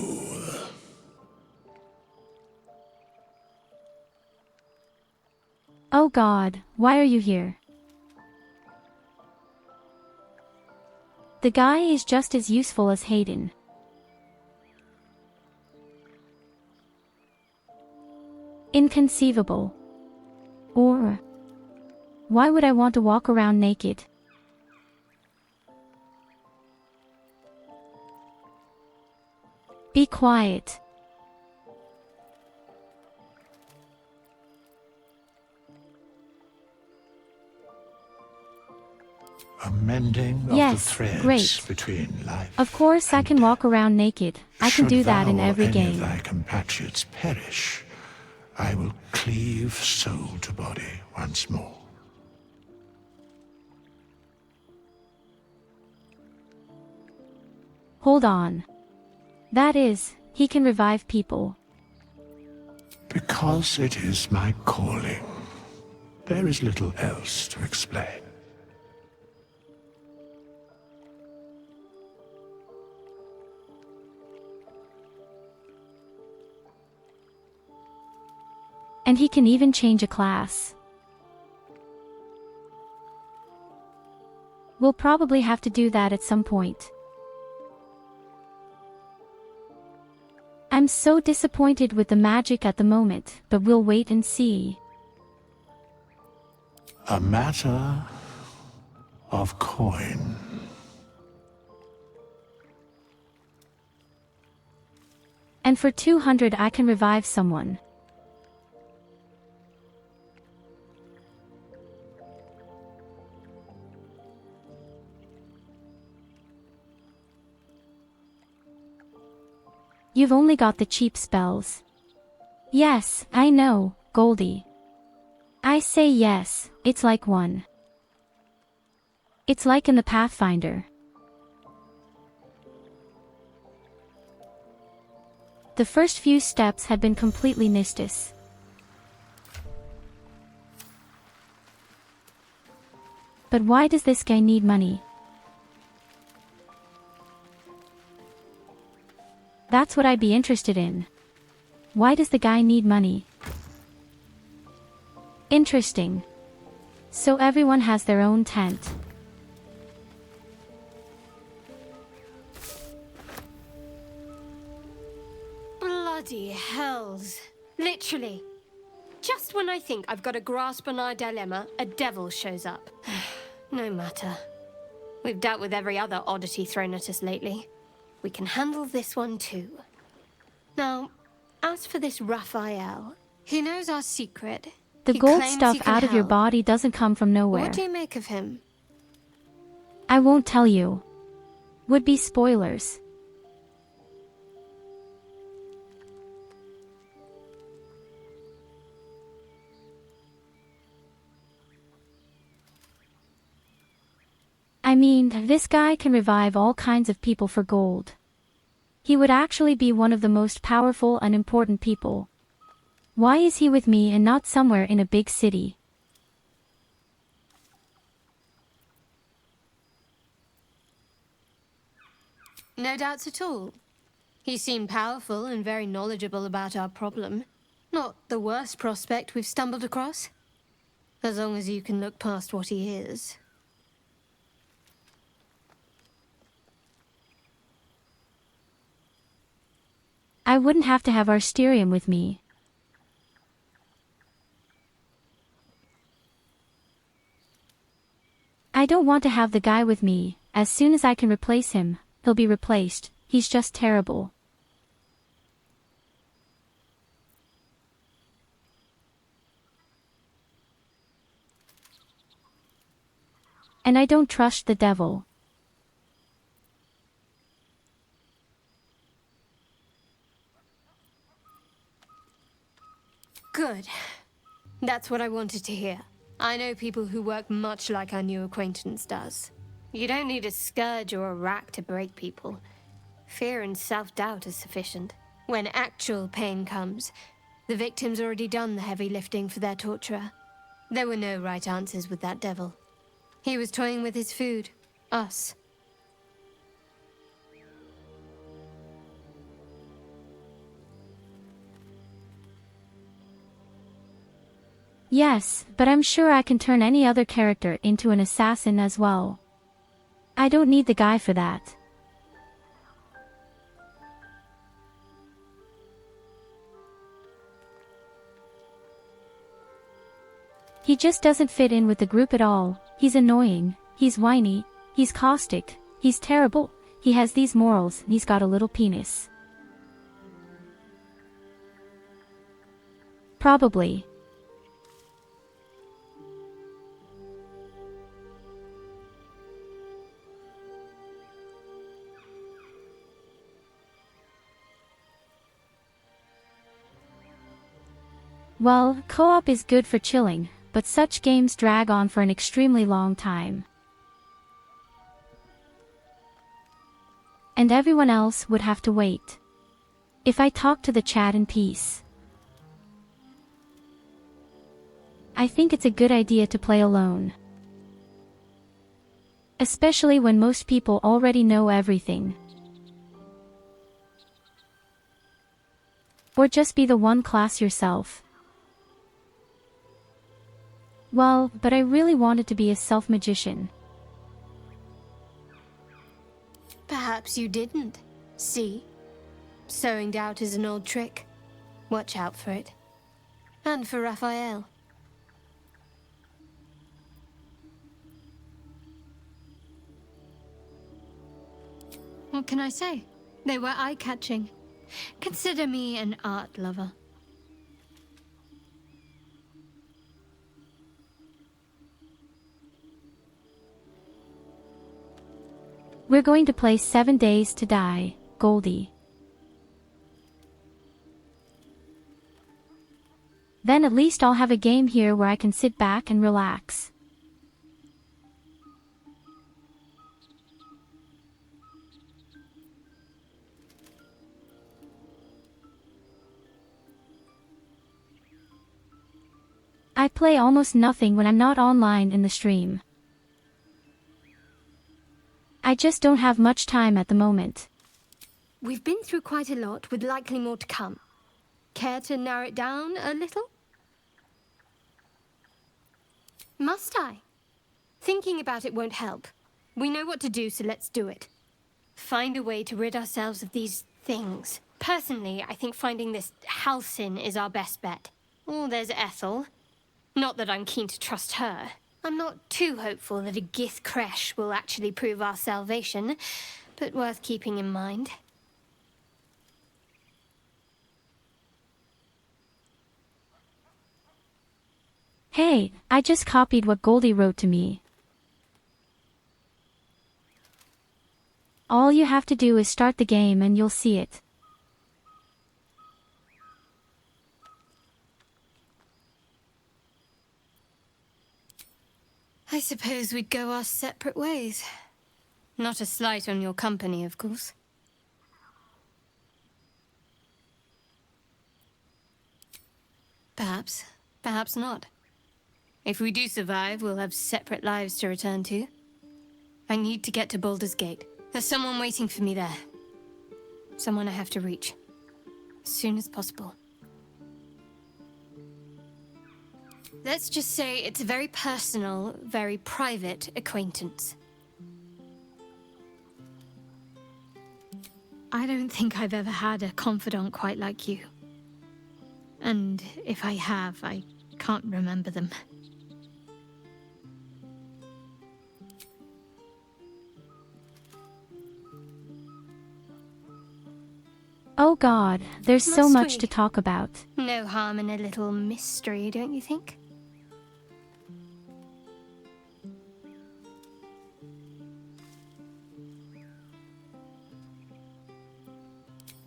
[SPEAKER 1] Oh God, why are you here? The guy is just as useful as Hayden. Inconceivable. Or, why would I want to walk around naked? Be quiet.
[SPEAKER 3] A mending of the threads
[SPEAKER 1] great.
[SPEAKER 3] between life.
[SPEAKER 1] Of course I can walk around naked. I can do that in every
[SPEAKER 3] Should thou or any
[SPEAKER 1] game.
[SPEAKER 3] of thy compatriots perish, I will cleave soul to body once more.
[SPEAKER 1] Hold on. That is, he can revive people.
[SPEAKER 3] Because it is my calling. There is little else to explain.
[SPEAKER 1] And he can even change a class. We'll probably have to do that at some point. I'm so disappointed with the magic at the moment, but we'll wait and see.
[SPEAKER 3] A matter of coin.
[SPEAKER 1] And for 200 I can revive someone. You've only got the cheap spells. Yes, I know, Goldie. I say yes, it's like one. It's like in the Pathfinder. The first few steps had been completely Nistus. But why does this guy need money? That's what I'd be interested in. Why does the guy need money? Interesting. So everyone has their own tent.
[SPEAKER 8] Bloody hells. Literally. Just when I think I've got a grasp on our dilemma, a devil shows up. No matter. We've dealt with every other oddity thrown at us lately. We can handle this one too. Now, as for this Raphael, he knows our secret.
[SPEAKER 1] The
[SPEAKER 8] He
[SPEAKER 1] gold
[SPEAKER 8] claims
[SPEAKER 1] stuff
[SPEAKER 8] he can
[SPEAKER 1] out of your
[SPEAKER 8] help.
[SPEAKER 1] body doesn't come from nowhere.
[SPEAKER 8] What do you make of him?
[SPEAKER 1] I won't tell you. Would be spoilers. I mean, this guy can revive all kinds of people for gold. He would actually be one of the most powerful and important people. Why is he with me and not somewhere in a big city?
[SPEAKER 8] No doubts at all. He seemed powerful and very knowledgeable about our problem. Not the worst prospect we've stumbled across. As long as you can look past what he is.
[SPEAKER 1] I wouldn't have to have Arsterium with me. I don't want to have the guy with me. As soon as I can replace him, he'll be replaced. He's just terrible. And I don't trust the devil.
[SPEAKER 8] Good. That's what I wanted to hear. I know people who work much like our new acquaintance does. You don't need a scourge or a rack to break people. Fear and self-doubt is sufficient. When actual pain comes, the victim's already done the heavy lifting for their torturer. There were no right answers with that devil. He was toying with his food. Us.
[SPEAKER 1] Yes, but I'm sure I can turn any other character into an assassin as well. I don't need the guy for that. He just doesn't fit in with the group at all. He's annoying, he's whiny, he's caustic, he's terrible, he has these morals, and he's got a little penis. Probably. Well, co-op is good for chilling, but such games drag on for an extremely long time. And everyone else would have to wait. If I talk to the chat in peace. I think it's a good idea to play alone. Especially when most people already know everything. Or just be the one class yourself. Well, but I really wanted to be a self-magician.
[SPEAKER 8] Perhaps you didn't. See? Sowing doubt is an old trick. Watch out for it. And for Raphael. What can I say? They were eye-catching. Consider me an art lover.
[SPEAKER 1] We're going to play 7 Days to Die, Goldie. Then at least I'll have a game here where I can sit back and relax. I play almost nothing when I'm not online in the stream. I just don't have much time at the moment.
[SPEAKER 8] We've been through quite a lot, with likely more to come. Care to narrow it down a little? Must I? Thinking about it won't help. We know what to do, so let's do it. Find a way to rid ourselves of these things. Personally, I think finding this Halcyon is our best bet. Oh, there's Ethel. Not that I'm keen to trust her. I'm not too hopeful that a Gith crash will actually prove our salvation, but worth keeping in mind.
[SPEAKER 1] Hey, I just copied what Goldie wrote to me. All you have to do is start the game and you'll see it.
[SPEAKER 8] I suppose we'd go our separate ways. Not a slight on your company, of course. Perhaps. Perhaps not. If we do survive, we'll have separate lives to return to. I need to get to Baldur's Gate. There's someone waiting for me there. Someone I have to reach. As soon as possible. Let's just say it's a very personal, very private acquaintance. I don't think I've ever had a confidant quite like you. And if I have, I can't remember them.
[SPEAKER 1] Oh God, there's so much to talk about.
[SPEAKER 8] No harm in a little mystery, don't you think?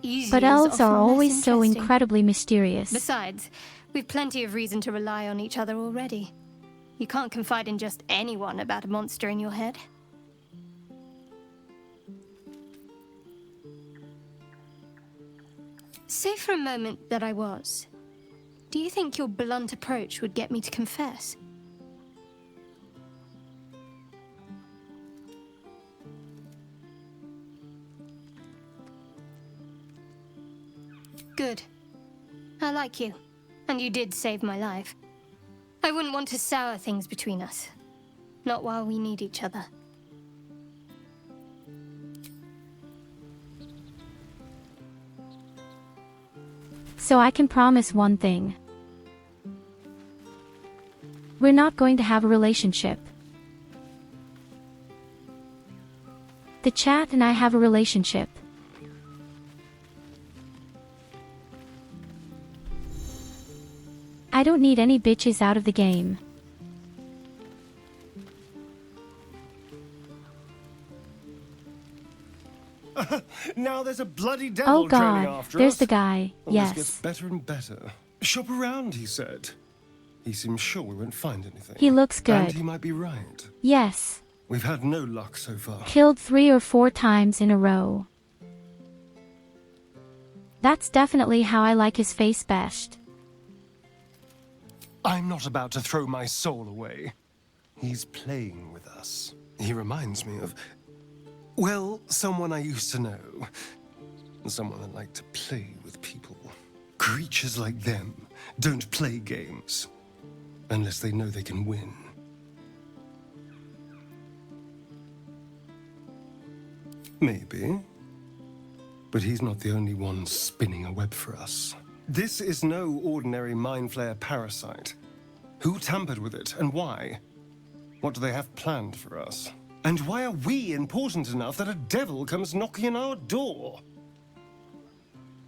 [SPEAKER 8] Easy
[SPEAKER 1] But
[SPEAKER 8] is
[SPEAKER 1] elves are
[SPEAKER 8] often less
[SPEAKER 1] always so
[SPEAKER 8] interesting.
[SPEAKER 1] incredibly mysterious.
[SPEAKER 8] Besides, we've plenty of reason to rely on each other already. You can't confide in just anyone about a monster in your head. Say for a moment that I was. Do you think your blunt approach would get me to confess? Good. I like you. And you did save my life. I wouldn't want to sour things between us. Not while we need each other.
[SPEAKER 1] So I can promise one thing. We're not going to have a relationship. The chat and I have a relationship. I don't need any bitches out of the game.
[SPEAKER 5] Now there's a bloody devil
[SPEAKER 1] Oh
[SPEAKER 5] trailing
[SPEAKER 1] God,
[SPEAKER 5] after
[SPEAKER 1] there's
[SPEAKER 5] us.
[SPEAKER 1] the guy,
[SPEAKER 5] All
[SPEAKER 1] yes.
[SPEAKER 5] This gets better and better. Shop around, he said. He seems sure we won't find anything.
[SPEAKER 1] He looks good.
[SPEAKER 5] And he might be right.
[SPEAKER 1] Yes.
[SPEAKER 5] We've had no luck so far.
[SPEAKER 1] Killed 3 or 4 times in a row. That's definitely how I like his face best.
[SPEAKER 5] I'm not about to throw my soul away. He's playing with us. He reminds me of, well, someone I used to know. Someone that liked to play with people. Creatures like them don't play games unless they know they can win. Maybe. But he's not the only one spinning a web for us. This is no ordinary Mind Flayer parasite. Who tampered with it, and why? What do they have planned for us? And why are we important enough that a devil comes knocking on our door?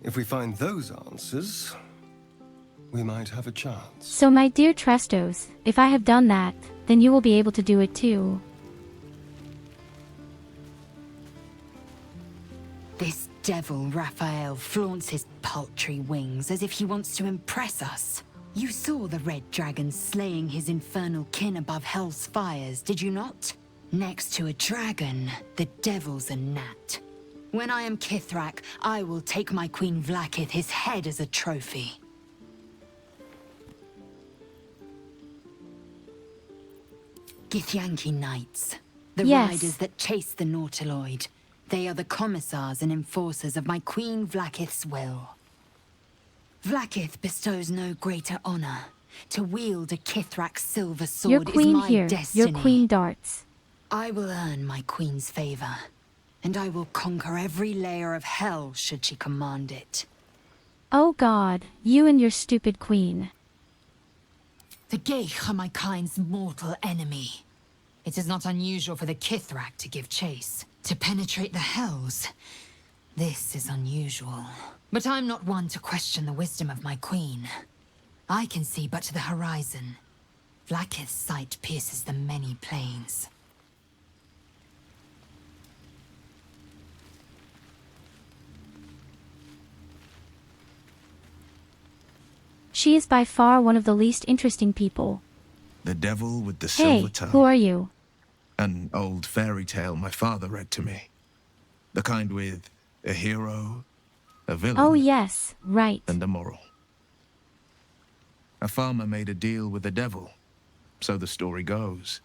[SPEAKER 5] If we find those answers, we might have a chance.
[SPEAKER 1] So my dear Trestos, if I have done that, then you will be able to do it too.
[SPEAKER 13] This devil Raphael flaunts his paltry wings as if he wants to impress us. You saw the red dragon slaying his infernal kin above hell's fires, did you not? Next to a dragon, the devil's a gnat. When I am Kithrak, I will take my Queen Vlaakith his head as a trophy. Githyanki Knights, the
[SPEAKER 1] Yes.
[SPEAKER 13] riders that chase the Nautiloid. They are the commissars and enforcers of my Queen Vlaakith's will. Vlaakith bestows no greater honor. To wield a Kithrak's silver sword
[SPEAKER 1] Your queen
[SPEAKER 13] is my
[SPEAKER 1] here,
[SPEAKER 13] destiny.
[SPEAKER 1] your queen darts.
[SPEAKER 13] I will earn my queen's favor, and I will conquer every layer of hell should she command it.
[SPEAKER 1] Oh God, you and your stupid queen.
[SPEAKER 13] The Geich are my kind's mortal enemy. It is not unusual for the Kithrak to give chase. To penetrate the hells, this is unusual. But I'm not one to question the wisdom of my queen. I can see but to the horizon. Vlaakith's sight pierces the many planes.
[SPEAKER 1] She is by far one of the least interesting people.
[SPEAKER 16] The devil with the
[SPEAKER 1] Hey,
[SPEAKER 16] silver tongue.
[SPEAKER 1] who are you?
[SPEAKER 16] An old fairy tale my father read to me. The kind with a hero, a villain,
[SPEAKER 1] Oh yes, right.
[SPEAKER 16] and a moral. A farmer made a deal with the devil, so the story goes.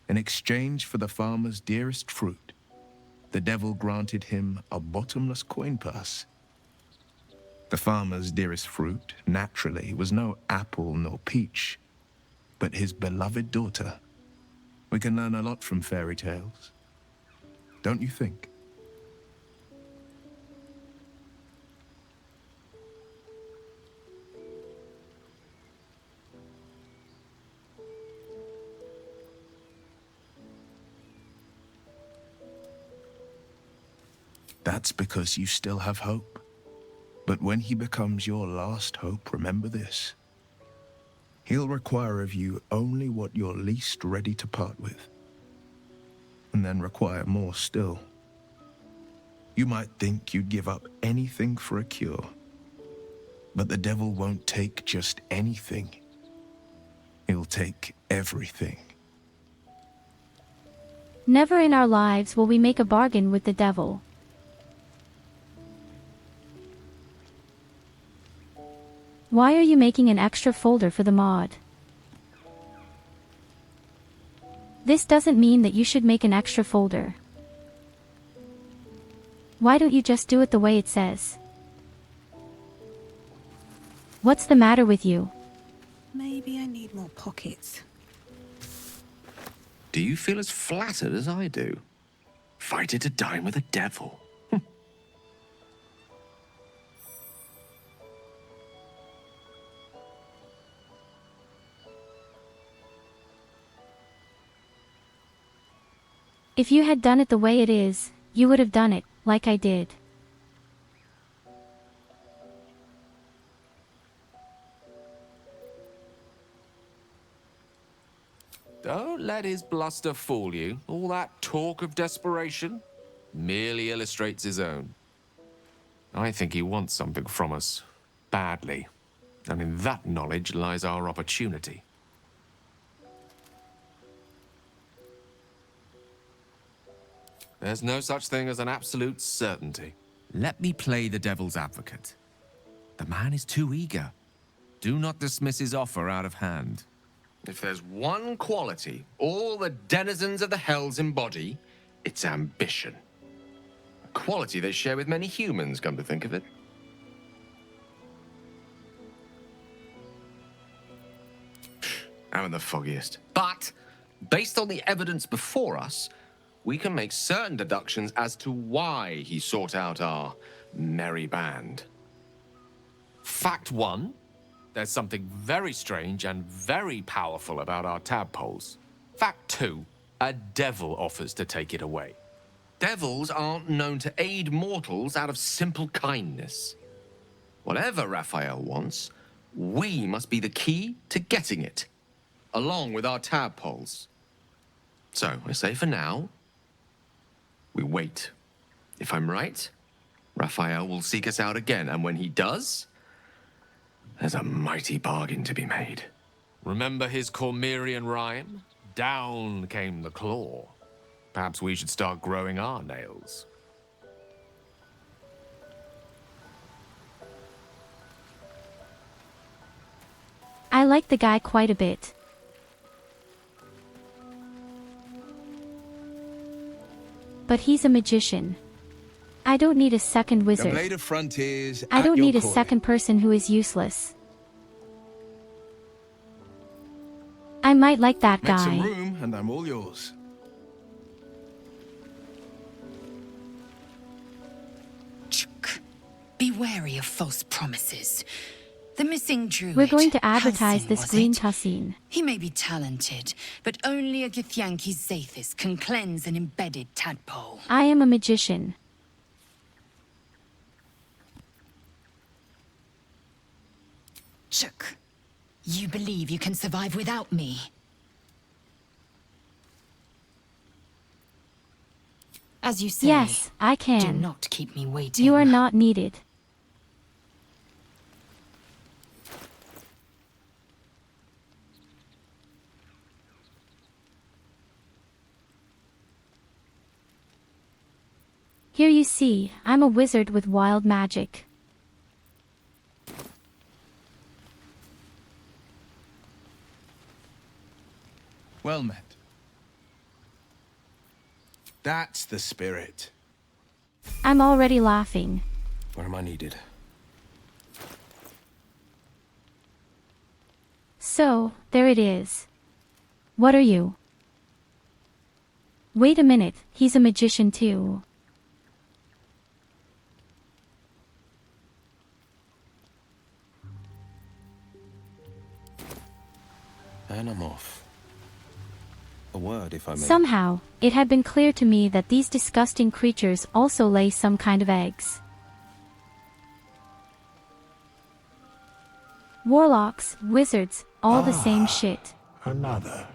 [SPEAKER 16] In exchange for the farmer's dearest fruit, the devil granted him a bottomless coin purse. The farmer's dearest fruit, naturally, was no apple nor peach, but his beloved daughter. We can learn a lot from fairy tales, don't you think? That's because you still have hope. But when he becomes your last hope, remember this. He'll require of you only what you're least ready to part with. And then require more still. You might think you'd give up anything for a cure. But the devil won't take just anything. He'll take everything.
[SPEAKER 1] Never in our lives will we make a bargain with the devil. Why are you making an extra folder for the mod? This doesn't mean that you should make an extra folder. Why don't you just do it the way it says? What's the matter with you?
[SPEAKER 4] Maybe I need more pockets.
[SPEAKER 17] Do you feel as flattered as I do? Fighting to dine with a devil.
[SPEAKER 1] If you had done it the way it is, you would have done it, like I did.
[SPEAKER 19] Don't let his bluster fool you. All that talk of desperation merely illustrates his own. I think he wants something from us, badly. And in that knowledge lies our opportunity. There's no such thing as an absolute certainty.
[SPEAKER 15] Let me play the devil's advocate. The man is too eager. Do not dismiss his offer out of hand.
[SPEAKER 19] If there's one quality all the denizens of the hells embody, it's ambition. A quality they share with many humans, come to think of it. I'm the foggiest. But, based on the evidence before us, we can make certain deductions as to why he sought out our merry band. Fact 1. There's something very strange and very powerful about our tadpoles. Fact 2. A devil offers to take it away. Devils aren't known to aid mortals out of simple kindness. Whatever Raphael wants, we must be the key to getting it, along with our tadpoles. So, I say for now, we wait. If I'm right, Raphael will seek us out again, and when he does, there's a mighty bargain to be made. Remember his Cormyrean rhyme? Down came the claw. Perhaps we should start growing our nails.
[SPEAKER 1] I like the guy quite a bit. But he's a magician. I don't need a second wizard.
[SPEAKER 16] The Blade of Frontiers
[SPEAKER 1] I
[SPEAKER 16] at
[SPEAKER 1] don't
[SPEAKER 16] your
[SPEAKER 1] need a
[SPEAKER 16] calling.
[SPEAKER 1] second person who is useless. I might like that
[SPEAKER 16] Make some
[SPEAKER 1] guy.
[SPEAKER 16] room, and I'm all yours.
[SPEAKER 13] Be wary of false promises. The missing druid.
[SPEAKER 1] We're going to advertise
[SPEAKER 13] Halsin,
[SPEAKER 1] this
[SPEAKER 13] was
[SPEAKER 1] green
[SPEAKER 13] it?
[SPEAKER 1] Tussine.
[SPEAKER 13] He may be talented, but only a Githyanki Zathis can cleanse an embedded tadpole.
[SPEAKER 1] I am a magician.
[SPEAKER 13] Chuk, you believe you can survive without me? As you say,
[SPEAKER 1] Yes, I
[SPEAKER 13] do
[SPEAKER 1] can.
[SPEAKER 13] not keep me waiting.
[SPEAKER 1] You are not needed. Here you see, I'm a wizard with wild magic.
[SPEAKER 16] Well met. That's the spirit.
[SPEAKER 1] I'm already laughing.
[SPEAKER 17] Where am I needed?
[SPEAKER 1] So, there it is. What are you? Wait a minute, he's a magician too.
[SPEAKER 17] And I'm off. A word, if I may.
[SPEAKER 1] Somehow, it had been clear to me that these disgusting creatures also lay some kind of eggs. Warlocks, wizards, all the same shit.
[SPEAKER 14] Another.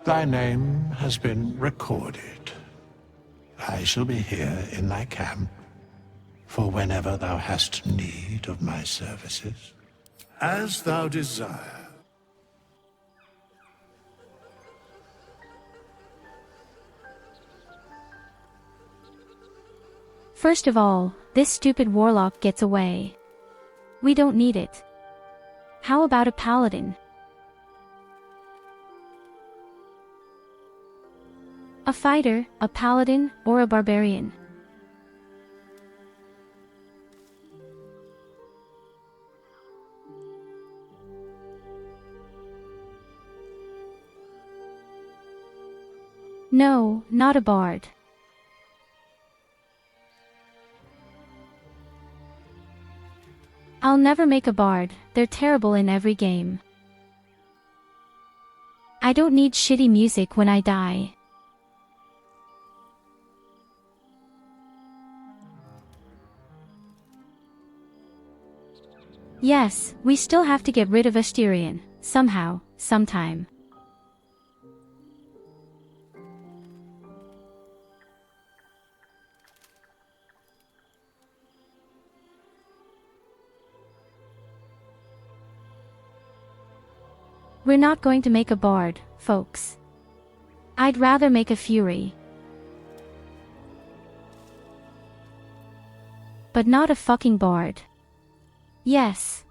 [SPEAKER 14] Thy name has been recorded. I shall be here in thy camp for whenever thou hast need of my services. As thou desire.
[SPEAKER 1] First of all, this stupid warlock gets away. We don't need it. How about a paladin? A fighter, a paladin, or a barbarian? No, not a bard. I'll never make a bard, they're terrible in every game. I don't need shitty music when I die. Yes, we still have to get rid of Asterion, somehow, sometime. We're not going to make a bard, folks. I'd rather make a fury. But not a fucking bard. Yes.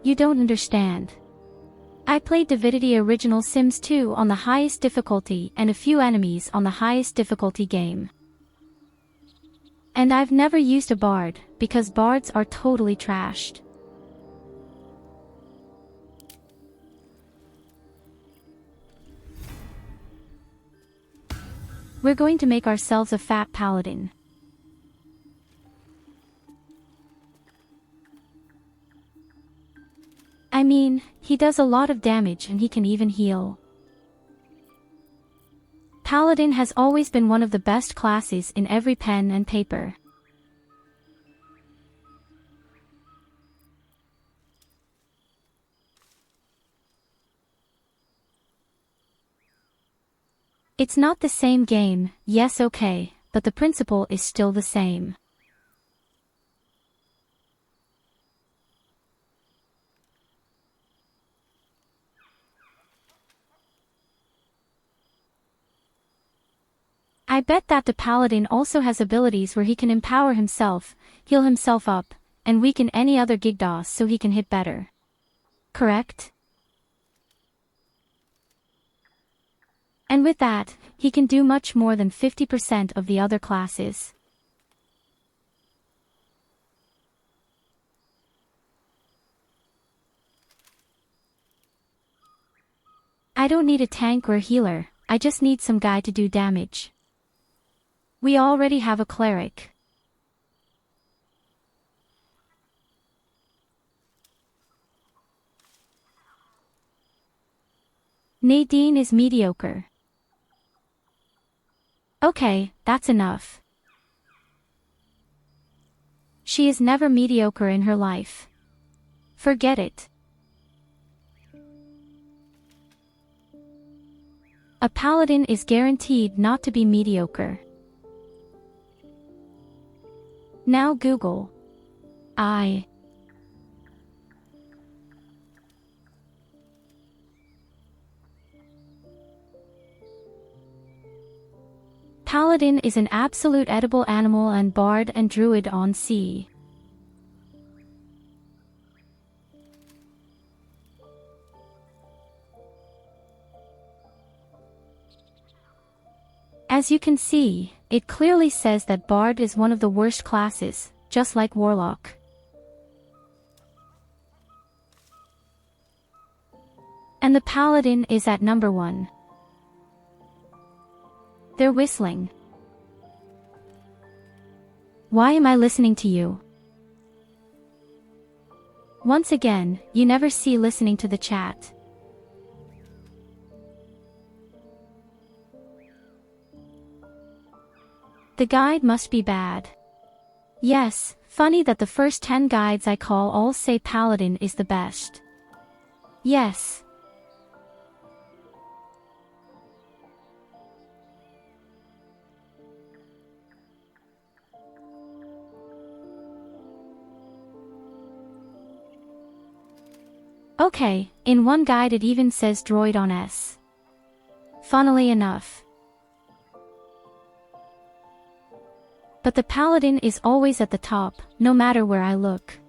[SPEAKER 1] You don't understand. I played Divinity Original Sims 2 on the highest difficulty and a few enemies on the highest difficulty game. And I've never used a bard, because bards are totally trashed. We're going to make ourselves a fat paladin. I mean, he does a lot of damage and he can even heal. Paladin has always been one of the best classes in every pen and paper. It's not the same game, yes okay, but the principle is still the same. I bet that the paladin also has abilities where he can empower himself, heal himself up, and weaken any other Gigdos so he can hit better. Correct? And with that, he can do much more than 50% of the other classes. I don't need a tank or a healer, I just need some guy to do damage. We already have a cleric. Nadine is mediocre. Okay, that's enough. She is never mediocre in her life. Forget it. A paladin is guaranteed not to be mediocre. Now Google. Paladin is an absolute edible animal and bard and druid on sea. As you can see, it clearly says that Bard is one of the worst classes, just like Warlock. And the Paladin is at number 1. They're whistling. Why am I listening to you? Once again, you never see listening to the chat. The guide must be bad. Yes, funny that the first 10 guides I call all say Paladin is the best. Yes. Okay, in one guide it even says droid on S. Funnily enough. But the Paladin is always at the top, no matter where I look.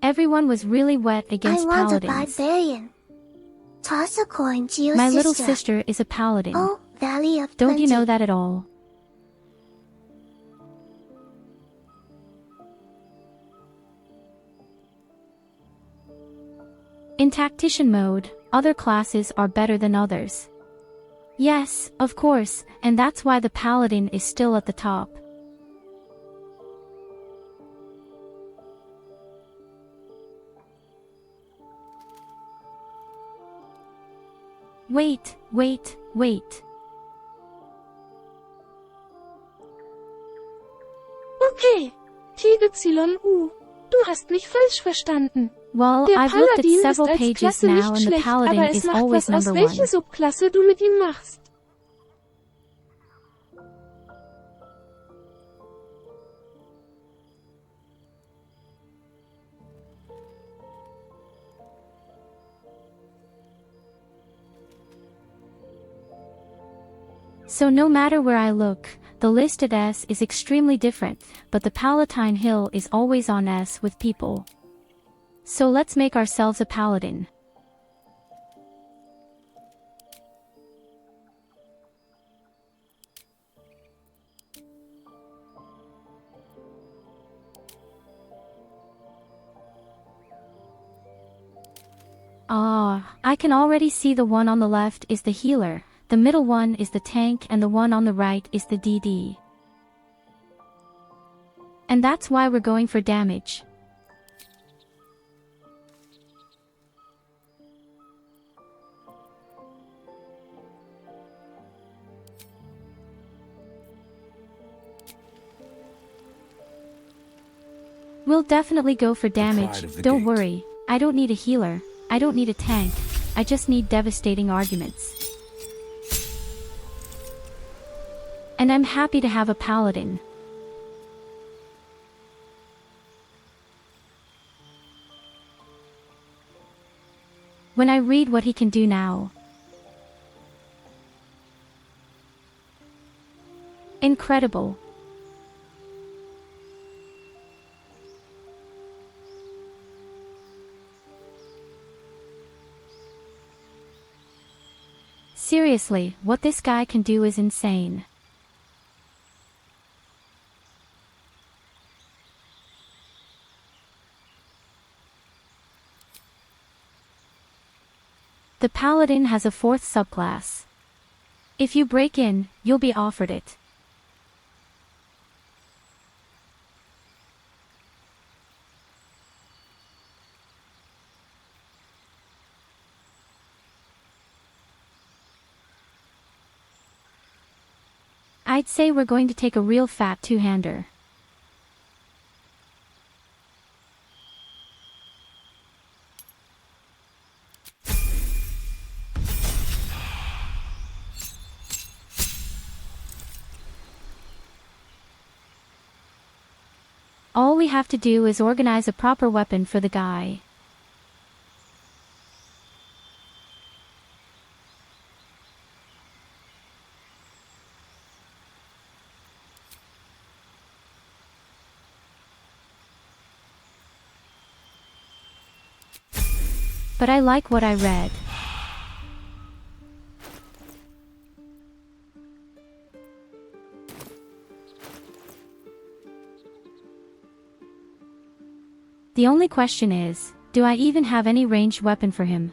[SPEAKER 1] Everyone was really wet against
[SPEAKER 2] I want
[SPEAKER 1] Paladins.
[SPEAKER 2] a barbarian. Toss a coin to your
[SPEAKER 1] My
[SPEAKER 2] sister.
[SPEAKER 1] little sister is a Paladin.
[SPEAKER 2] Oh, Valley of
[SPEAKER 1] Don't you
[SPEAKER 2] Plenty.
[SPEAKER 1] know that at all? In Tactician mode, other classes are better than others. Yes, of course, and that's why the Paladin is still at the top. Wait.
[SPEAKER 11] Okay. TYU. Du hast mich falsch verstanden.
[SPEAKER 1] Well,
[SPEAKER 11] Der
[SPEAKER 1] I've looked at
[SPEAKER 11] Paladin
[SPEAKER 1] several
[SPEAKER 11] ist als
[SPEAKER 1] pages
[SPEAKER 11] Klasse
[SPEAKER 1] now
[SPEAKER 11] nicht
[SPEAKER 1] and the
[SPEAKER 11] schlecht,
[SPEAKER 1] Paladin
[SPEAKER 11] aber es
[SPEAKER 1] is
[SPEAKER 11] macht
[SPEAKER 1] always
[SPEAKER 11] was aus
[SPEAKER 1] number
[SPEAKER 11] welche
[SPEAKER 1] 1.
[SPEAKER 11] Subklasse du mit ihm machst.
[SPEAKER 1] So no matter where I look, the list at S is extremely different, but the Palatine Hill is always on S with people. So let's make ourselves a Paladin. I can already see the one on the left is the healer, the middle one is the tank, and the one on the right is the DD. And that's why we're going for damage. We'll definitely go for damage, don't worry. I don't need a healer, I don't need a tank, I just need devastating arguments. And I'm happy to have a Paladin. When I read what he can do now. Incredible. Seriously, what this guy can do is insane. The Paladin has a 4th subclass. If you break in, you'll be offered it. I'd say we're going to take a real fat two-hander. All we have to do is organize a proper weapon for the guy. But I like what I read. The only question is, do I even have any ranged weapon for him?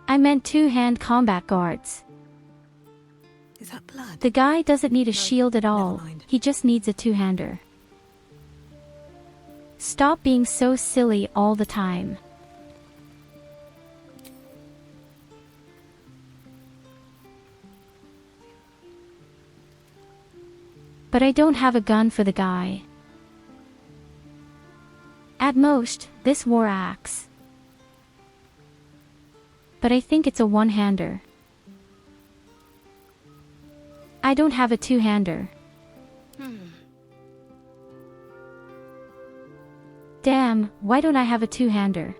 [SPEAKER 1] I meant two-hand combat guards.
[SPEAKER 4] Is that blood?
[SPEAKER 1] The guy doesn't need a shield at all, he just needs a two-hander. Stop being so silly all the time. But I don't have a gun for the guy. At most, this war axe. But I think it's a one-hander. I don't have a two-hander. Damn, why don't I have a two-hander?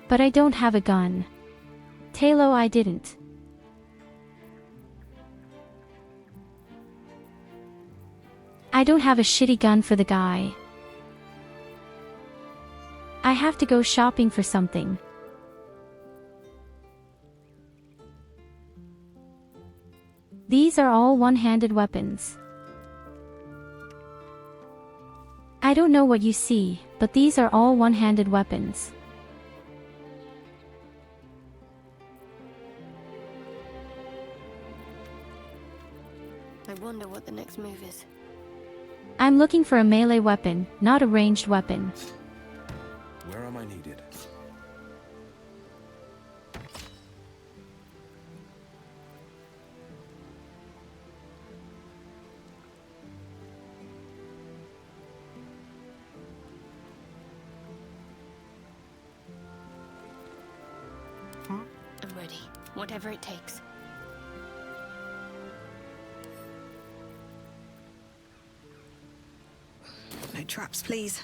[SPEAKER 1] But I don't have a gun. Talo, I didn't. I don't have a shitty gun for the guy. I have to go shopping for something. These are all one-handed weapons. I don't know what you see, but these are all one-handed weapons.
[SPEAKER 20] I wonder what the next move is.
[SPEAKER 1] I'm looking for a melee weapon, not a ranged weapon.
[SPEAKER 17] Where am I needed?
[SPEAKER 20] I'm ready. Whatever it takes.
[SPEAKER 4] No traps, please.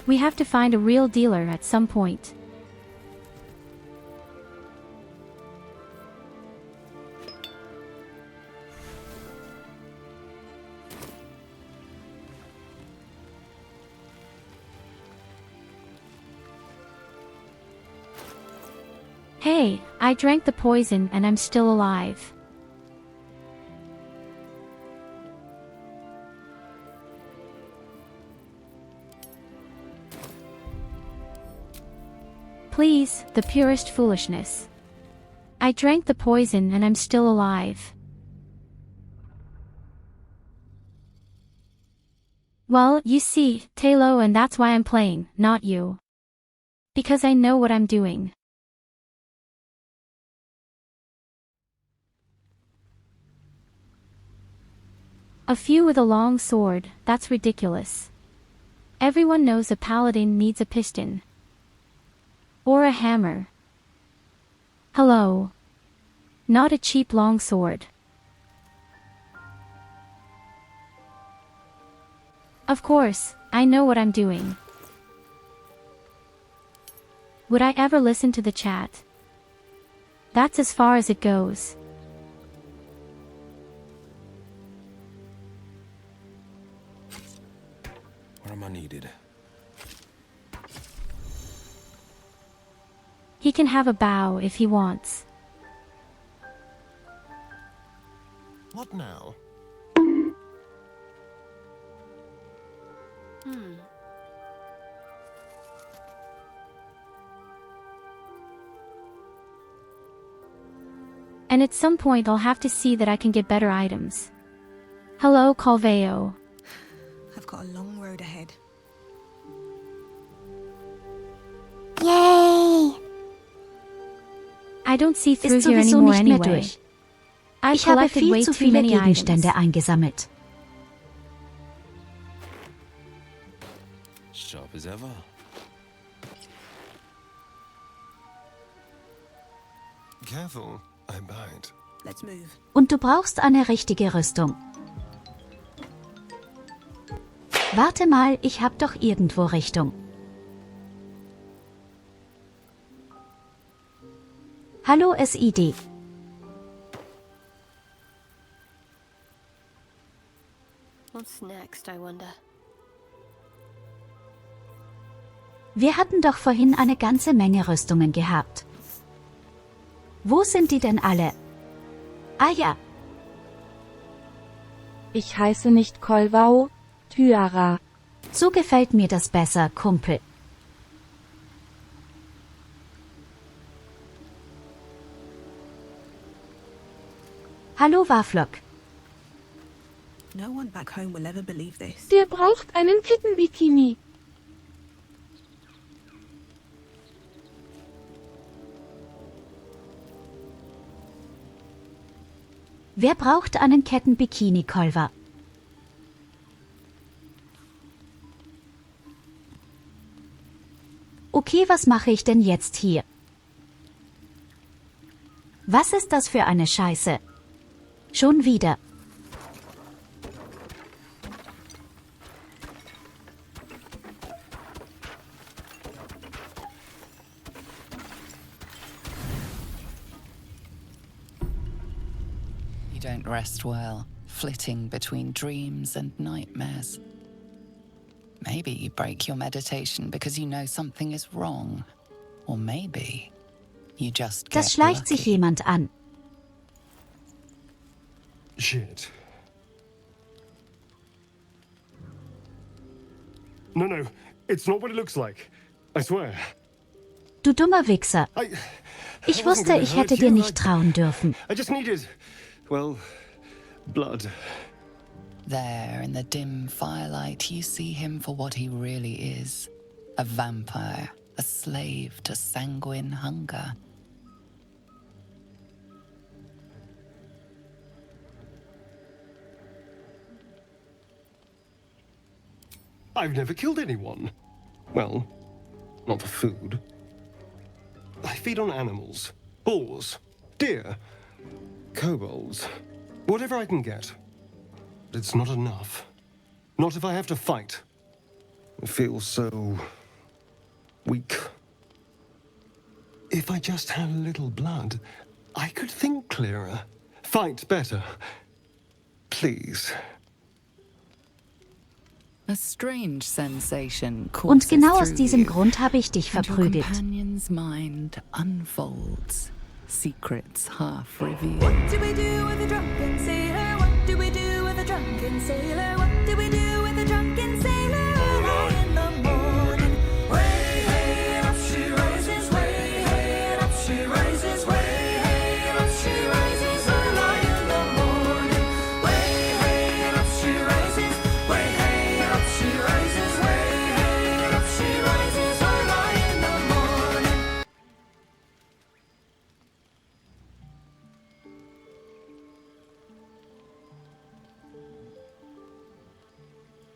[SPEAKER 1] We have to find a real dealer at some point. Hey, I drank the poison and I'm still alive. Please, the purest foolishness. I drank the poison and I'm still alive. Well, you see, Talo, and that's why I'm playing, not you. Because I know what I'm doing. A few with a long sword, that's ridiculous. Everyone knows a paladin needs a piston. Or a hammer. Hello. Not a cheap long sword. Of course, I know what I'm doing. Would I ever listen to the chat? That's as far as it goes.
[SPEAKER 17] Where am I needed?
[SPEAKER 1] He can have a bow if he wants.
[SPEAKER 5] What now? And at some point I'll have to see that I can get better items. Hello, Calveo.
[SPEAKER 4] I've got a long road ahead.
[SPEAKER 2] Yay!
[SPEAKER 1] I don't see through
[SPEAKER 18] Ist
[SPEAKER 1] here
[SPEAKER 18] sowieso
[SPEAKER 1] anymore
[SPEAKER 18] nicht mehr
[SPEAKER 1] anyway.
[SPEAKER 18] durch.
[SPEAKER 1] I've
[SPEAKER 18] Ich habe
[SPEAKER 1] collected
[SPEAKER 18] viel
[SPEAKER 1] way
[SPEAKER 18] zu
[SPEAKER 1] too
[SPEAKER 18] viele
[SPEAKER 1] many
[SPEAKER 18] Gegenstände
[SPEAKER 1] items.
[SPEAKER 18] eingesammelt.
[SPEAKER 17] Sharp as ever.
[SPEAKER 5] Careful, I bite.
[SPEAKER 4] Let's move.
[SPEAKER 18] Und du brauchst eine richtige Rüstung. Warte mal, ich hab doch irgendwo Richtung. Hallo SID.
[SPEAKER 20] What's next, I wonder?
[SPEAKER 18] Wir hatten doch vorhin eine ganze Menge Rüstungen gehabt. Wo sind die denn alle? Ah ja.
[SPEAKER 11] Ich heiße nicht Kolvao, Tyurru.
[SPEAKER 18] So gefällt mir das besser, Kumpel. Hallo Waflock.
[SPEAKER 4] No one back home will ever believe this.
[SPEAKER 11] Der braucht einen Kittenbikini.
[SPEAKER 18] Wer braucht einen Kettenbikini, Kolver? Okay, was mache ich denn jetzt hier? Was ist das für eine Scheiße? Schon wieder.
[SPEAKER 10] You don't rest well, flitting between dreams and nightmares. Maybe you break your meditation because you know something is wrong. Or maybe you just get
[SPEAKER 18] Das schleicht sich
[SPEAKER 10] lucky.
[SPEAKER 18] jemand an.
[SPEAKER 22] Shit. No, it's not what it looks like. I swear.
[SPEAKER 18] Du dummer Wichser. Ich wusste, ich hätte dir nicht trauen dürfen.
[SPEAKER 22] I just needed, well, blood.
[SPEAKER 10] There, in the dim firelight, you see him for what he really is. A vampire, a slave to sanguine hunger.
[SPEAKER 22] I've never killed anyone. Well, not for food. I feed on animals. Boars. Deer. Kobolds. Whatever I can get. But it's not enough. Not if I have to fight. I feel so weak. If I just had a little blood, I could think clearer. Fight better. Please.
[SPEAKER 10] A strange sensation
[SPEAKER 18] Und
[SPEAKER 10] courses
[SPEAKER 18] genau aus
[SPEAKER 10] through
[SPEAKER 18] diesem
[SPEAKER 10] you,
[SPEAKER 18] Grund habe ich dich
[SPEAKER 10] and your
[SPEAKER 18] verprügelt.
[SPEAKER 10] companion's mind unfolds, secrets half revealed.
[SPEAKER 21] What do we do with a drunken sailor? What do we do with a drunken sailor? What do we do with a drunken sailor? Early in the morning, way hey and up she rises, way hey and up she rises, way hey and up she rises. Early in the morning, way hey and up she rises, way hey and up she rises, way hey and up she rises. Early in the morning.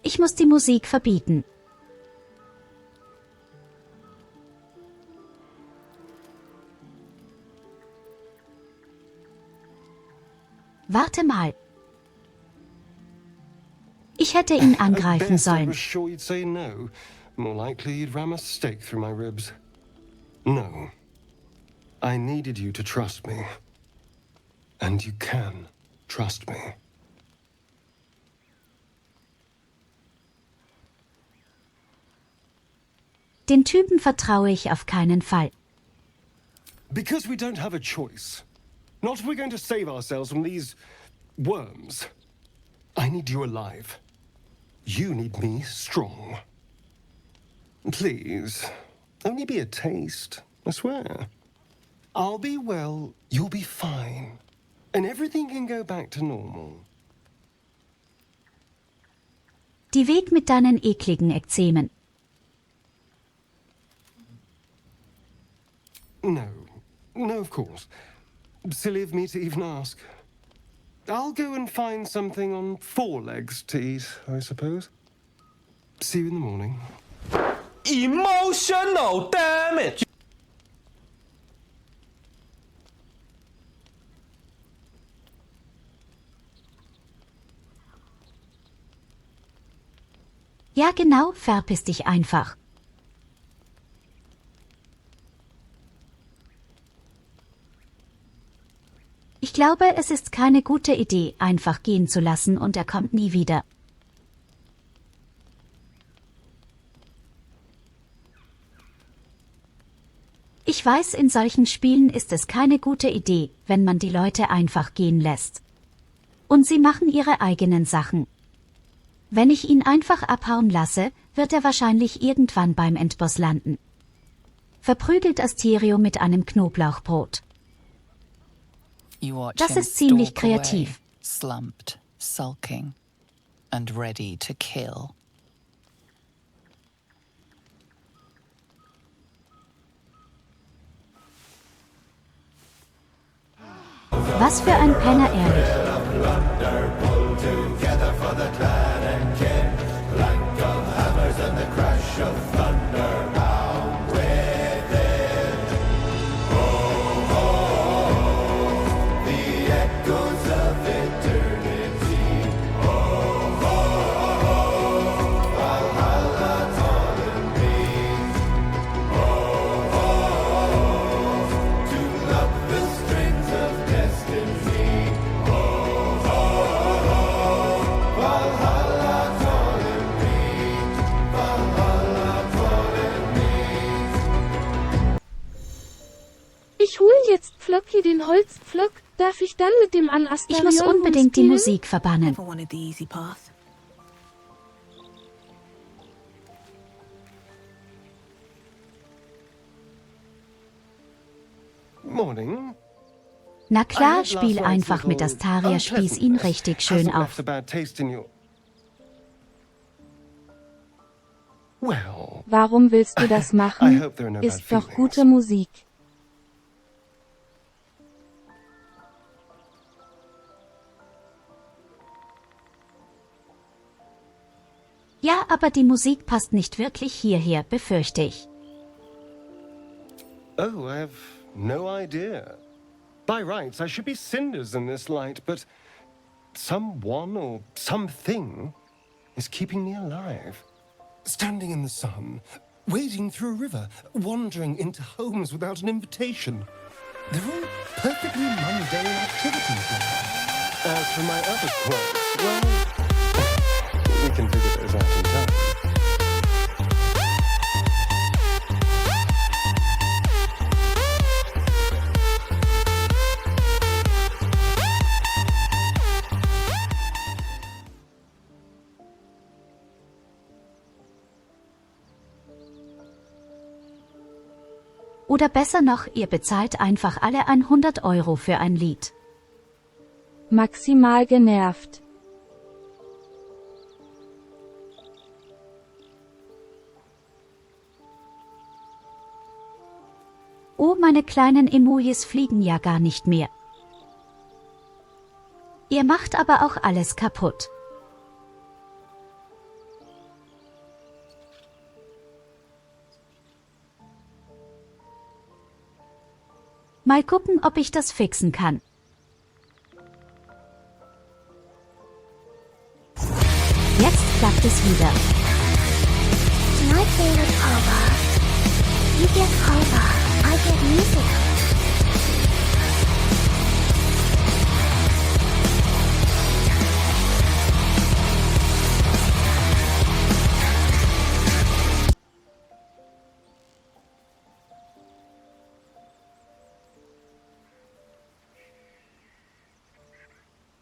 [SPEAKER 18] Ich muss die Musik verbieten. Warte mal. Ich hätte ihn angreifen
[SPEAKER 22] At best, I
[SPEAKER 18] sollen.
[SPEAKER 22] was sure you'd say no. More likely you'd ram a stake through my ribs. No. I needed you to trust me. And you can trust me.
[SPEAKER 18] Den Typen vertraue ich auf keinen Fall.
[SPEAKER 22] Because we don't have a choice. Not if we're going to save ourselves from these worms. I need you alive. You need me strong. Please, only be a taste, I swear. I'll be well, you'll be fine. And everything can go back to normal.
[SPEAKER 18] Die Weg mit deinen ekligen Ekzemen.
[SPEAKER 22] No, of course. Silly of me to even ask. I'll go and find something on 4 legs to eat, I suppose. See you in the morning.
[SPEAKER 23] Emotional damage!
[SPEAKER 18] Ja genau, verpiss dich einfach. Ich glaube, es ist keine gute Idee, einfach gehen zu lassen und er kommt nie wieder. Ich weiß, in solchen Spielen ist es keine gute Idee, wenn man die Leute einfach gehen lässt. Und sie machen ihre eigenen Sachen. Wenn ich ihn einfach abhauen lasse, wird er wahrscheinlich irgendwann beim Endboss landen. Verprügelt Asterio mit einem Knoblauchbrot.
[SPEAKER 10] You watch
[SPEAKER 18] Das
[SPEAKER 10] him
[SPEAKER 18] ist ziemlich
[SPEAKER 10] stalk away,
[SPEAKER 18] kreativ.
[SPEAKER 10] slumped, sulking, and ready to kill.
[SPEAKER 18] Was für ein Penner, ehrlich.
[SPEAKER 11] Ich hol jetzt Flocky den Holzpflock. Darf ich dann mit dem an
[SPEAKER 18] Ich
[SPEAKER 11] Astarion
[SPEAKER 18] muss unbedingt die
[SPEAKER 11] rumspielen?
[SPEAKER 18] Musik verbannen.
[SPEAKER 4] Never wanted the easy path.
[SPEAKER 22] Morning.
[SPEAKER 18] Na
[SPEAKER 22] I
[SPEAKER 18] klar,
[SPEAKER 22] heard
[SPEAKER 18] spiel
[SPEAKER 22] last night's
[SPEAKER 18] einfach mit
[SPEAKER 22] little
[SPEAKER 18] Astaria, spieß ihn
[SPEAKER 22] unpleasantness
[SPEAKER 18] richtig schön
[SPEAKER 22] hasn't left
[SPEAKER 18] auf.
[SPEAKER 22] a bad taste in your... Well,
[SPEAKER 11] Warum willst du das
[SPEAKER 22] I
[SPEAKER 11] machen?
[SPEAKER 22] hope there are no bad
[SPEAKER 11] Ist doch
[SPEAKER 22] feelings.
[SPEAKER 11] gute Musik.
[SPEAKER 18] Ja, aber die Musik passt nicht wirklich hierher, befürchte ich.
[SPEAKER 22] Oh, I have no idea. By rights, I should be cinders in this light, but someone or something is keeping me alive. Standing in the sun, wading through a river, wandering into homes without an invitation. They're all perfectly mundane activities now. As for my other quirks, well, we can figure those out in time.
[SPEAKER 18] Oder besser noch, ihr bezahlt einfach alle 100 € für ein Lied.
[SPEAKER 11] Maximal genervt.
[SPEAKER 18] Oh, meine kleinen Emojis fliegen ja gar nicht mehr. Ihr macht aber auch alles kaputt. Mal gucken, ob ich das fixen kann. Jetzt klappt es wieder.
[SPEAKER 2] My favorite Alva. You get Alva, I get music.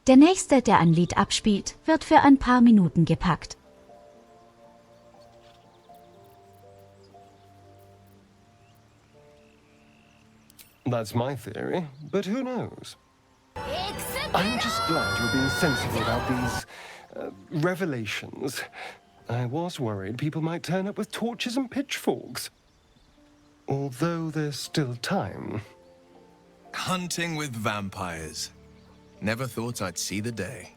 [SPEAKER 18] Der nächste, der ein Lied abspielt, wird für ein paar Minuten gepackt.
[SPEAKER 22] That's my theory, but who knows? I'm just glad you're being sensible about these revelations. I was worried people might turn up with torches and pitchforks. Although there's still time.
[SPEAKER 16] Hunting with vampires. Never thought I'd see the day.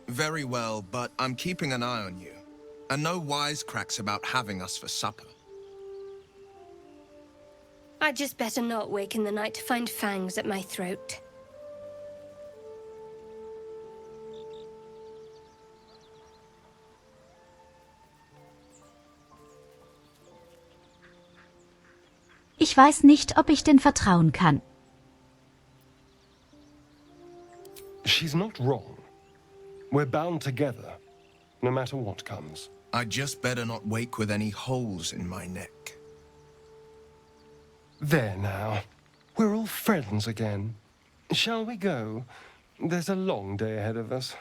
[SPEAKER 16] Very well, but I'm keeping an eye on you. And no wisecracks about having us for supper.
[SPEAKER 20] I'd just better not wake in the night to find fangs at my throat.
[SPEAKER 18] Ich weiß nicht, ob ich denn vertrauen kann.
[SPEAKER 5] She's not wrong. We're bound together, no matter what comes.
[SPEAKER 16] I just better not wake with any holes in my neck.
[SPEAKER 5] There now. We're all friends again. Shall we go? There's a long day ahead of us.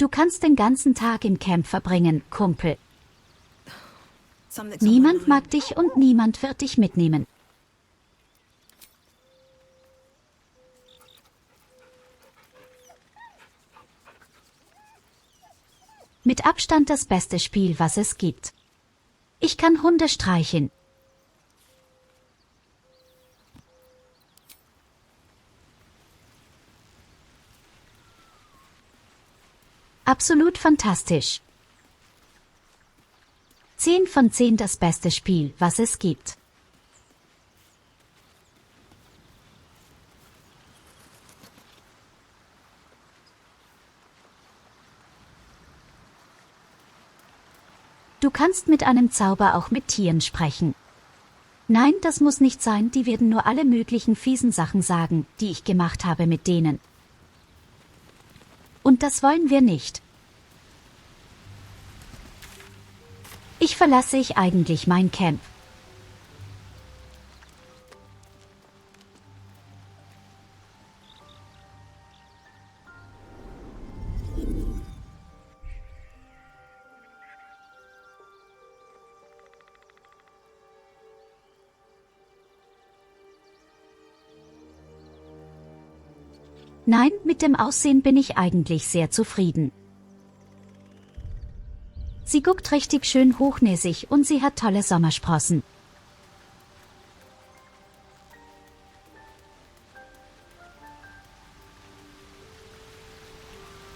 [SPEAKER 18] Du kannst den ganzen Tag im Camp verbringen, Kumpel. Niemand mag dich und niemand wird dich mitnehmen. Mit Abstand das beste Spiel, was es gibt. Ich kann Hunde streicheln. Absolut fantastisch. 10 von 10 das beste Spiel, was es gibt. Du kannst mit einem Zauber auch mit Tieren sprechen. Nein, das muss nicht sein, die werden nur alle möglichen fiesen Sachen sagen, die ich gemacht habe mit denen. Und das wollen wir nicht. Ich verlasse eigentlich mein Camp. Nein, mit dem Aussehen bin ich eigentlich sehr zufrieden. Sie guckt richtig schön hochnäsig und sie hat tolle Sommersprossen.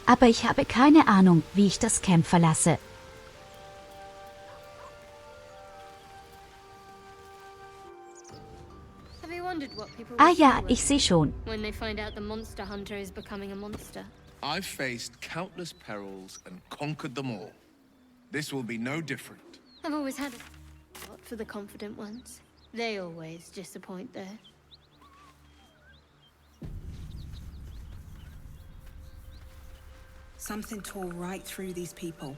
[SPEAKER 18] Aber ich habe keine Ahnung, wie ich das Camp verlasse. Ah ja, ich sehe schon.
[SPEAKER 8] When they find out the monster hunter is becoming a monster.
[SPEAKER 16] I've faced countless perils and conquered them all. This will be no different.
[SPEAKER 8] I've always had a spot for the confident ones. They always disappoint though.
[SPEAKER 4] Something tore right through these people.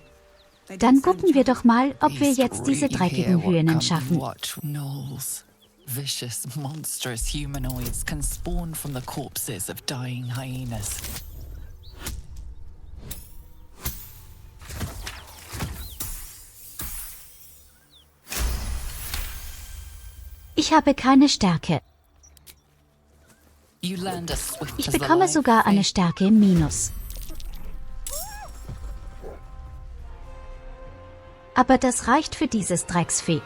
[SPEAKER 18] Dann gucken wir doch mal, ob wir jetzt diese dreckigen Hyänen schaffen.
[SPEAKER 10] Watch gnolls. Vicious, monstrous humanoids can spawn from the corpses of dying hyenas.
[SPEAKER 18] Ich habe keine Stärke.
[SPEAKER 10] You land as swift
[SPEAKER 18] Ich
[SPEAKER 10] as the
[SPEAKER 18] bekomme
[SPEAKER 10] light
[SPEAKER 18] sogar eine
[SPEAKER 10] fate.
[SPEAKER 18] Stärke im Minus. Aber das reicht für dieses Drecksvieh.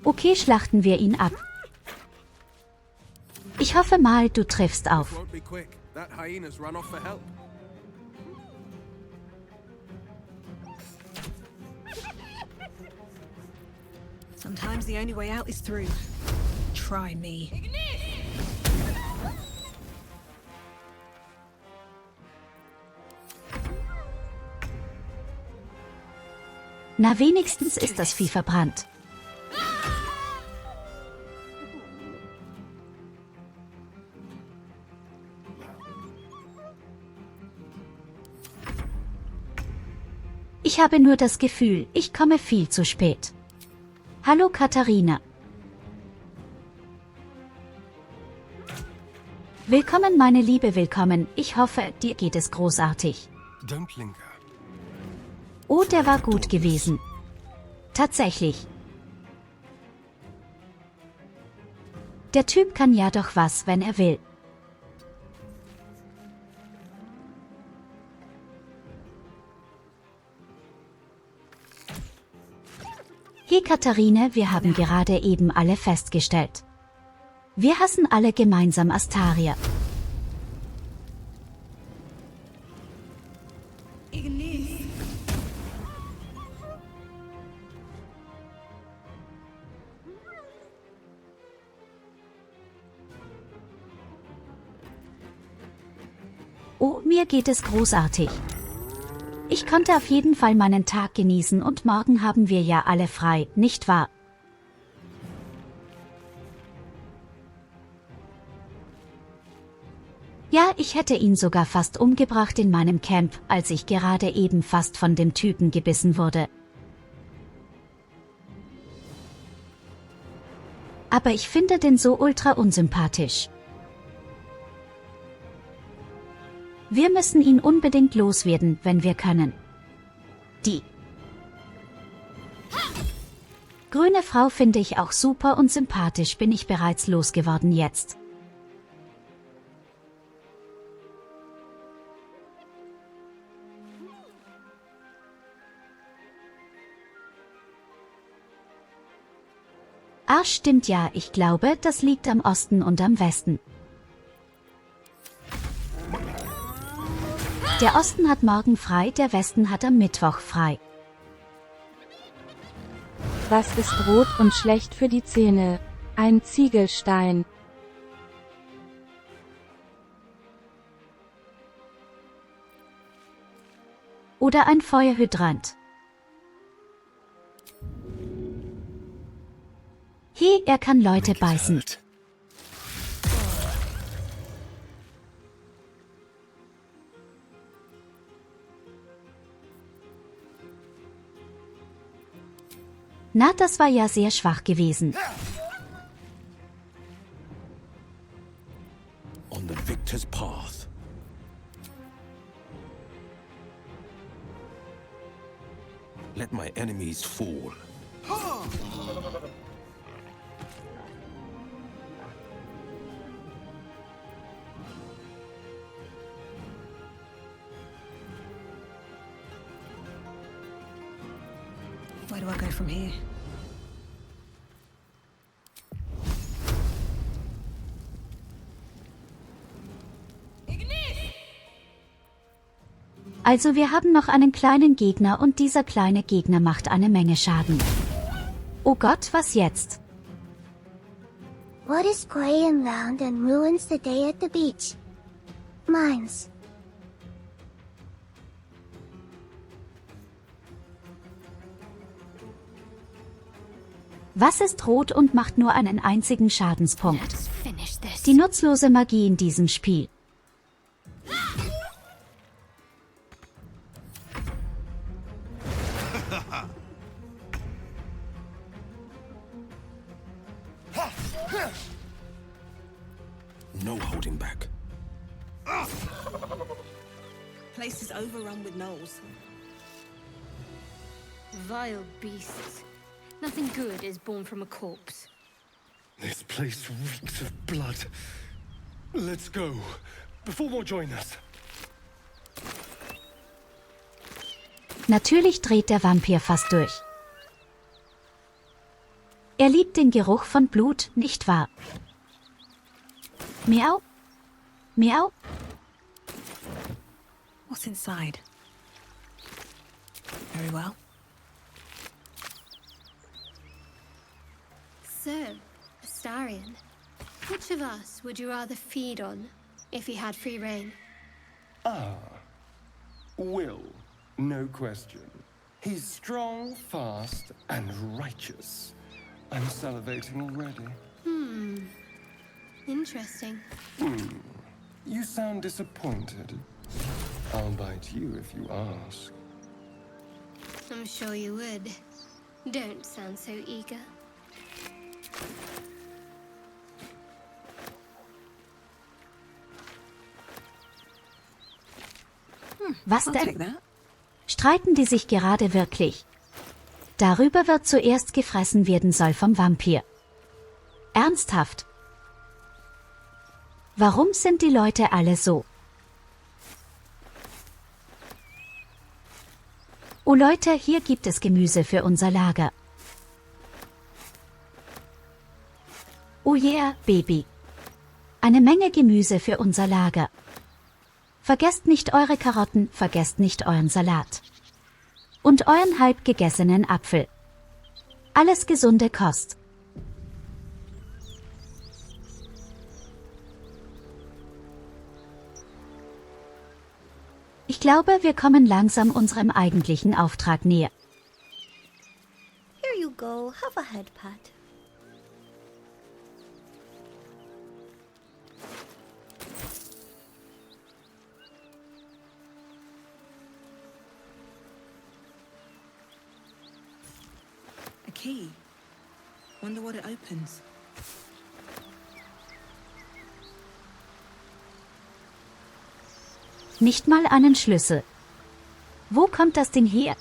[SPEAKER 18] Okay, schlachten wir ihn ab. Ich hoffe mal, du triffst auf.
[SPEAKER 7] Won't be quick. That hyena's run off for help.
[SPEAKER 4] Sometimes the only way out is through. Try me.
[SPEAKER 18] Na, wenigstens ist das Vieh verbrannt. Ich habe nur das Gefühl, ich komme viel zu spät. Hallo Katharina. Willkommen, meine Liebe, willkommen. Ich hoffe, dir geht es großartig.
[SPEAKER 5] Don't linger.
[SPEAKER 18] Oh, der war gut gewesen. Tatsächlich. Der Typ kann ja doch was, wenn er will. Hey Katharine, wir haben gerade eben alle festgestellt. Wir hassen alle gemeinsam Astaria. Oh, mir geht es großartig. Ich konnte auf jeden Fall meinen Tag genießen und morgen haben wir ja alle frei, nicht wahr? Ja, ich hätte ihn sogar fast umgebracht in meinem Camp, als ich gerade eben fast von dem Typen gebissen wurde. Aber ich finde den so ultra unsympathisch. Wir müssen ihn unbedingt loswerden, wenn wir können. Die grüne Frau finde ich auch super und sympathisch, bin ich bereits losgeworden jetzt. Ah, stimmt ja, ich glaube, das liegt am Osten und am Westen. Der Osten hat morgen frei, der Westen hat am Mittwoch frei.
[SPEAKER 11] Was ist rot und schlecht für die Zähne? Ein Ziegelstein.
[SPEAKER 18] Oder ein Feuerhydrant. Hey, er kann Leute beißen. Na, das war ja sehr schwach gewesen.
[SPEAKER 3] On the victor's path. Let my enemies fall.
[SPEAKER 4] Where do I go from here?
[SPEAKER 18] Also wir haben noch einen kleinen Gegner und dieser kleine Gegner macht eine Menge Schaden. Oh Gott, was jetzt?
[SPEAKER 2] What is gray and round and ruins the day at the beach? Mines.
[SPEAKER 18] Was ist rot und macht nur einen einzigen Schadenspunkt? Die nutzlose Magie in diesem Spiel.
[SPEAKER 3] No holding back.
[SPEAKER 4] Place is overrun with gnolls.
[SPEAKER 8] Vile beasts. Nothing good is born from a corpse.
[SPEAKER 22] This place reeks of blood. Let's go, before more join us.
[SPEAKER 18] Natürlich dreht der Vampir fast durch. Er liebt den Geruch von Blut, nicht wahr? Miau? Miau?
[SPEAKER 4] What's inside? Very well.
[SPEAKER 8] So, Astarion, which of us would you rather feed on if he had free reign?
[SPEAKER 22] Will, no question. He's strong, fast, and righteous. I'm salivating already.
[SPEAKER 8] Interesting.
[SPEAKER 22] You sound disappointed. I'll bite you if you ask.
[SPEAKER 8] I'm sure you would. Don't sound so eager.
[SPEAKER 18] Was denn? Streiten die sich gerade wirklich? Darüber wird zuerst gefressen werden soll vom Vampir. Ernsthaft? Warum sind die Leute alle so? Oh Leute, hier gibt es Gemüse für unser Lager. Oh yeah, Baby. Eine Menge Gemüse für unser Lager. Vergesst nicht eure Karotten, vergesst nicht euren Salat. Und euren halb gegessenen Apfel. Alles gesunde Kost. Ich glaube, wir kommen langsam unserem eigentlichen Auftrag näher.
[SPEAKER 2] Here you go. Have a head pat.
[SPEAKER 4] A key. Wonder what it opens.
[SPEAKER 18] Nicht mal einen Schlüssel. Wo kommt das Ding her?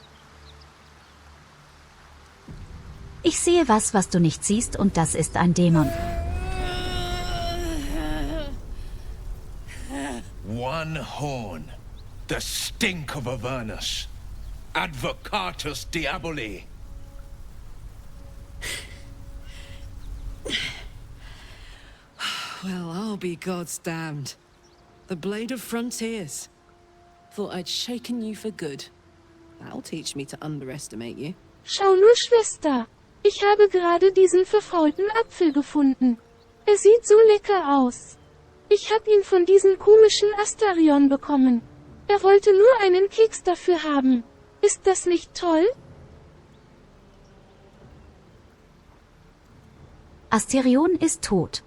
[SPEAKER 18] Ich sehe was du nicht siehst, und das ist ein Dämon.
[SPEAKER 16] One horn. The stink of Avernus. Advocatus Diaboli.
[SPEAKER 9] Well, I'll be God's damned. The Blade of Frontiers. Thought I'd shaken you for good. That'll teach me to underestimate you.
[SPEAKER 11] Schau nur, Schwester. Ich habe gerade diesen verfaulten Apfel gefunden. Er sieht so lecker aus. Ich habe ihn von diesem komischen Astarion bekommen. Er wollte nur einen Keks dafür haben. Ist das nicht toll?
[SPEAKER 18] Asterion ist tot.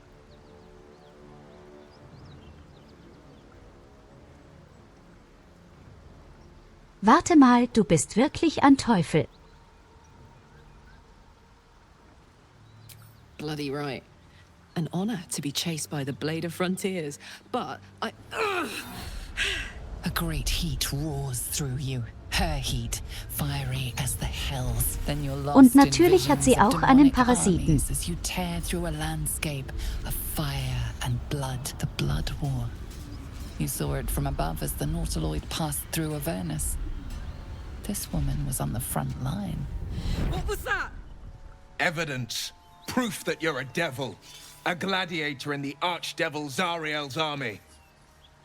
[SPEAKER 18] Warte mal, du bist wirklich ein Teufel.
[SPEAKER 9] Bloody right. An honor to be chased by the Blade of Frontiers, but I...
[SPEAKER 10] A great heat roars through you. Her heat, fiery as the hells. Then you're lost
[SPEAKER 18] Und natürlich hat sie
[SPEAKER 10] in visions
[SPEAKER 18] auch
[SPEAKER 10] of
[SPEAKER 18] einen
[SPEAKER 10] demonic
[SPEAKER 18] Parasiten.
[SPEAKER 10] armies as you tear through a landscape of fire and blood, the Blood War. You saw it from above as the Nautiloid passed through Avernus. This woman was on the front line.
[SPEAKER 9] What was that?
[SPEAKER 16] Evidence. Proof that you're a devil. A gladiator in the archdevil Zariel's army.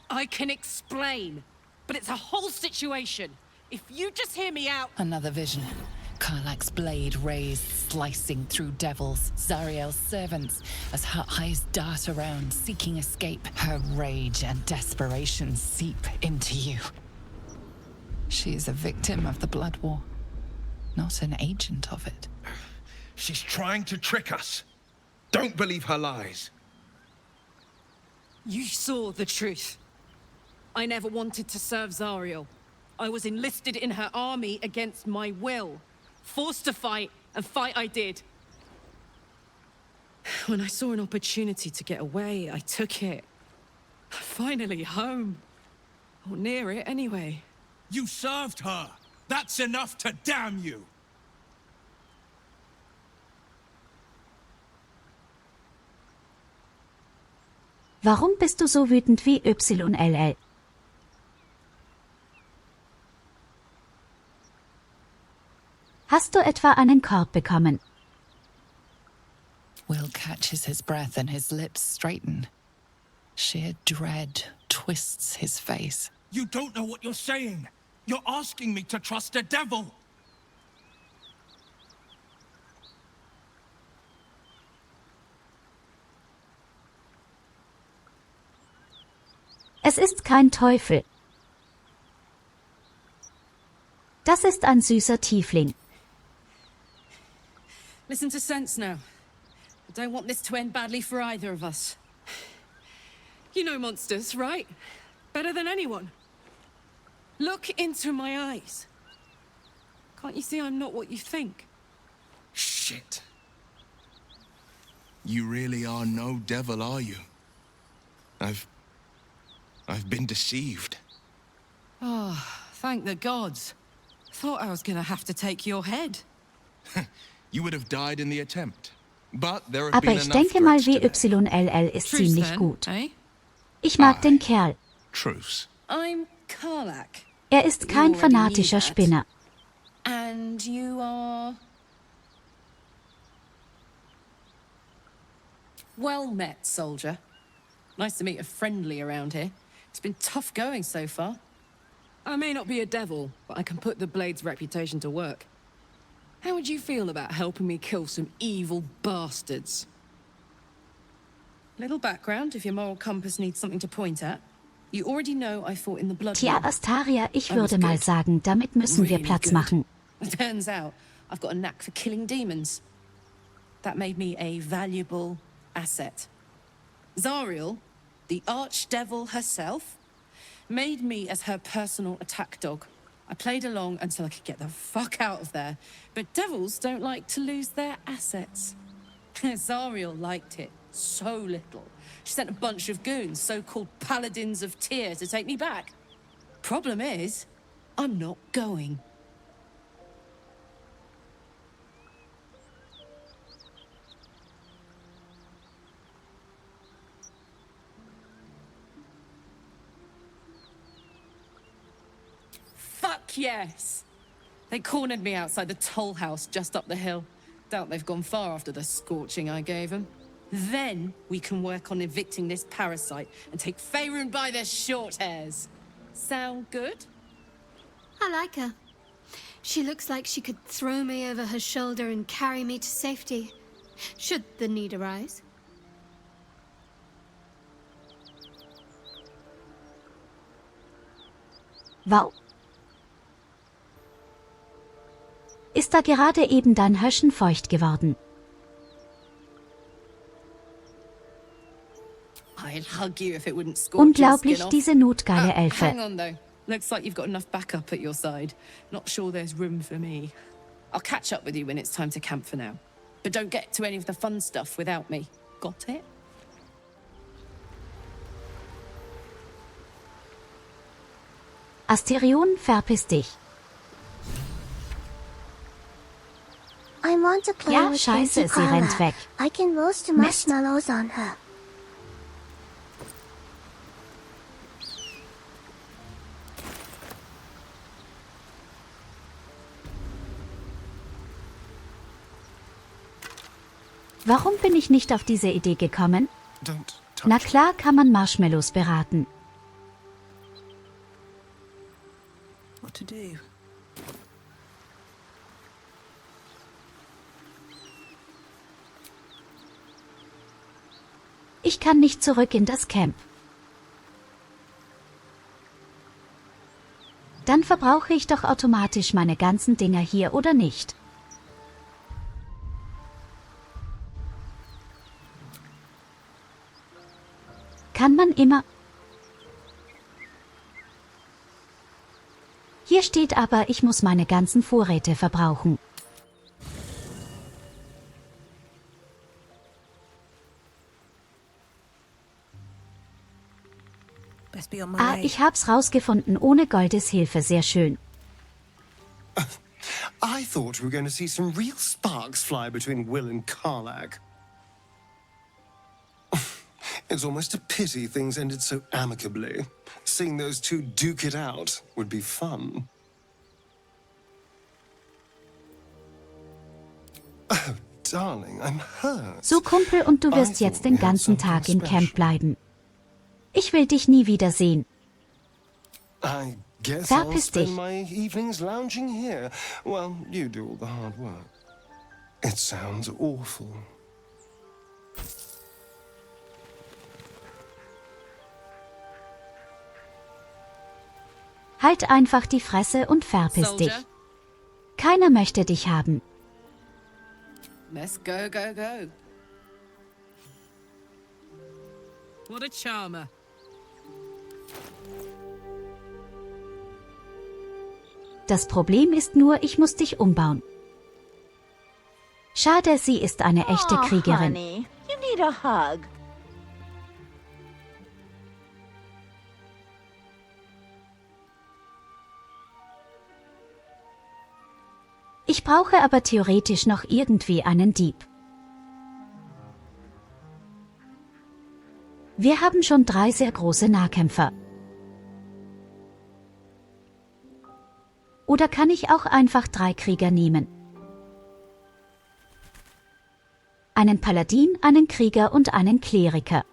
[SPEAKER 9] I can explain, but it's a whole situation. If you just hear me out...
[SPEAKER 10] Another vision. Karlach's blade raised, slicing through devils, Zariel's servants, as her eyes dart around, seeking escape. Her rage and desperation seep into you. She is a victim of the Blood War, not an agent of it.
[SPEAKER 16] She's trying to trick us. Don't believe her lies.
[SPEAKER 9] You saw the truth. I never wanted to serve Zariel. I was enlisted in her army against my will. Forced to fight, and fight I did. When I saw an opportunity to get away, I took it. Finally home. Or near it, anyway.
[SPEAKER 14] You served her. That's enough to damn you.
[SPEAKER 18] Warum bist du so wütend wie YLL? Hast du etwa einen Korb bekommen?
[SPEAKER 10] Will catches his breath and his lips straighten. Sheer dread twists his face.
[SPEAKER 14] You don't know what you're saying. You're asking me to trust a devil.
[SPEAKER 18] Es ist kein Teufel. Das ist ein süßer Tiefling.
[SPEAKER 9] Listen to sense now. I don't want this to end badly for either of us. You know monsters, right? Better than anyone. Look into my eyes. Can't you see I'm not what you think?
[SPEAKER 16] Shit. You really are no devil, are you? I've been deceived.
[SPEAKER 9] Oh, thank the gods. Thought I was gonna have to take your head.
[SPEAKER 16] You would have died in the attempt. But there have
[SPEAKER 18] Aber
[SPEAKER 16] been
[SPEAKER 18] ich
[SPEAKER 16] enough
[SPEAKER 18] denke mal,
[SPEAKER 16] threats today.
[SPEAKER 18] WYLL ist
[SPEAKER 9] Truce
[SPEAKER 18] ziemlich
[SPEAKER 9] then,
[SPEAKER 18] gut.
[SPEAKER 9] eh?
[SPEAKER 18] Ich mag den Kerl.
[SPEAKER 16] Truce.
[SPEAKER 9] I'm Karlach.
[SPEAKER 18] Er ist kein
[SPEAKER 9] You already
[SPEAKER 18] fanatischer
[SPEAKER 9] knew that.
[SPEAKER 18] Spinner.
[SPEAKER 9] And you are... Well met, soldier. Nice to meet a friendly around here. It's been tough going so far. I may not be a devil, but I can put the Blade's reputation to work. How would you feel about helping me kill some evil bastards? Little background if your moral compass needs something to point at. You already know I fought in the blood.
[SPEAKER 18] Tja, Astaria, ich würde mal sagen, damit müssen wir Platz machen.
[SPEAKER 9] Turns out I've got a knack for killing demons. That made me a valuable asset. Zariel, the archdevil herself, made me as her personal attack dog. I played along until I could get the fuck out of there. But devils don't like to lose their assets. Zariel liked it so little. She sent a bunch of goons, so-called paladins of Tyr, to take me back. Problem is, I'm not going. Fuck yes! They cornered me outside the toll house just up the hill. Doubt they've gone far after the scorching I gave them. Then we can work on evicting this parasite and take Faerun by their short hairs. Sound good?
[SPEAKER 8] I like her. She looks like she could throw me over her shoulder and carry me to safety, should the need arise.
[SPEAKER 18] Wow. Ist da gerade eben dein Höschen feucht geworden?
[SPEAKER 9] I'd hug you if it wouldn't scorch your
[SPEAKER 18] Unglaublich,
[SPEAKER 9] skin off.
[SPEAKER 18] diese notgeile Elfe.
[SPEAKER 9] Hang on though. Looks like you've got enough backup at your side. Not sure there's room for me. I'll catch up with you when it's time to camp for now. But don't get to any of the fun stuff without me. Got it?
[SPEAKER 18] Asterion, verpiss dich.
[SPEAKER 2] I want to play
[SPEAKER 18] Ja,
[SPEAKER 2] with
[SPEAKER 18] scheiße, sie rennt weg.
[SPEAKER 2] I can roast
[SPEAKER 18] Mist.
[SPEAKER 2] marshmallows on her.
[SPEAKER 18] Warum bin ich nicht auf diese Idee gekommen? Na klar kann man Marshmallows beraten.
[SPEAKER 4] What to do?
[SPEAKER 18] Ich kann nicht zurück in das Camp. Dann verbrauche ich doch automatisch meine ganzen Dinger hier, oder nicht? Kann man immer... Hier steht aber, ich muss meine ganzen Vorräte verbrauchen.
[SPEAKER 4] Best be on my
[SPEAKER 18] Ah,
[SPEAKER 4] way.
[SPEAKER 18] ich hab's rausgefunden, ohne Goldes Hilfe, sehr schön.
[SPEAKER 5] I thought we were going to see some real sparks fly between Will and Karlach. It's almost a pity things ended so amicably. Seeing those two duke it out would be fun. Oh, darling, I'm hurt.
[SPEAKER 18] So, Kumpel, und du wirst jetzt den ganzen Tag im Camp bleiben. Ich will dich nie wiedersehen.
[SPEAKER 5] I guess I'll
[SPEAKER 18] Verpiss dich.
[SPEAKER 5] spend my evenings lounging here. Well, you do all the hard work. It sounds awful.
[SPEAKER 18] Halt einfach die Fresse und verpiss dich.
[SPEAKER 9] Soldier?
[SPEAKER 18] Keiner möchte dich haben.
[SPEAKER 9] Let's go, go, go. What a charmer.
[SPEAKER 18] Das Problem ist nur, ich muss dich umbauen. Schade, sie ist eine echte Kriegerin.
[SPEAKER 6] Honey, you need a hug.
[SPEAKER 18] Ich brauche aber theoretisch noch irgendwie einen Dieb. Wir haben schon 3 sehr große Nahkämpfer. Oder kann ich auch einfach 3 Krieger nehmen? Einen Paladin, einen Krieger und einen Kleriker.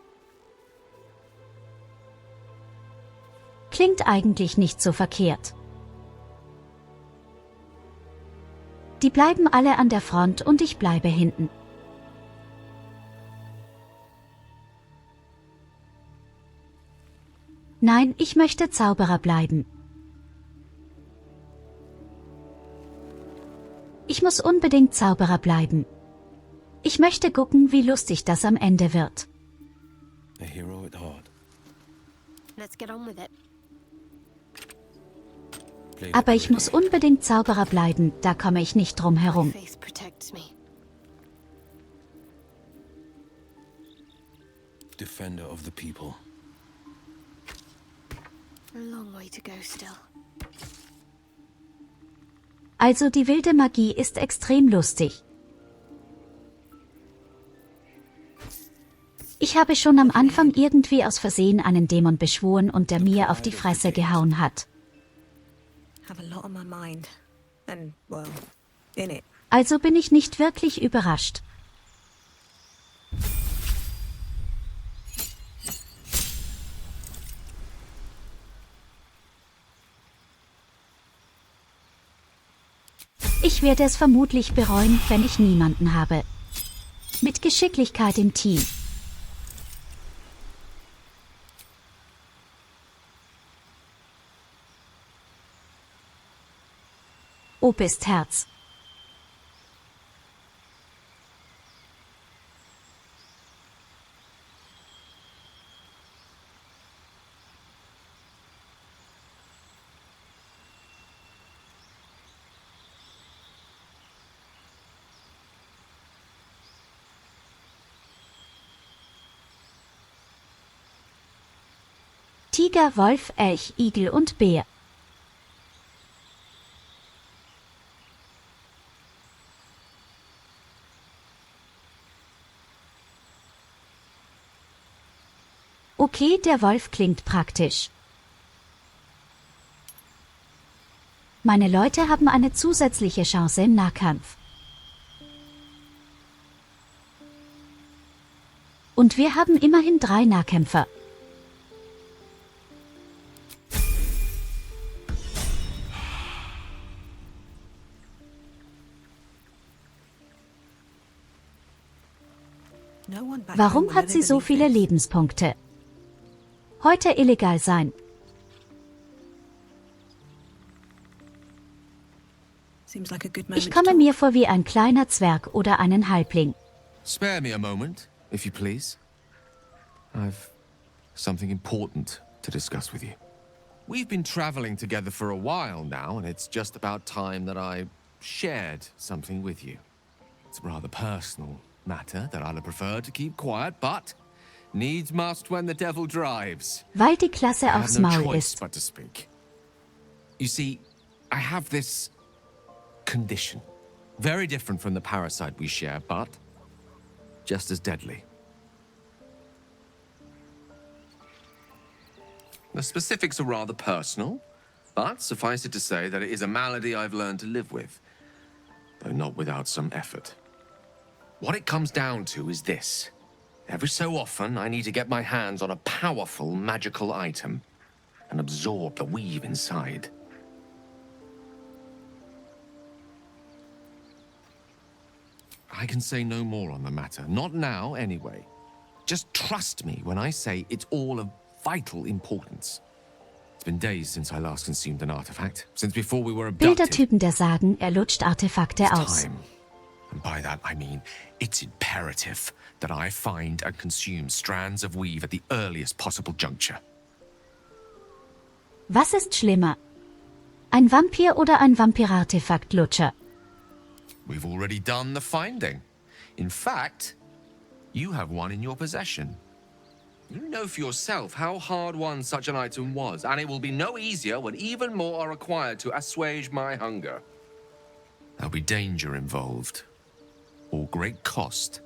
[SPEAKER 18] Klingt eigentlich nicht so verkehrt. Die bleiben alle an der Front und ich bleibe hinten. Nein, ich möchte Zauberer bleiben. Ich muss unbedingt Zauberer bleiben. Ich möchte gucken, wie lustig das am Ende wird.
[SPEAKER 17] A hero at heart.
[SPEAKER 20] Let's get on with it.
[SPEAKER 18] Aber ich muss unbedingt Zauberer bleiben, da komme ich nicht drum herum.
[SPEAKER 20] Faith protects me.
[SPEAKER 17] Defender of the people.
[SPEAKER 20] A long way to go still.
[SPEAKER 18] Also die wilde Magie ist extrem lustig. Ich habe schon am Anfang irgendwie aus Versehen einen Dämon beschworen und der mir auf die Fresse gehauen hat.
[SPEAKER 4] Have a lot on my mind. And, well, in it.
[SPEAKER 18] Also bin ich nicht wirklich überrascht. Ich werde es vermutlich bereuen, wenn ich niemanden habe. Mit Geschicklichkeit im Team. O bist Herz. Tiger, Wolf, Elch, Igel und Bär. Okay, der Wolf klingt praktisch. Meine Leute haben eine zusätzliche Chance im Nahkampf. Und wir haben immerhin 3 Nahkämpfer. Warum hat sie so viele Lebenspunkte? Heute illegal sein. Ich komme mir vor wie ein kleiner Zwerg oder einen Halbling.
[SPEAKER 19] Spare me a moment, if you please. I've something important to discuss with you. We've been traveling together for a while now, and it's just about time that I shared something with you. It's a rather personal matter that I'd have preferred to keep quiet, but needs must when the devil drives.
[SPEAKER 18] Weil die Klasse
[SPEAKER 19] I
[SPEAKER 18] aufs
[SPEAKER 19] have no
[SPEAKER 18] Maul
[SPEAKER 19] choice
[SPEAKER 18] ist.
[SPEAKER 19] but to speak. You see, I have this condition. Very different from the parasite we share, but just as deadly. The specifics are rather personal, but suffice it to say that it is a malady I've learned to live with, though not without some effort. What it comes down to is this. Every so often, I need to get my hands on a powerful magical item and absorb the weave inside. I can say no more on the matter. Not now, anyway. Just trust me when I say it's all of vital importance. It's been days since I last consumed an artifact. Since before we were abducted.
[SPEAKER 18] Bildertypen, der sagen, er lutscht Artefakte
[SPEAKER 19] It's
[SPEAKER 18] aus.
[SPEAKER 19] time. And by that I mean, it's imperative that I find and consume strands of weave at the earliest possible juncture.
[SPEAKER 18] Was ist schlimmer? Ein Vampir oder ein Vampirartefaktlutscher?
[SPEAKER 19] We've already done the finding. In fact, you have one in your possession. You know for yourself how hard-won such an item was, and it will be no easier when even more are required to assuage my hunger. There'll be danger involved, or great cost.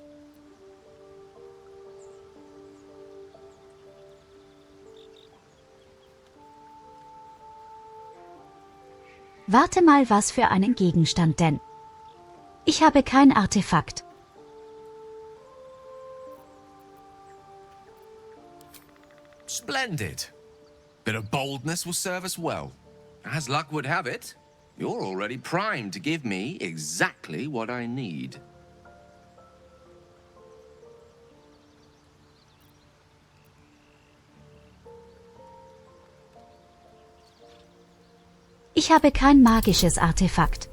[SPEAKER 18] Warte mal, was für einen Gegenstand denn? Ich habe kein Artefakt.
[SPEAKER 19] Splendid. Bit of boldness will serve us well. As luck would have it, you're already primed to give me exactly what I need.
[SPEAKER 18] Ich habe kein magisches Artefakt.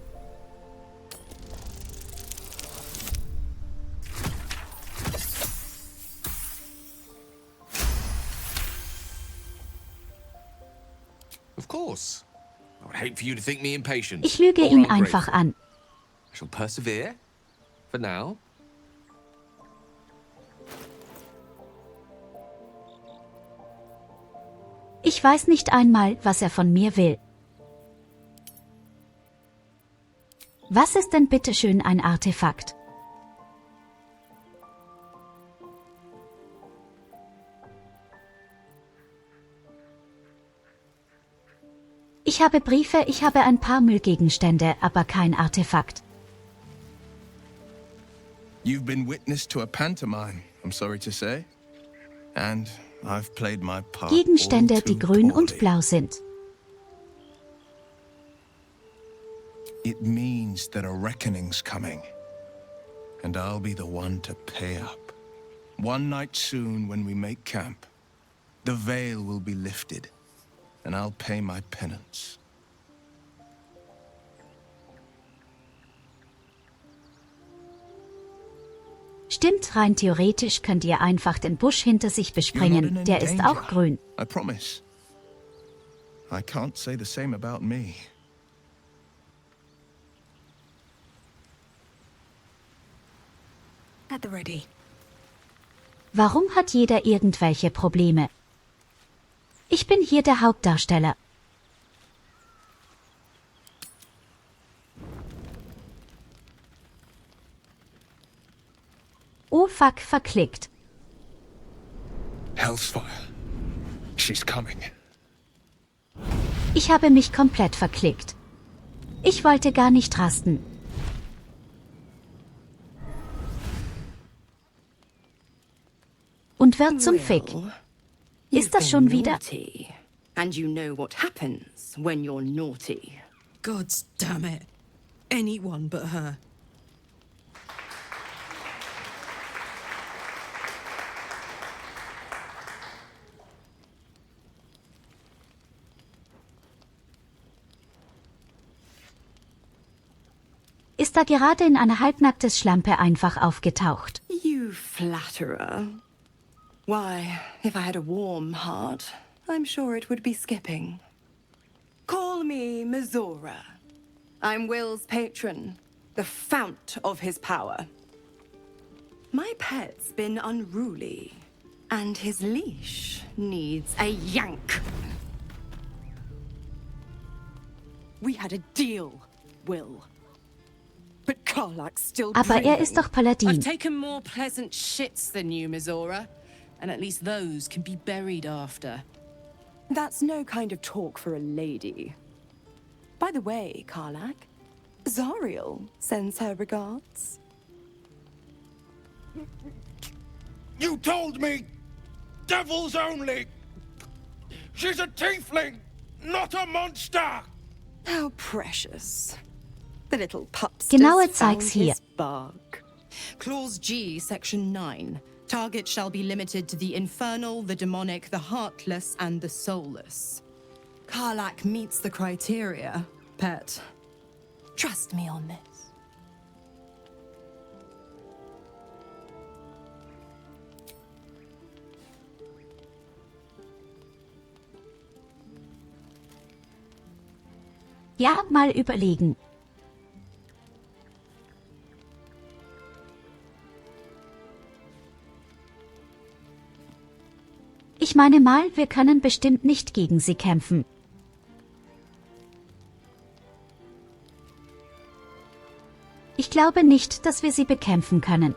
[SPEAKER 19] Of course. I would hate for you to think me impatient.
[SPEAKER 18] Ich lüge
[SPEAKER 19] or
[SPEAKER 18] ihn
[SPEAKER 19] ungrateful.
[SPEAKER 18] einfach an.
[SPEAKER 19] I shall persevere. For now.
[SPEAKER 18] Ich weiß nicht einmal, was er von mir will. Was ist denn bitteschön ein Artefakt? Ich habe Briefe, ich habe ein paar Müllgegenstände, aber kein Artefakt.
[SPEAKER 16] You've been witness to a pantomime, I'm sorry to say. And I've played my part.
[SPEAKER 18] Gegenstände,
[SPEAKER 16] all
[SPEAKER 18] die
[SPEAKER 16] too
[SPEAKER 18] grün
[SPEAKER 16] poorly.
[SPEAKER 18] und blau sind.
[SPEAKER 16] It means that a reckoning's coming. And I'll be the one to pay up. One night soon when we make camp, the veil will be lifted, and I'll pay my penance.
[SPEAKER 18] Stimmt, rein theoretisch könnt ihr einfach den Busch hinter sich besprengen, der ist auch grün.
[SPEAKER 16] I promise. I can't say the same about me.
[SPEAKER 4] At the ready.
[SPEAKER 18] Warum hat jeder irgendwelche Probleme? Ich bin hier der Hauptdarsteller. Oh fuck, verklickt.
[SPEAKER 16] Hellsfire. She's coming.
[SPEAKER 18] Ich habe mich komplett verklickt. Ich wollte gar nicht rasten. Und wird zum Fick. Ist das schon wieder?
[SPEAKER 9] Naughty. And you know what happens when you're naughty. God damn it. Anyone but her.
[SPEAKER 18] Ist da gerade in eine halbnacktes Schlampe einfach aufgetaucht.
[SPEAKER 9] You flatterer. Why, if I had a warm heart, I'm sure it would be skipping. Call me Mizora. I'm Will's patron, the fount of his power. My pet's been unruly, and his leash needs a yank. We had a deal, Will. But Karlak's still
[SPEAKER 18] Aber er
[SPEAKER 9] dreaming.
[SPEAKER 18] ist doch Paladin.
[SPEAKER 9] I've taken more pleasant shits than you, Mizora. And at least those can be buried after. That's no kind of talk for a lady. By the way, Karlak, Zariel sends her regards.
[SPEAKER 3] You told me! Devils only! She's a tiefling, not a monster!
[SPEAKER 9] How precious. The little pupster's
[SPEAKER 18] Genaue
[SPEAKER 9] found
[SPEAKER 18] zeig's hier.
[SPEAKER 9] his bark. Clause G, Section 9. Target shall be limited to the infernal, the demonic, the heartless, and the soulless. Karlak meets the criteria, pet. Trust me on this.
[SPEAKER 18] Ja, mal überlegen. Ich meine mal, wir können bestimmt nicht gegen sie kämpfen. Ich glaube nicht, dass wir sie bekämpfen können.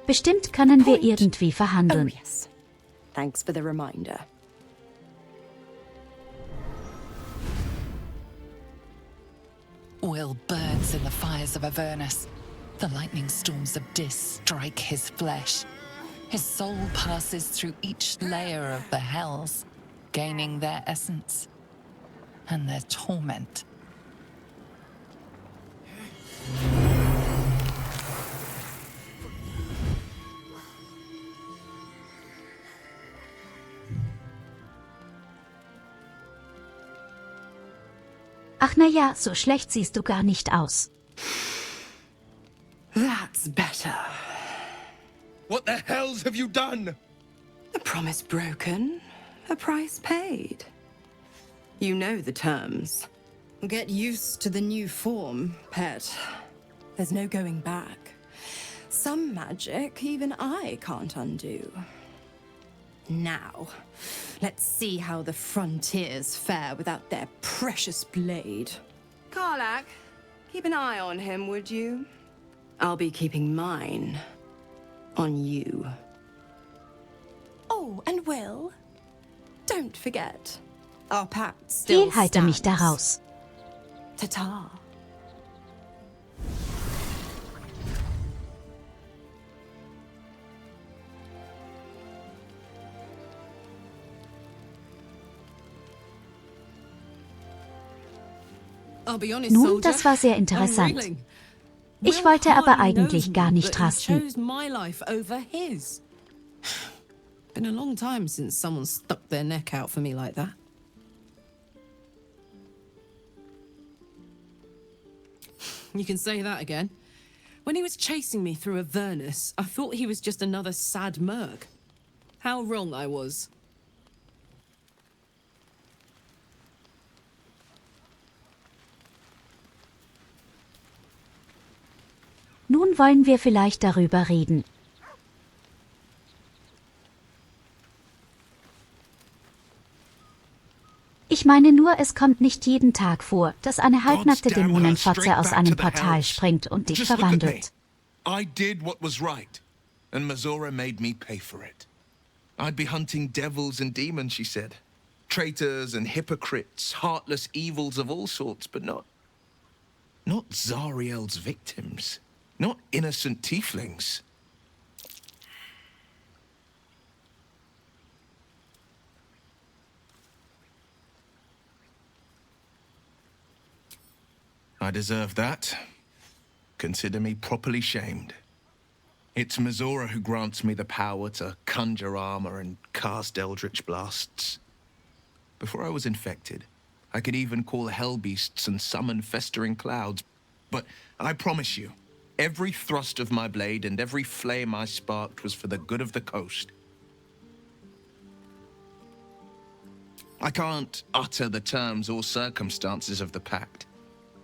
[SPEAKER 18] Bestimmt können wir irgendwie verhandeln.
[SPEAKER 9] Oh yes. Thanks for the reminder.
[SPEAKER 10] Will burns in the fires of Avernus. The lightning storms of Dis strike his flesh. His soul passes through each layer of the hells, gaining their essence and their torment.
[SPEAKER 18] Ach na ja, so schlecht siehst du gar nicht aus.
[SPEAKER 9] That's better.
[SPEAKER 6] What the hells have you done?
[SPEAKER 9] A promise broken, a price paid. You know the terms. Get used to the new form, pet. There's no going back. Some magic even I can't undo. Now, let's see how the frontiers fare without their precious blade. Karlak, keep an eye on him, would you? I'll be keeping mine on you. Oh, and Will, don't forget, our pact still
[SPEAKER 18] Geh, halte mich
[SPEAKER 9] stands.
[SPEAKER 18] daraus.
[SPEAKER 9] Ta-ta.
[SPEAKER 18] Nun, das war sehr interessant. Ich wollte aber eigentlich gar nicht rasten.
[SPEAKER 9] Been a long time since someone stuck their neck out for me like that. You can say that again. When he was chasing me through Avernus, I thought he was just another sad merc. How wrong I was.
[SPEAKER 18] Nun wollen wir vielleicht darüber reden. Ich meine nur, es kommt nicht jeden Tag vor, dass eine halbnackte Dämonenfotze aus einem Portal springt und dich verwandelt.
[SPEAKER 16] I did what was right, and Mazora made me pay for it. I'd be hunting devils and demons, she said. Traitors and hypocrites, heartless evils of all sorts, but not Zariel's victims. Not innocent tieflings. I deserve that. Consider me properly shamed. It's Mazora who grants me the power to conjure armor and cast eldritch blasts. Before I was infected, I could even call hell beasts and summon festering clouds. But I promise you, every thrust of my blade and every flame I sparked was for the good of the coast. I can't utter the terms or circumstances of the pact.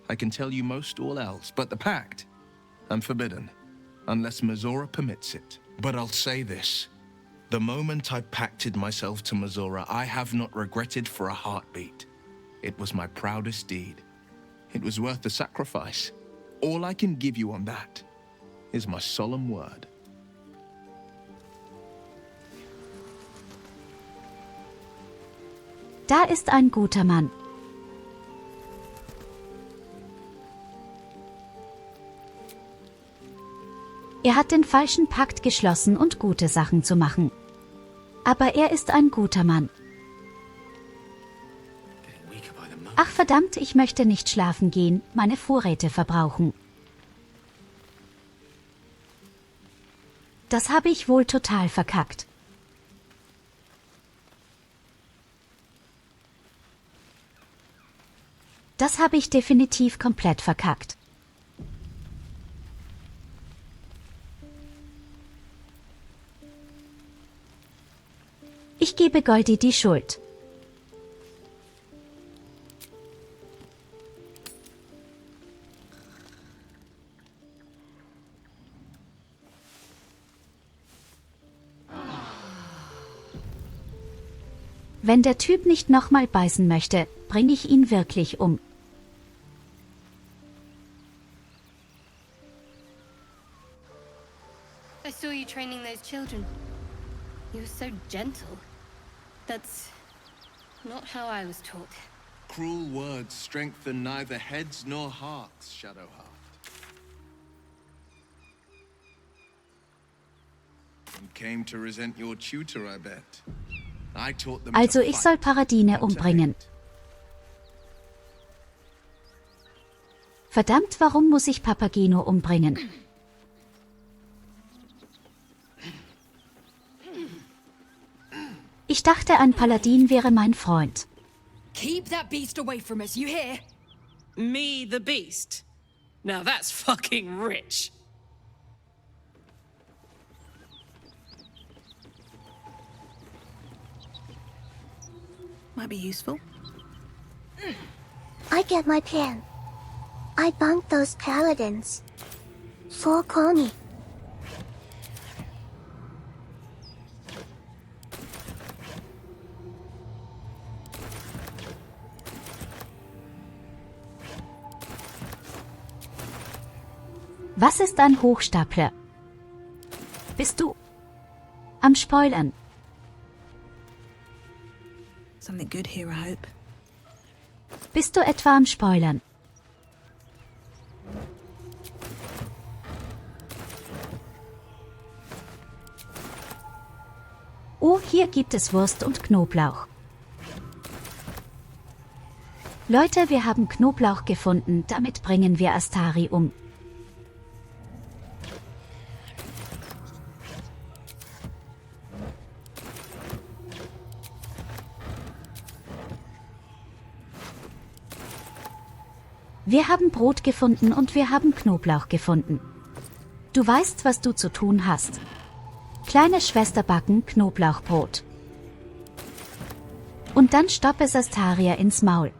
[SPEAKER 16] I can tell you most all else, but the pact, I'm forbidden, unless Mazora permits it. But I'll say this. The moment I pacted myself to Mazora, I have not regretted for a heartbeat. It was my proudest deed. It was worth the sacrifice. All I can give you on that is my solemn word.
[SPEAKER 18] Da ist ein guter Mann. Er hat den falschen Pakt geschlossen und gute Sachen zu machen. Aber er ist ein guter Mann. Ach verdammt, ich möchte nicht schlafen gehen, meine Vorräte verbrauchen. Das habe ich wohl total verkackt. Das habe ich definitiv komplett verkackt. Ich gebe Goldie die Schuld. Wenn der Typ nicht nochmal beißen möchte, bringe ich ihn wirklich um.
[SPEAKER 8] I saw you training those children. You were so gentle. That's not how I was taught.
[SPEAKER 16] Cruel words strengthen neither heads nor hearts, Shadowheart. You came to resent your tutor, I bet. I taught them
[SPEAKER 18] Also
[SPEAKER 16] to
[SPEAKER 18] ich
[SPEAKER 16] fight,
[SPEAKER 18] soll Paradine
[SPEAKER 16] not to
[SPEAKER 18] umbringen.
[SPEAKER 16] hate.
[SPEAKER 18] Verdammt, warum muss ich Papageno umbringen? Ich dachte, ein Paladin wäre mein Freund.
[SPEAKER 4] Keep that beast away from us, you hear?
[SPEAKER 9] Me, the beast? Now that's fucking rich.
[SPEAKER 4] Might be useful.
[SPEAKER 2] I get my plan. I bunked those paladins. 4 Coney.
[SPEAKER 18] Was ist ein Hochstapler? Bist du am Spoilern?
[SPEAKER 4] Something good here, I hope.
[SPEAKER 18] Bist du etwa am Spoilern? Oh, hier gibt es Wurst und Knoblauch. Leute, wir haben Knoblauch gefunden, damit bringen wir Astari um. Wir haben Brot gefunden und wir haben Knoblauch gefunden. Du weißt, was du zu tun hast. Kleine Schwester backen Knoblauchbrot. Und dann stopp es Astaria ins Maul.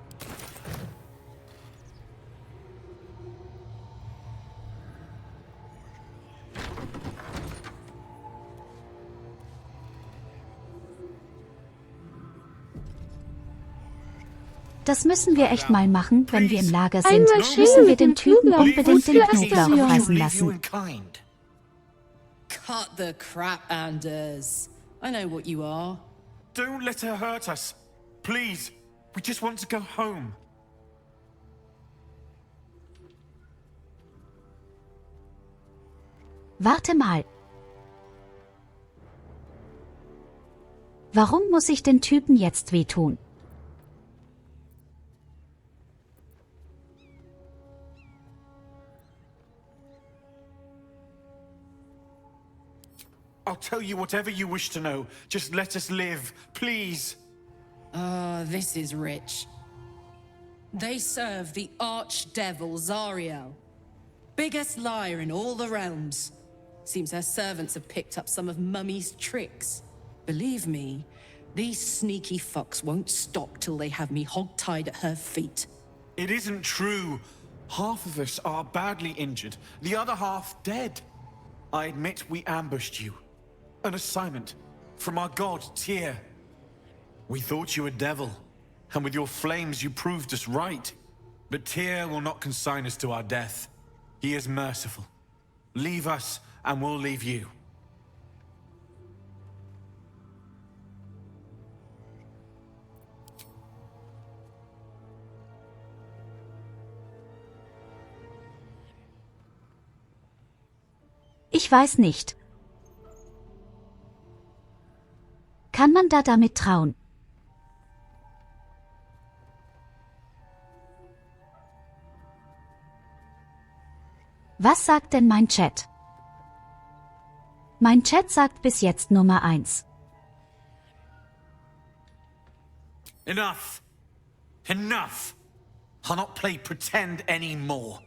[SPEAKER 18] Das müssen wir echt mal machen, wenn wir im Lager sind.
[SPEAKER 11] Einmal schön
[SPEAKER 18] Müssen wir
[SPEAKER 11] mit
[SPEAKER 18] den
[SPEAKER 11] dem
[SPEAKER 18] Typen
[SPEAKER 11] Knoblauch
[SPEAKER 18] unbedingt den
[SPEAKER 11] für
[SPEAKER 18] Knoblauch
[SPEAKER 11] Astarion.
[SPEAKER 18] fressen lassen.
[SPEAKER 9] Cut the crap, Anders. I know what you are.
[SPEAKER 6] Don't let her hurt us. Please. We just want to go home.
[SPEAKER 18] Warte mal. Warum muss ich den Typen jetzt wehtun?
[SPEAKER 6] I'll tell you whatever you wish to know. Just let us live, please.
[SPEAKER 9] This is rich. They serve the archdevil Zariel. Biggest liar in all the realms. Seems her servants have picked up some of Mummy's tricks. Believe me, these sneaky fucks won't stop till they have me hog-tied at her feet.
[SPEAKER 6] It isn't true. Half of us are badly injured, the other half dead. I admit we ambushed you. An assignment from our god, Tyr. We thought you a devil, and with your flames you proved us right. But Tyr will not consign us to our death. He is merciful. Leave us, and we'll leave you.
[SPEAKER 18] Ich weiß nicht. Kann man da damit trauen? Was sagt denn mein Chat? Mein Chat sagt bis jetzt Nummer 1.
[SPEAKER 6] Enough! Enough! I'll not play pretend anymore.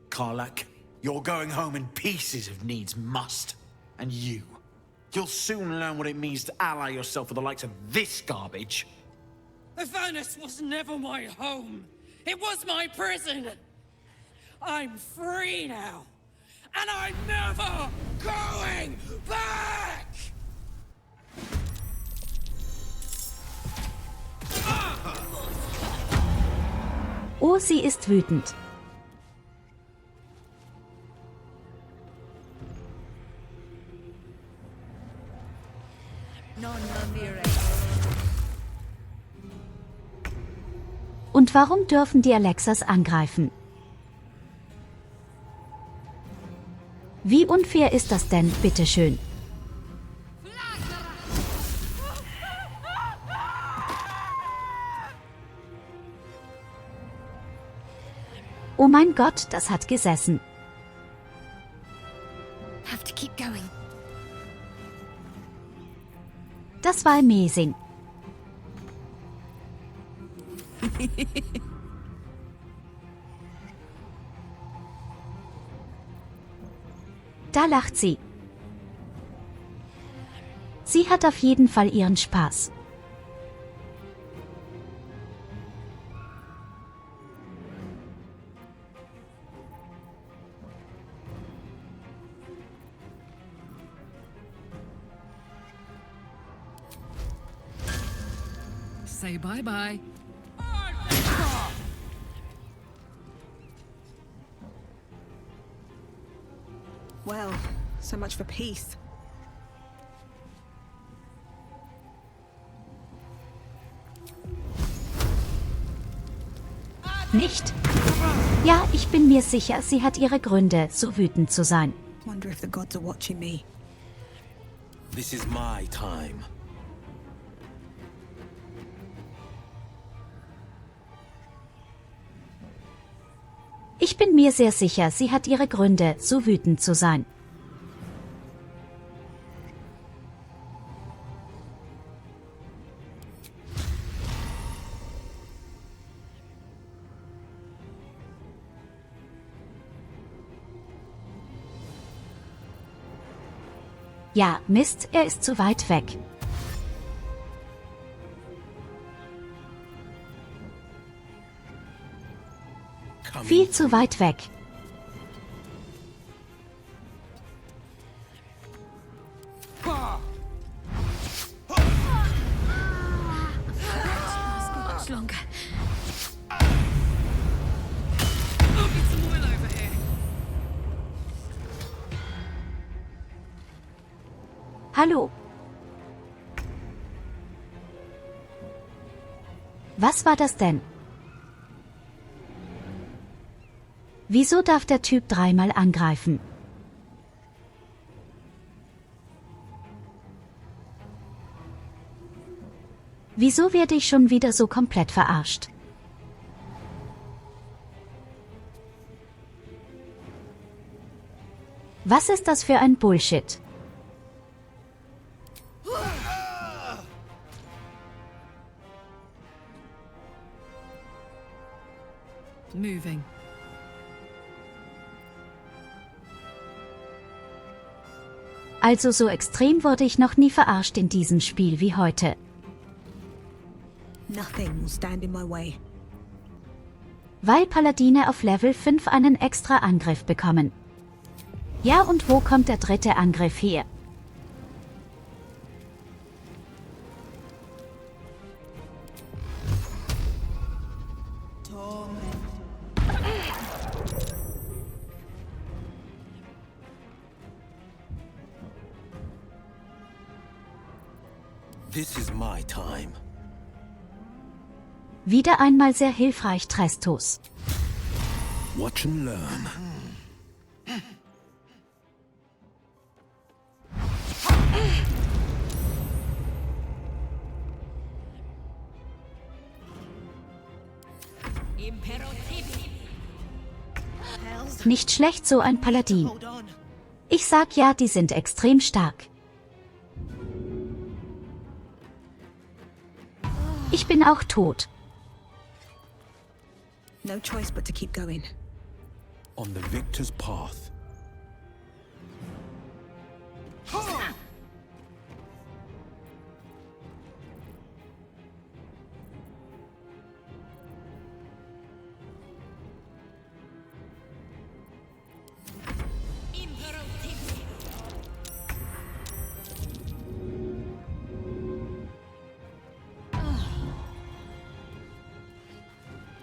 [SPEAKER 6] Karlak, you're going home in pieces if needs must. And you'll soon learn what it means to ally yourself with the likes of this garbage.
[SPEAKER 9] Avernus was never my home. It was my prison. I'm free now. And I'm never going back!
[SPEAKER 18] Oh, sie ist wütend. Und warum dürfen die Alexas angreifen? Wie unfair ist das denn, bitteschön? Oh mein Gott, das hat gesessen.
[SPEAKER 13] Have to keep going.
[SPEAKER 18] Das war amazing. Da lacht sie. Sie hat auf jeden Fall ihren Spaß.
[SPEAKER 9] Say bye-bye.
[SPEAKER 4] Well, so much for peace.
[SPEAKER 18] Nicht? Ja, ich bin mir sicher, sie hat ihre Gründe, so wütend zu sein.
[SPEAKER 4] Wonder if the gods are watching me.
[SPEAKER 3] This is my time.
[SPEAKER 18] Ich bin mir sehr sicher, sie hat ihre Gründe, so wütend zu sein. Ja, Mist, er ist zu weit weg. Viel zu weit weg.
[SPEAKER 8] Much longer. Oh, it's some oil over here.
[SPEAKER 18] Hallo. Was war das denn? Wieso darf der Typ dreimal angreifen? Wieso werde ich schon wieder so komplett verarscht? Was ist das für ein Bullshit?
[SPEAKER 9] Moving.
[SPEAKER 18] Also so extrem wurde ich noch nie verarscht in diesem Spiel wie heute.
[SPEAKER 4] Nothing will stand in my way.
[SPEAKER 18] Weil Paladine auf Level 5 einen extra Angriff bekommen. Ja, und wo kommt der dritte Angriff her?
[SPEAKER 3] This is my time.
[SPEAKER 18] Wieder einmal sehr hilfreich, Trestos.
[SPEAKER 3] Watch and learn.
[SPEAKER 18] Nicht schlecht, so ein Paladin. Ich sag ja, die sind extrem stark. Ich bin auch tot.
[SPEAKER 4] No choice but to keep going.
[SPEAKER 3] On the victor's path.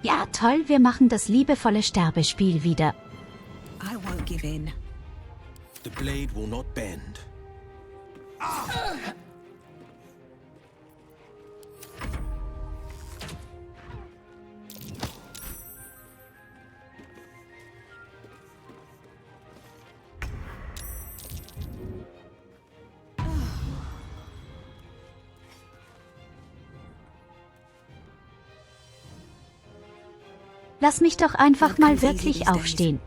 [SPEAKER 18] Ja, toll, wir machen das liebevolle Sterbespiel wieder.
[SPEAKER 4] I won't give in.
[SPEAKER 3] The blade will not bend.
[SPEAKER 18] Lass mich doch einfach mal wirklich aufstehen.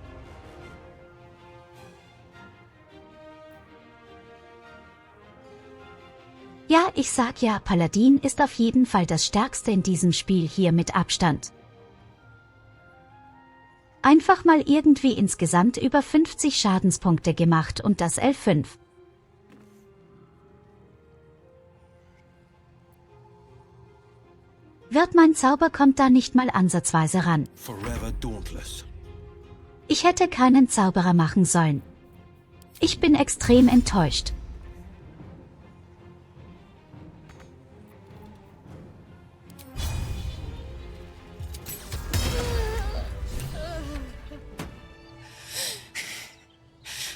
[SPEAKER 18] Ja, ich sag ja, Paladin ist auf jeden Fall das Stärkste in diesem Spiel hier mit Abstand. Einfach mal irgendwie insgesamt über 50 Schadenspunkte gemacht und das L5. Wird mein Zauber kommt da nicht mal ansatzweise ran.
[SPEAKER 14] Forever dauntless.
[SPEAKER 18] Ich hätte keinen Zauberer machen sollen. Ich bin extrem enttäuscht.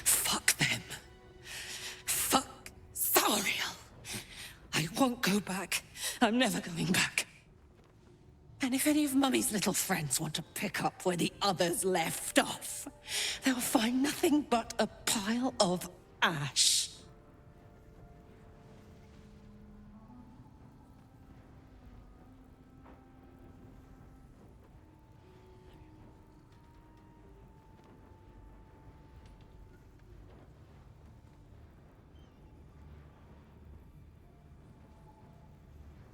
[SPEAKER 9] Fuck them. Fuck Sariel. I won't go back. I'm never going back. And if any of Mummy's little friends want to pick up where the others left off, they'll find nothing but a pile of ash.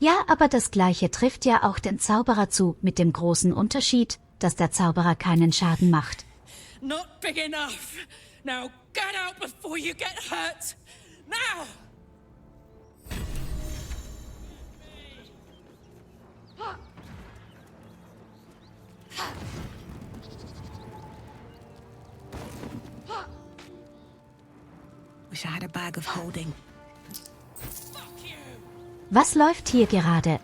[SPEAKER 18] Ja, aber das Gleiche trifft ja auch den Zauberer zu, mit dem großen Unterschied, dass der Zauberer keinen Schaden macht.
[SPEAKER 9] Not big enough. Now get out before you get hurt. Now!
[SPEAKER 4] Wish I had a bag of holding.
[SPEAKER 18] Was läuft hier gerade?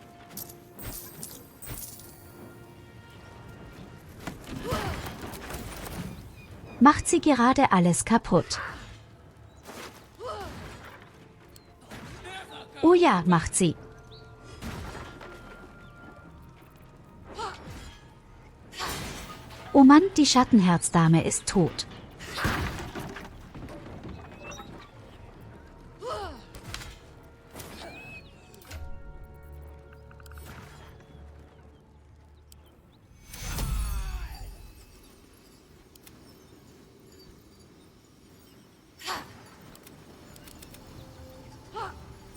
[SPEAKER 18] Macht sie gerade alles kaputt? Oh ja, macht sie. Oh Mann, die Schattenherzdame ist tot.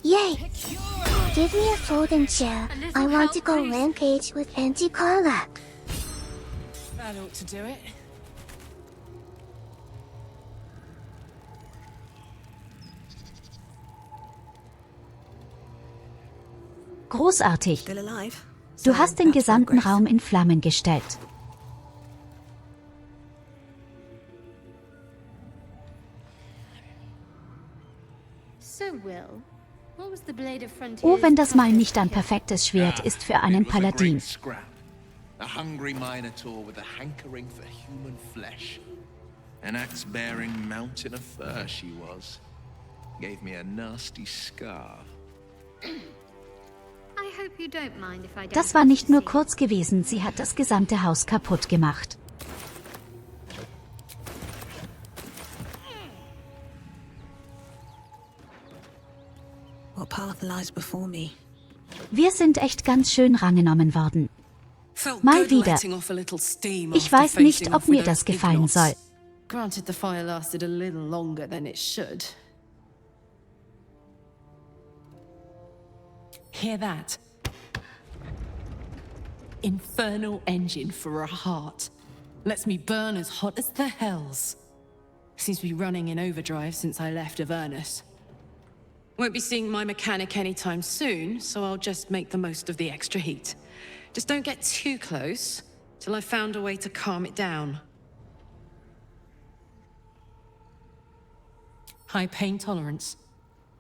[SPEAKER 2] Yay! Give me a folding chair. I want to go rampage with Auntie Carla.
[SPEAKER 9] That ought to do it.
[SPEAKER 18] Großartig.
[SPEAKER 4] Still alive?
[SPEAKER 18] Du hast den gesamten Raum in Flammen gestellt.
[SPEAKER 8] So, Will, what was the Blade of Frontier?
[SPEAKER 18] Oh, wenn das mal nicht ein perfektes Schwert ist für einen Paladin.
[SPEAKER 16] A hungry minotaur with a hankering for human flesh. An axe-bearing mountain of fur she was. Gave me a nasty scar.
[SPEAKER 8] I hope you don't mind if I don't.
[SPEAKER 18] Das war nicht nur kurz gewesen, sie hat das gesamte Haus kaputt gemacht.
[SPEAKER 4] What path lies before me?
[SPEAKER 18] Wir sind echt ganz schön rangenommen worden. Mal wieder. Ich weiß nicht, ob mir das gefallen soll.
[SPEAKER 9] Granted, the fire lasted a little longer than it should. Hear that? Infernal engine for a heart. Lets me burn as hot as the hells. Seems to be running in overdrive since I left Avernus. Won't be seeing my mechanic anytime soon, so I'll just make the most of the extra heat. Just don't get too close till I've found a way to calm it down. High pain tolerance,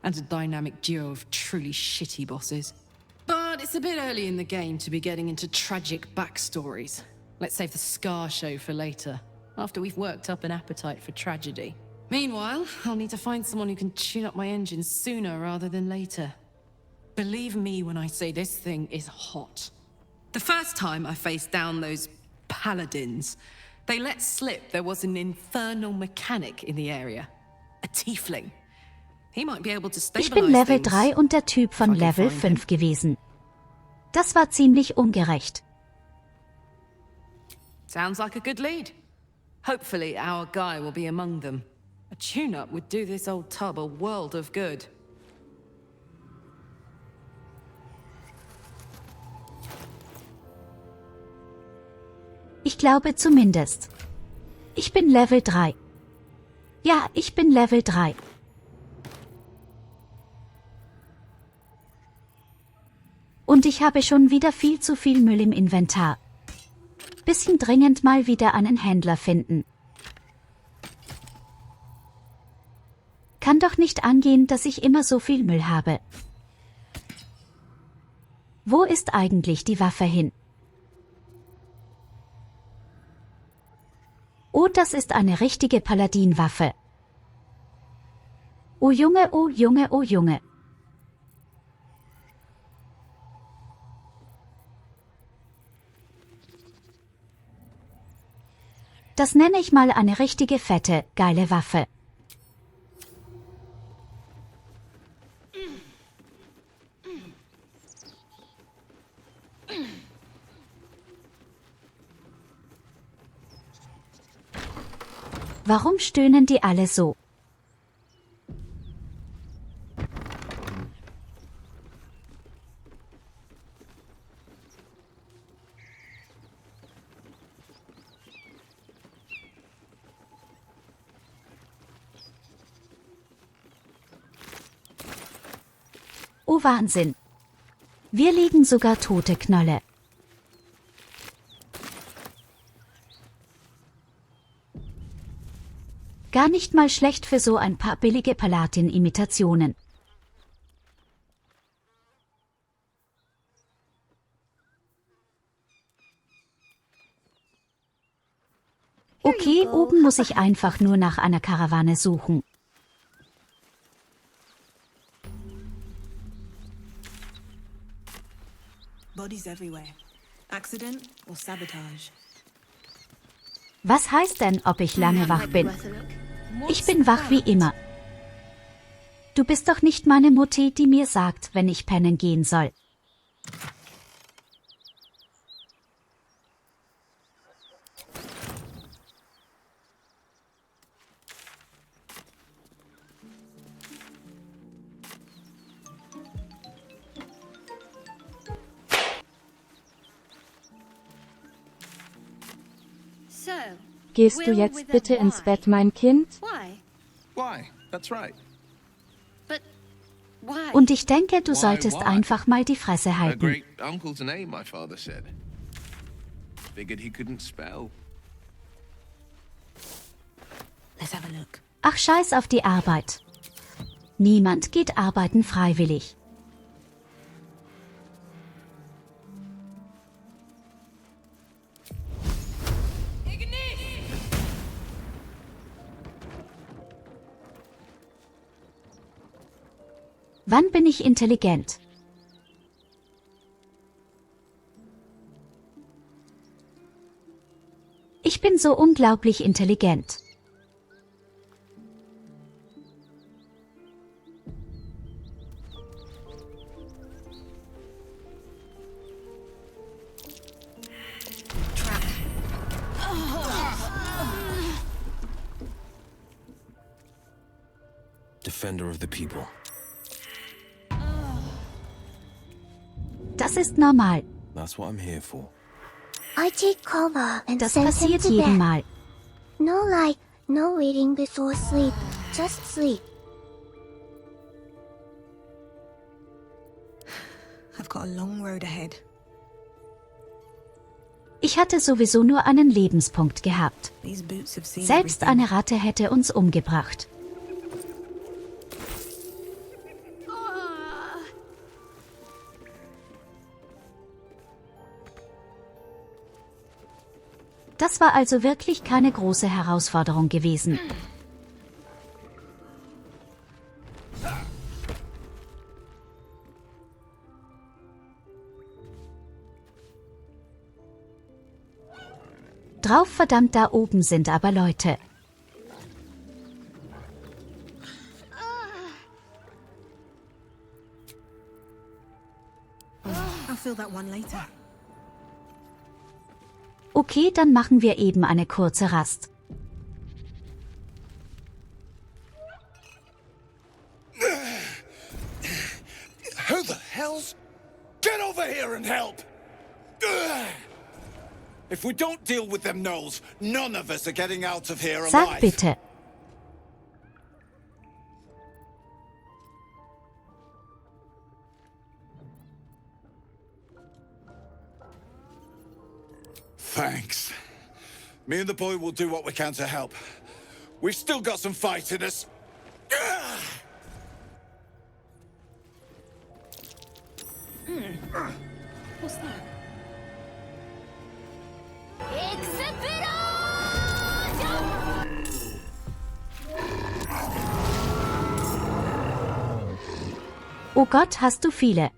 [SPEAKER 9] and a dynamic duo of truly shitty bosses. But it's a bit early in the game to be getting into tragic backstories. Let's save the Scar show for later, after we've worked up an appetite for tragedy. Meanwhile, I'll need to find someone who can tune up my engine sooner rather than later. Believe me when I say this thing is hot. The first time I faced down those paladins, they let slip there was an infernal mechanic in the area. A tiefling. He might be able to stabilize
[SPEAKER 18] Ich bin Level
[SPEAKER 9] things.
[SPEAKER 18] 3 und der Typ von Level 5 gewesen. Das war ziemlich ungerecht.
[SPEAKER 9] Sounds like a good lead. Hopefully our guy will be among them. A tune-up would do this old tub a world of good.
[SPEAKER 18] Ich glaube zumindest. Ich bin Level 3. Ja, ich bin Level 3. Und ich habe schon wieder viel zu viel Müll im Inventar. Bisschen dringend mal wieder einen Händler finden. Kann doch nicht angehen, dass ich immer so viel Müll habe. Wo ist eigentlich die Waffe hin? Oh, das ist eine richtige Paladin-Waffe. Oh Junge, oh Junge, oh Junge. Das nenne ich mal eine richtige fette, geile Waffe. Warum stöhnen die alle so? Oh Wahnsinn! Wir liegen sogar tote Knolle. Gar nicht mal schlecht für so ein paar billige Paladin-Imitationen. Okay, oben muss ich einfach nur nach einer Karawane suchen.
[SPEAKER 4] Bodies everywhere. Accident or sabotage?
[SPEAKER 18] Was heißt denn, ob ich lange wach bin? Ich bin wach wie immer. Du bist doch nicht meine Mutti, die mir sagt, wenn ich pennen gehen soll.
[SPEAKER 11] Gehst du jetzt bitte ins Bett, mein Kind?
[SPEAKER 17] Why? That's right.
[SPEAKER 18] Und ich denke, du solltest einfach mal die Fresse
[SPEAKER 19] A
[SPEAKER 18] halten.
[SPEAKER 19] great uncle's name, my father said. Figured he couldn't spell.
[SPEAKER 4] Let's have a look.
[SPEAKER 18] Ach, scheiß auf die Arbeit. Niemand geht arbeiten freiwillig. Wann bin ich intelligent? Ich bin so unglaublich intelligent.
[SPEAKER 12] Defender of the people.
[SPEAKER 18] Das ist normal.
[SPEAKER 12] That's what I'm here for.
[SPEAKER 2] I take cover and
[SPEAKER 18] Das
[SPEAKER 2] send him
[SPEAKER 18] passiert
[SPEAKER 2] to
[SPEAKER 18] jedem
[SPEAKER 2] bed.
[SPEAKER 18] Mal.
[SPEAKER 2] No light, no waiting before sleep. Just sleep.
[SPEAKER 4] I've got a long road ahead.
[SPEAKER 18] Ich hatte sowieso nur einen Lebenspunkt gehabt.
[SPEAKER 4] These boots have seen
[SPEAKER 18] Selbst
[SPEAKER 4] everything.
[SPEAKER 18] eine Ratte hätte uns umgebracht. Das war also wirklich keine große Herausforderung gewesen. Drauf verdammt, da oben sind aber Leute.
[SPEAKER 4] I'll fill that one later.
[SPEAKER 18] Okay, dann machen wir eben eine kurze Rast.
[SPEAKER 3] Who the hell's... Get over here and help!
[SPEAKER 1] If we don't deal with them gnolls, none of us are getting out of here
[SPEAKER 18] Sag
[SPEAKER 1] alive.
[SPEAKER 18] bitte.
[SPEAKER 1] Thanks. Me and the boy will do what we can to help. We've still got some fight in us.
[SPEAKER 9] What's that?
[SPEAKER 18] Oh Gott, hast du viele.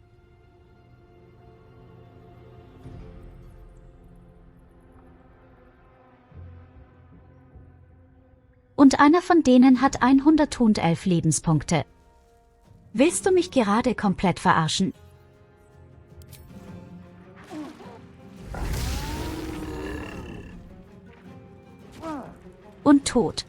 [SPEAKER 18] Und einer von denen hat 111 Lebenspunkte. Willst du mich gerade komplett verarschen? Und tot.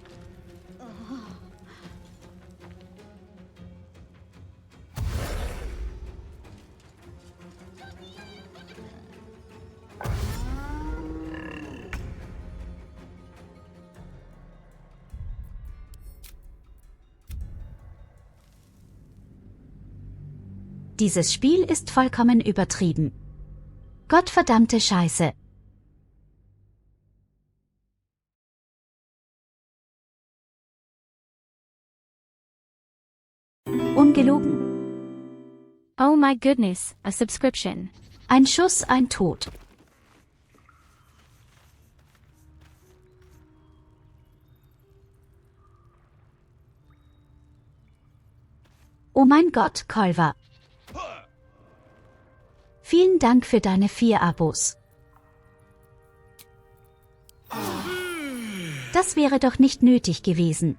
[SPEAKER 18] Dieses Spiel ist vollkommen übertrieben. Gottverdammte Scheiße. Ungelogen.
[SPEAKER 15] Oh my goodness, a subscription.
[SPEAKER 18] Ein Schuss, ein Tod. Oh mein Gott, Kolver. Vielen Dank für deine 4 Abos. Das wäre doch nicht nötig gewesen.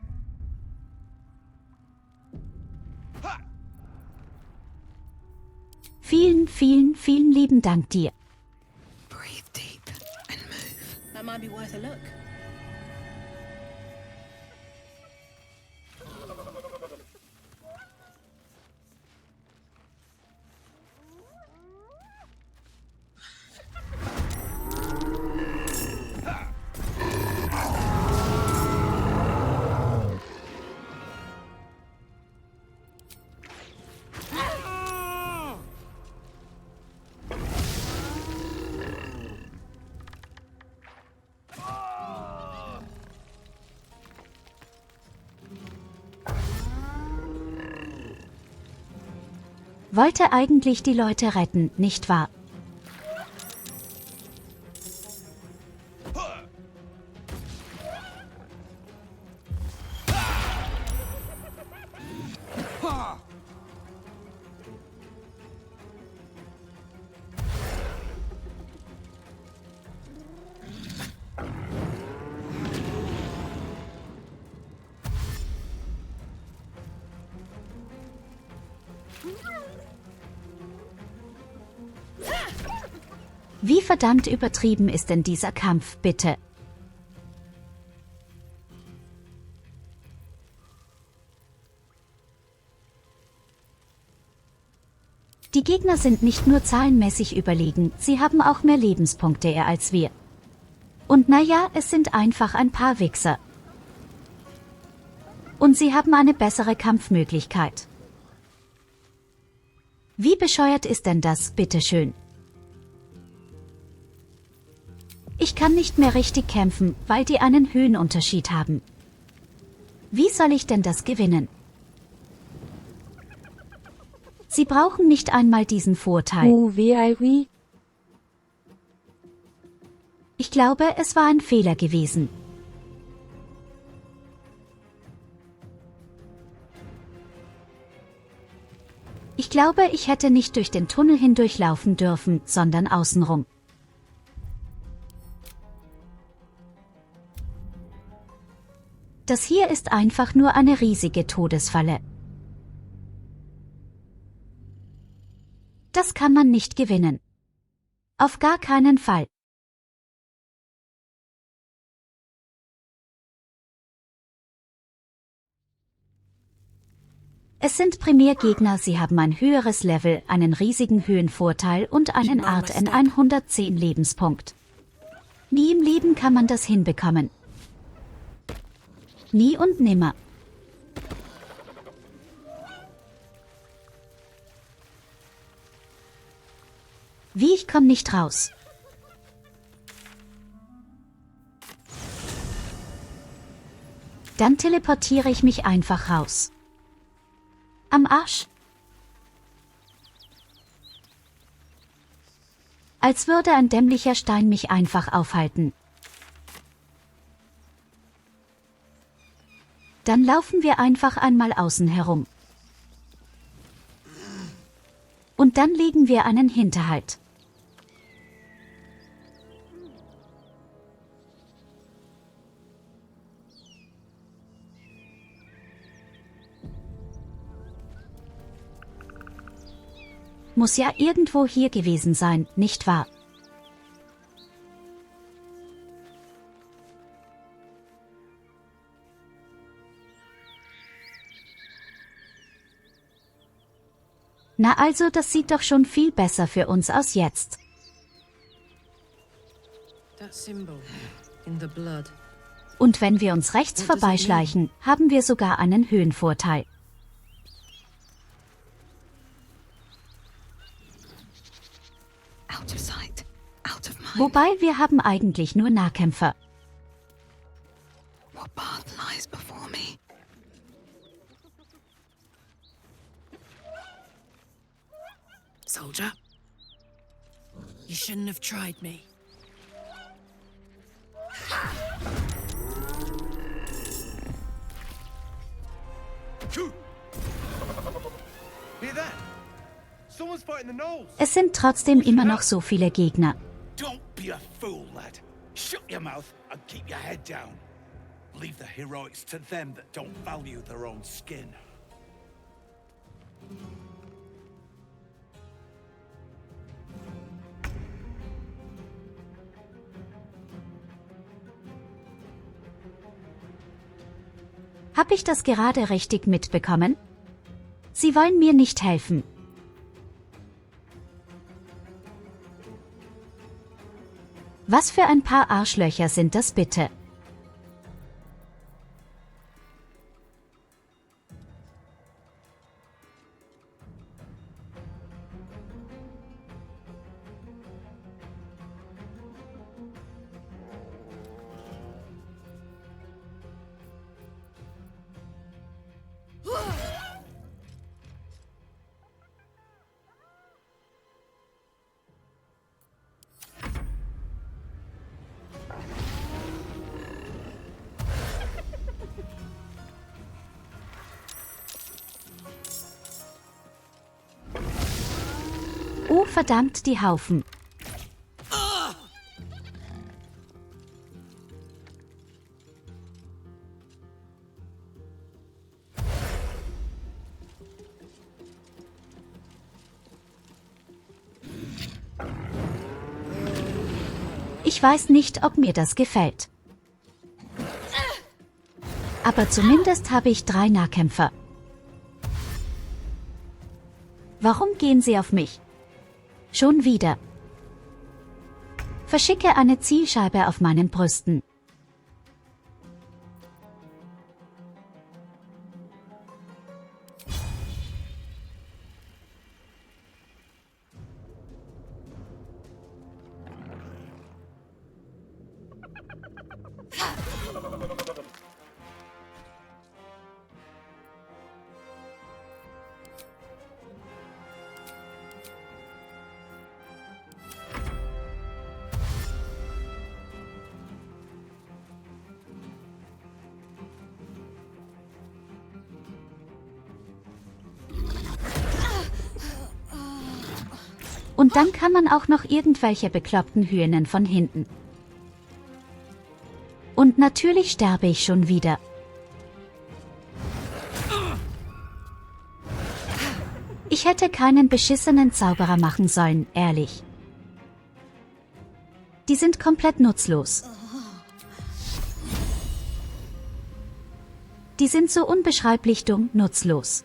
[SPEAKER 18] Vielen, vielen, vielen lieben Dank dir.
[SPEAKER 9] Breathe deep and move. That might be worth a look.
[SPEAKER 18] Wollte eigentlich die Leute retten, nicht wahr? Wie verdammt übertrieben ist denn dieser Kampf, bitte? Die Gegner sind nicht nur zahlenmäßig überlegen, sie haben auch mehr Lebenspunkte als wir. Und naja, es sind einfach ein paar Wichser. Und sie haben eine bessere Kampfmöglichkeit. Wie bescheuert ist denn das, bitteschön? Ich kann nicht mehr richtig kämpfen, weil die einen Höhenunterschied haben. Wie soll ich denn das gewinnen? Sie brauchen nicht einmal diesen Vorteil. Ich glaube, es war ein Fehler gewesen. Ich glaube, ich hätte nicht durch den Tunnel hindurchlaufen dürfen, sondern außenrum. Das hier ist einfach nur eine riesige Todesfalle. Das kann man nicht gewinnen. Auf gar keinen Fall. Es sind Primärgegner, sie haben ein höheres Level, einen riesigen Höhenvorteil und einen Art N110 Lebenspunkt. Nie im Leben kann man das hinbekommen. Nie und nimmer. Wie, ich komm nicht raus. Dann teleportiere ich mich einfach raus. Am Arsch. Als würde ein dämlicher Stein mich einfach aufhalten. Dann laufen wir einfach einmal außen herum. Und dann legen wir einen Hinterhalt. Muss ja irgendwo hier gewesen sein, nicht wahr? Na also, das sieht doch schon viel besser für uns aus jetzt.
[SPEAKER 9] That symbol in the blood.
[SPEAKER 18] Und wenn wir uns rechts vorbeischleichen, haben wir sogar einen Höhenvorteil.
[SPEAKER 4] Out of sight, out of mind.
[SPEAKER 18] Wobei, wir haben eigentlich nur Nahkämpfer.
[SPEAKER 4] What path lies before me?
[SPEAKER 9] Soldier, you shouldn't have tried me.
[SPEAKER 3] Hear that? Someone's fighting the gnolls.
[SPEAKER 18] Es sind trotzdem immer noch so viele Gegner.
[SPEAKER 1] Don't be a fool, lad. Shut your mouth and keep your head down. Leave the heroics to them that don't value their own skin.
[SPEAKER 18] Hab ich das gerade richtig mitbekommen? Sie wollen mir nicht helfen. Was für ein paar Arschlöcher sind das bitte? Oh verdammt, die Haufen. Ich weiß nicht, ob mir das gefällt. Aber zumindest habe ich 3 Nahkämpfer. Warum gehen sie auf mich? Schon wieder. Verschicke eine Zielscheibe auf meinen Brüsten. Und dann kann man auch noch irgendwelche bekloppten Hyänen von hinten. Und natürlich sterbe ich schon wieder. Ich hätte keinen beschissenen Zauberer machen sollen, ehrlich. Die sind komplett nutzlos. Die sind so unbeschreiblich dumm, nutzlos.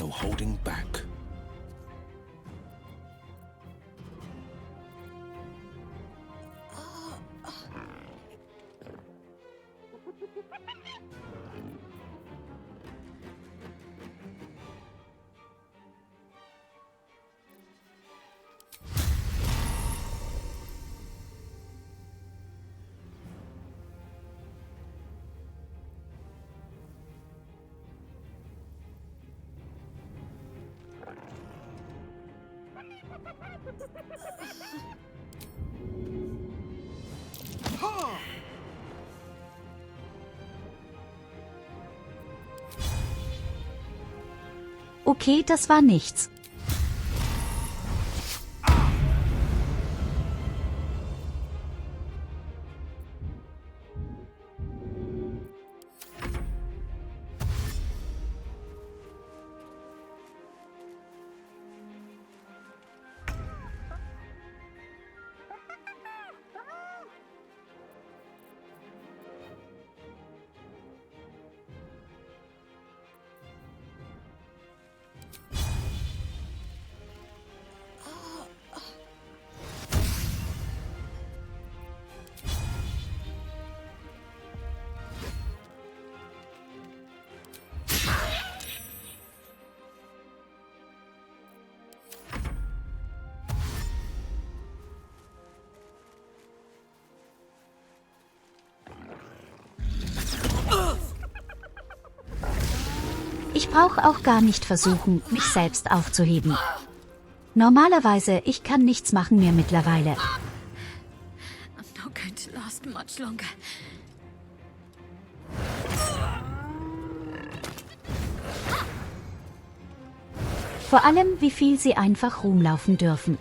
[SPEAKER 12] no holding back.
[SPEAKER 18] Okay, das war nichts. Ich brauche auch gar nicht versuchen, mich selbst aufzuheben. Normalerweise, ich kann nichts machen mehr mittlerweile.
[SPEAKER 8] I'm not going to last much longer.
[SPEAKER 18] Vor allem, wie viel sie einfach rumlaufen dürfen.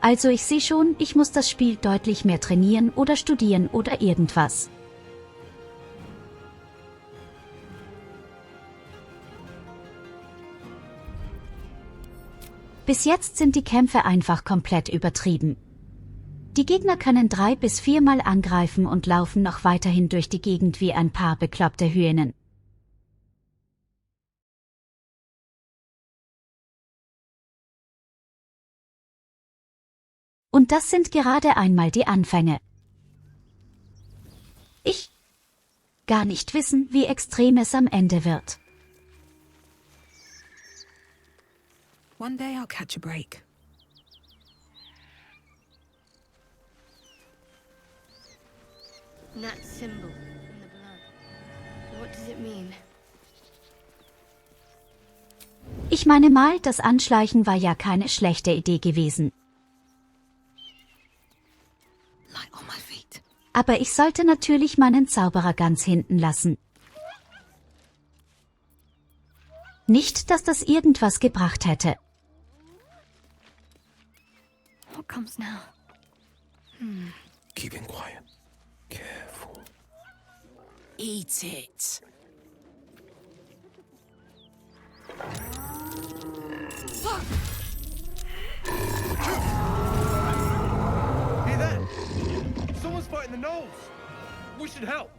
[SPEAKER 18] Also ich sehe schon, ich muss das Spiel deutlich mehr trainieren oder studieren oder irgendwas. Bis jetzt sind die Kämpfe einfach komplett übertrieben. Die Gegner können 3- bis 4-mal angreifen und laufen noch weiterhin durch die Gegend wie ein paar bekloppte Hyänen. Und das sind gerade einmal die Anfänge. Ich gar nicht wissen, wie extrem es am Ende wird.
[SPEAKER 4] One day I'll catch a break.
[SPEAKER 8] And that symbol in the blood. What does it mean?
[SPEAKER 18] Ich meine mal, das Anschleichen war ja keine schlechte Idee gewesen.
[SPEAKER 4] Light on my feet.
[SPEAKER 18] Aber ich sollte natürlich meinen Zauberer ganz hinten lassen. Nicht, dass das irgendwas gebracht hätte.
[SPEAKER 8] What comes now?
[SPEAKER 12] Keeping quiet. Careful.
[SPEAKER 3] Eat it.
[SPEAKER 22] Hey there! Someone's fighting the gnolls! We should help!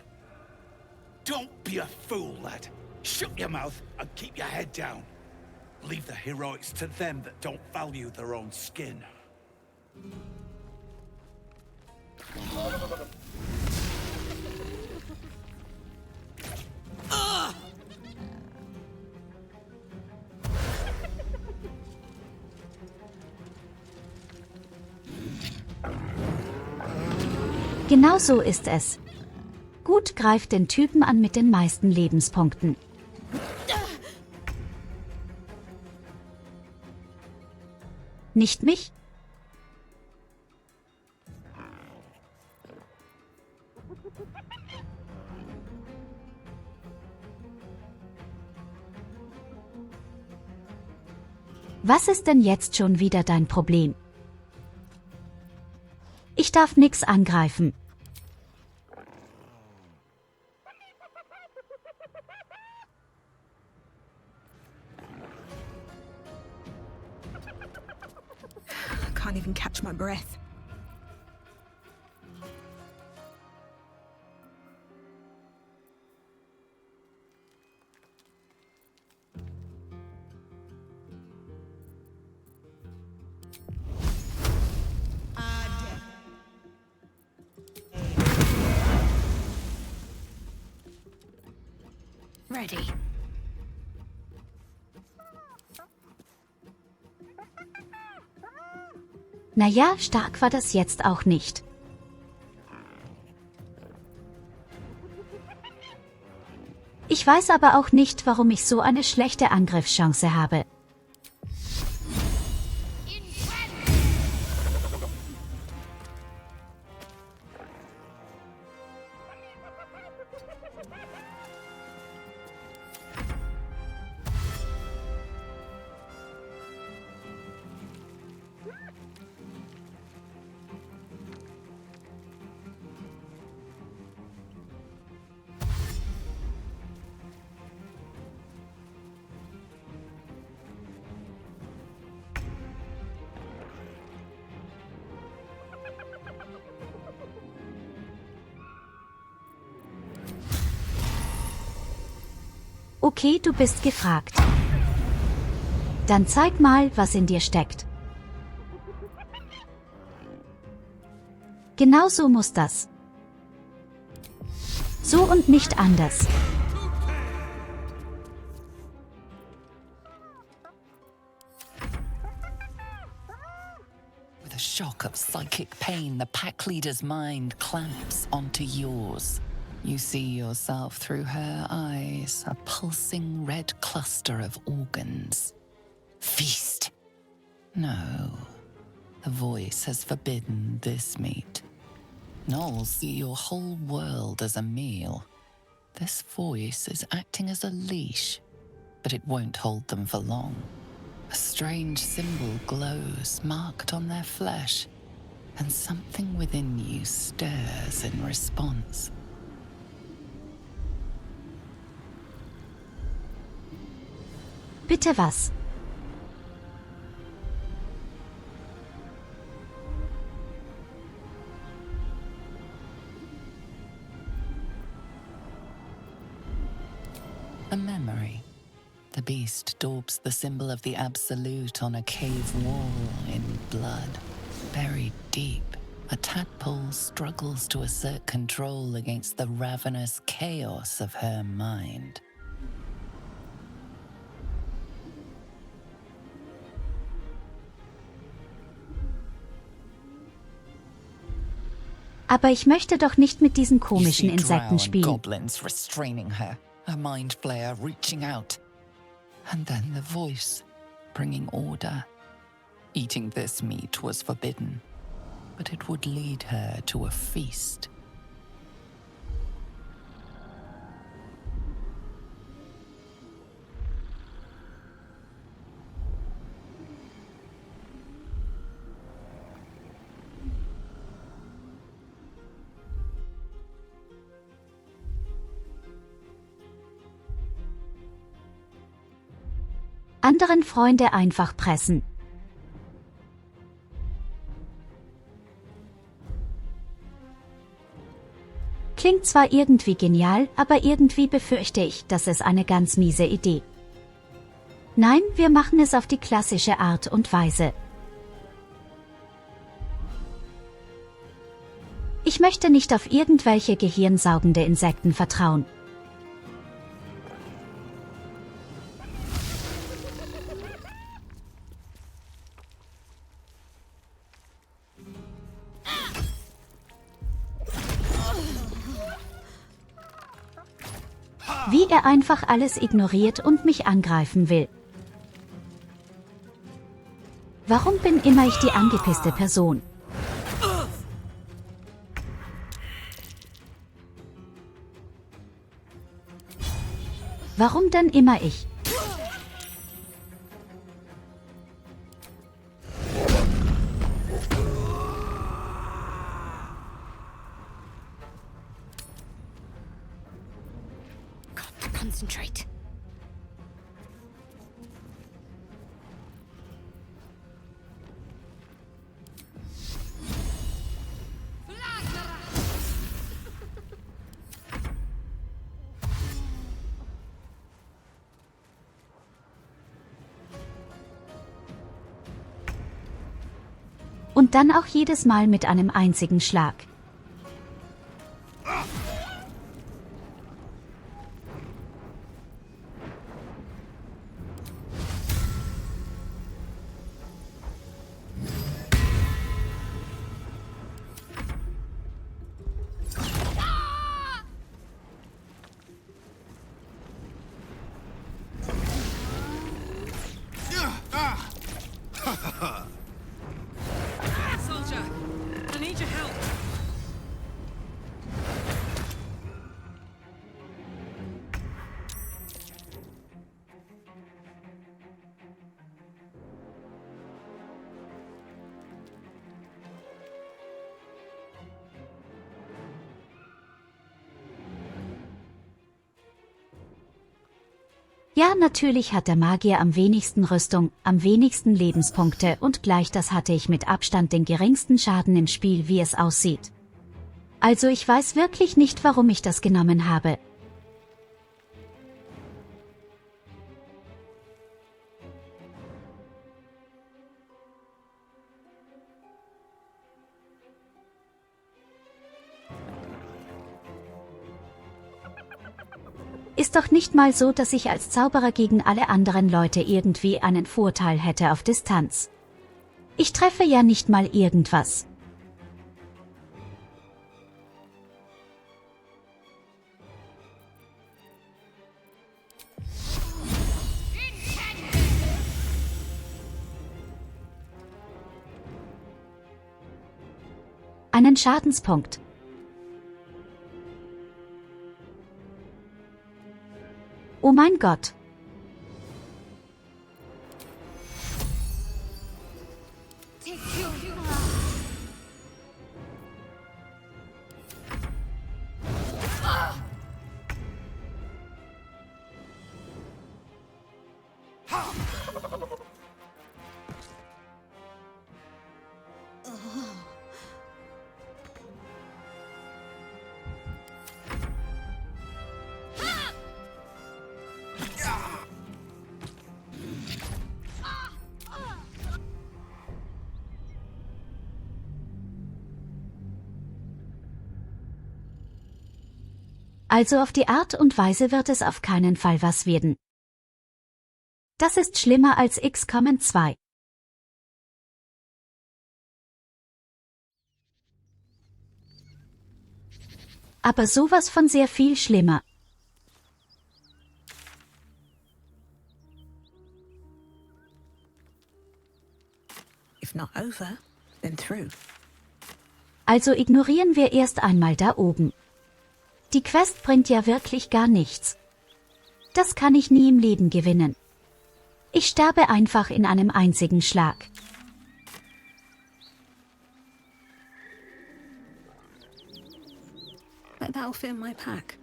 [SPEAKER 1] Don't be a fool, lad. Shut your mouth and keep your head down. Leave the heroics to them that don't value their own skin.
[SPEAKER 18] Genau so ist es. Gut, greift den Typen an mit den meisten Lebenspunkten. Nicht mich? Was ist denn jetzt schon wieder dein Problem? Ich darf nix angreifen.
[SPEAKER 4] I can't even catch my breath.
[SPEAKER 13] Ready.
[SPEAKER 18] Naja, stark war das jetzt auch nicht. Ich weiß aber auch nicht, warum ich so eine schlechte Angriffschance habe. Okay, du bist gefragt. Dann zeig mal, was in dir steckt. Genau so muss das. So und nicht anders.
[SPEAKER 7] With a shock of psychic pain, the pack leader's mind clamps onto yours. You see yourself through her eyes, a pulsing red cluster of organs. Feast! No, the voice has forbidden this meat. Gnolls see your whole world as a meal. This voice is acting as a leash, but it won't hold them for long. A strange symbol glows, marked on their flesh, and something within you stirs in response.
[SPEAKER 18] Bitte was?
[SPEAKER 7] A memory. The beast daubs the symbol of the Absolute on a cave wall in blood. Buried deep, a tadpole struggles to assert control against the ravenous chaos of her mind.
[SPEAKER 18] Aber ich möchte doch nicht mit diesen komischen
[SPEAKER 7] You see
[SPEAKER 18] Insekten
[SPEAKER 7] drow and
[SPEAKER 18] spielen.
[SPEAKER 7] goblins restraining her, a mind flayer reaching out. And then the voice, bringing order. Eating this meat was forbidden, but it would lead her to a feast.
[SPEAKER 18] Anderen Freunde einfach pressen. Klingt zwar irgendwie genial, aber irgendwie befürchte ich, dass es eine ganz miese Idee. Nein, wir machen es auf die klassische Art und Weise. Ich möchte nicht auf irgendwelche gehirnsaugende Insekten vertrauen. Wie er einfach alles ignoriert und mich angreifen will. Warum bin immer ich die angepisste Person? Warum denn immer ich?
[SPEAKER 13] Concentrate.
[SPEAKER 18] Und dann auch jedes Mal mit einem einzigen Schlag. Ja, natürlich hat der Magier am wenigsten Rüstung, am wenigsten Lebenspunkte und gleich das hatte ich mit Abstand den geringsten Schaden im Spiel, wie es aussieht. Also ich weiß wirklich nicht, warum ich das genommen habe. Ist doch nicht mal so, dass ich als Zauberer gegen alle anderen Leute irgendwie einen Vorteil hätte auf Distanz. Ich treffe ja nicht mal irgendwas. Einen Schadenspunkt. Oh mein Gott. Also auf die Art und Weise wird es auf keinen Fall was werden. Das ist schlimmer als X-2. Aber sowas von sehr viel schlimmer.
[SPEAKER 4] If not over, then through.
[SPEAKER 18] Also ignorieren wir erst einmal da oben. Die Quest bringt ja wirklich gar nichts. Das kann ich nie im Leben gewinnen. Ich sterbe einfach in einem einzigen Schlag.
[SPEAKER 4] But that'll fit in my pack.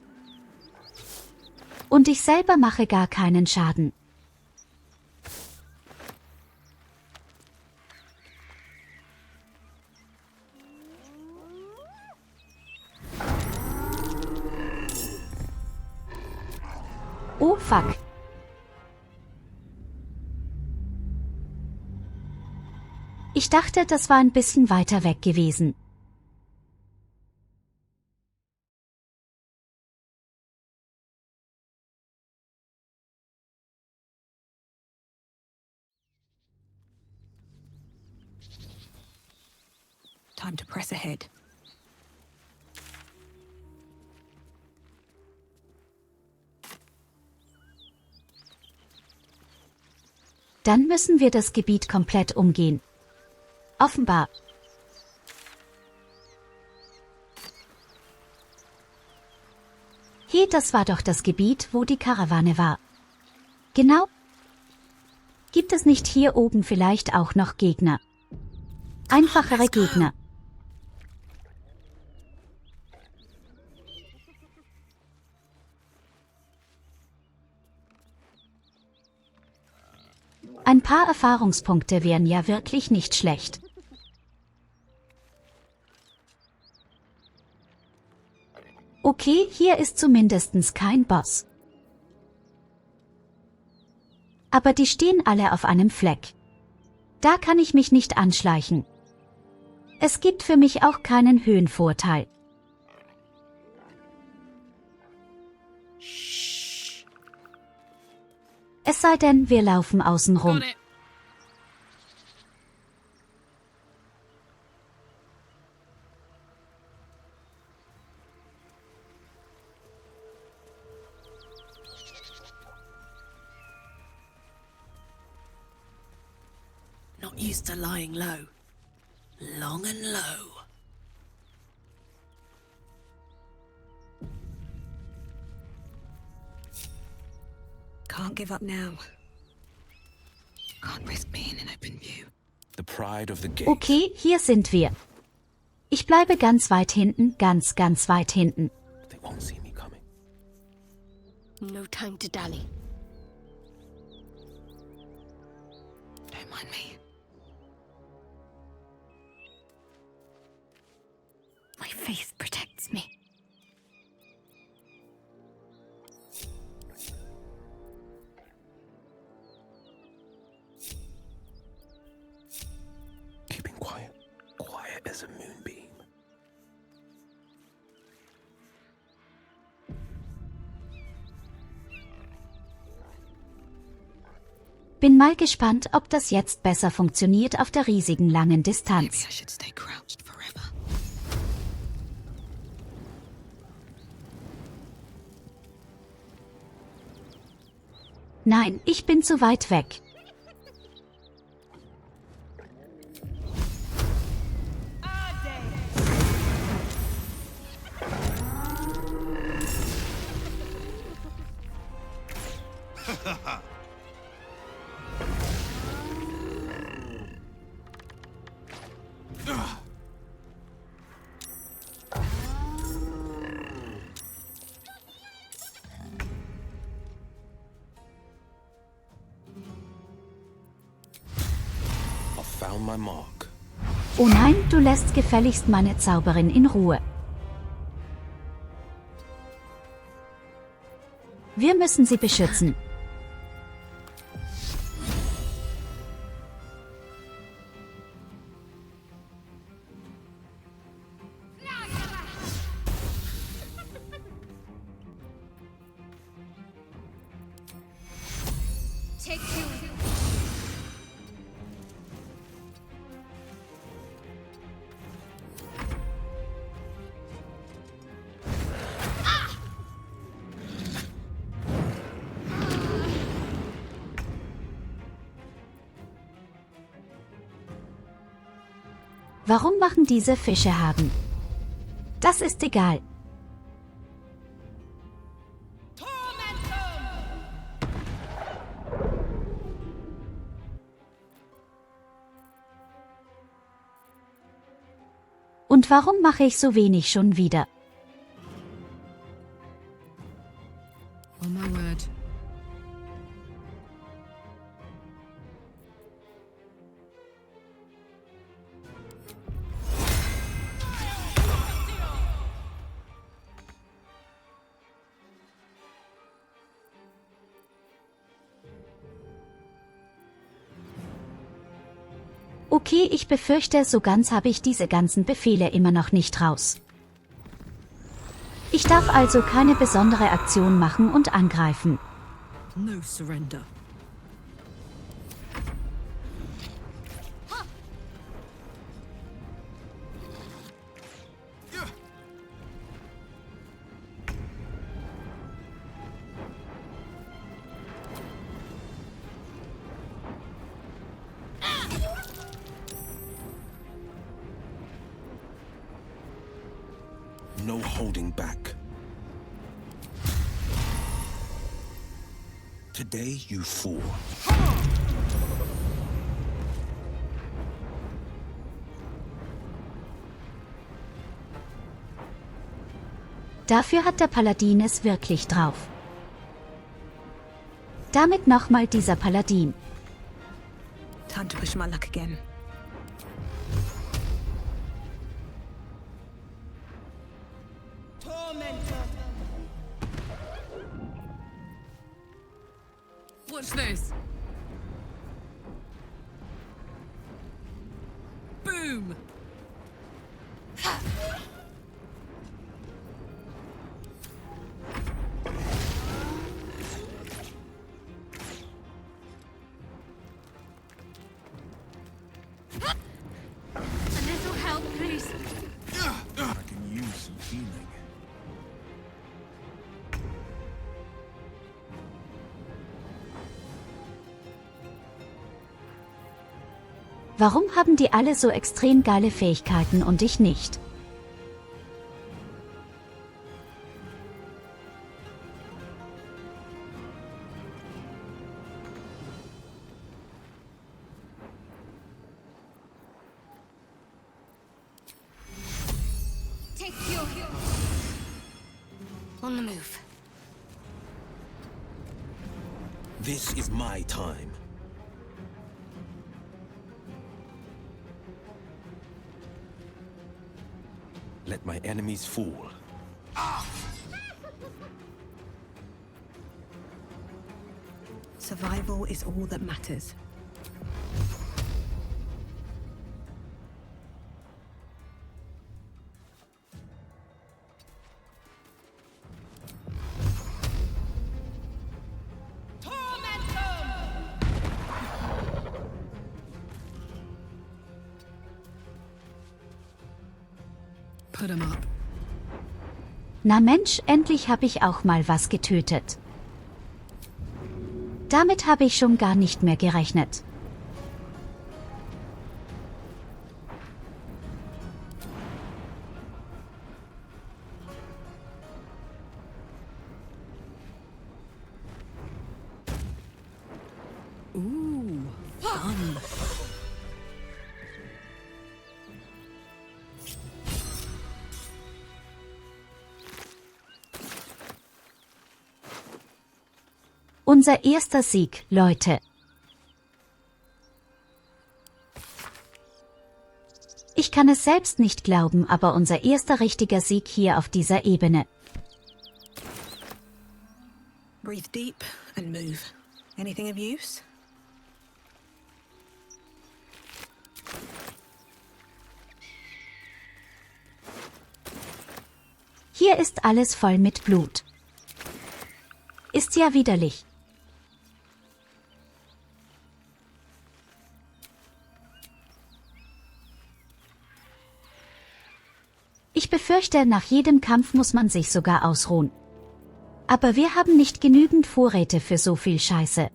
[SPEAKER 18] Und ich selber mache gar keinen Schaden. Oh fuck. Ich dachte, das war ein bisschen weiter weg gewesen.
[SPEAKER 4] Time to press ahead.
[SPEAKER 18] Dann müssen wir das Gebiet komplett umgehen. Offenbar. Hey, das war doch das Gebiet, wo die Karawane war. Genau. Gibt es nicht hier oben vielleicht auch noch Gegner? Einfachere Gegner. Ein paar Erfahrungspunkte wären ja wirklich nicht schlecht. Okay, hier ist zumindest kein Boss. Aber die stehen alle auf einem Fleck. Da kann ich mich nicht anschleichen. Es gibt für mich auch keinen Höhenvorteil. Es sei denn, wir laufen außen rum.
[SPEAKER 4] Not used to lying low. Long and low. Can't give up now. Can't risk being in open view.
[SPEAKER 12] The pride of the gate.
[SPEAKER 18] Okay, hier sind wir. Ich bleibe ganz weit hinten, ganz weit hinten.
[SPEAKER 12] They won't see me coming.
[SPEAKER 20] No time to dally.
[SPEAKER 18] Bin mal gespannt, ob das jetzt besser funktioniert auf der riesigen langen Distanz. Nein, ich bin zu weit weg.
[SPEAKER 17] Found my mark.
[SPEAKER 18] Oh nein, du lässt gefälligst meine Zauberin in Ruhe. Wir müssen sie beschützen. Warum machen diese Fische Haken? Das ist egal. Und warum mache ich so wenig schon wieder?
[SPEAKER 9] Oh my word.
[SPEAKER 18] Okay, ich befürchte, so ganz habe ich diese ganzen Befehle immer noch nicht raus. Ich darf also keine besondere Aktion machen und angreifen.
[SPEAKER 9] No surrender.
[SPEAKER 17] No holding back. Today you fall.
[SPEAKER 18] Dafür hat der Paladin es wirklich drauf. Damit nochmal dieser Paladin.
[SPEAKER 4] Time to push my luck again.
[SPEAKER 9] Watch this. Boom.
[SPEAKER 8] A little help, please.
[SPEAKER 16] I can use some healing.
[SPEAKER 18] Warum haben die alle so extrem geile Fähigkeiten und ich nicht?
[SPEAKER 8] Take your... On the move.
[SPEAKER 17] This is my time. Let my enemies fall.
[SPEAKER 4] Survival is all that matters. Put 'em up.
[SPEAKER 18] Na Mensch, endlich habe ich auch mal was getötet. Damit habe ich schon gar nicht mehr gerechnet.
[SPEAKER 4] Fun.
[SPEAKER 18] Unser erster Sieg, Leute. Ich kann es selbst nicht glauben, aber unser erster richtiger Sieg hier auf dieser Ebene.
[SPEAKER 4] Breathe deep and move. Anything of use?
[SPEAKER 18] Hier ist alles voll mit Blut. Ist ja widerlich. Ich befürchte, nach jedem Kampf muss man sich sogar ausruhen. Aber wir haben nicht genügend Vorräte für so viel Scheiße.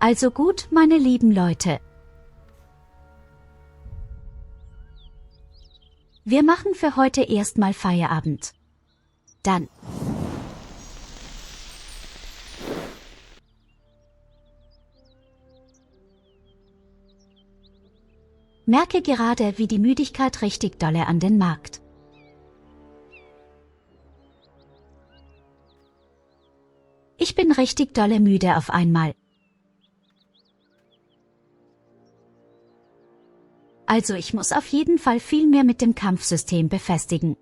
[SPEAKER 18] Also gut, meine lieben Leute. Wir machen für heute erstmal Feierabend. Dann. Merke gerade, wie die Müdigkeit richtig dolle an den Markt. Ich bin richtig dolle müde auf einmal. Also ich muss auf jeden Fall viel mehr mit dem Kampfsystem befestigen.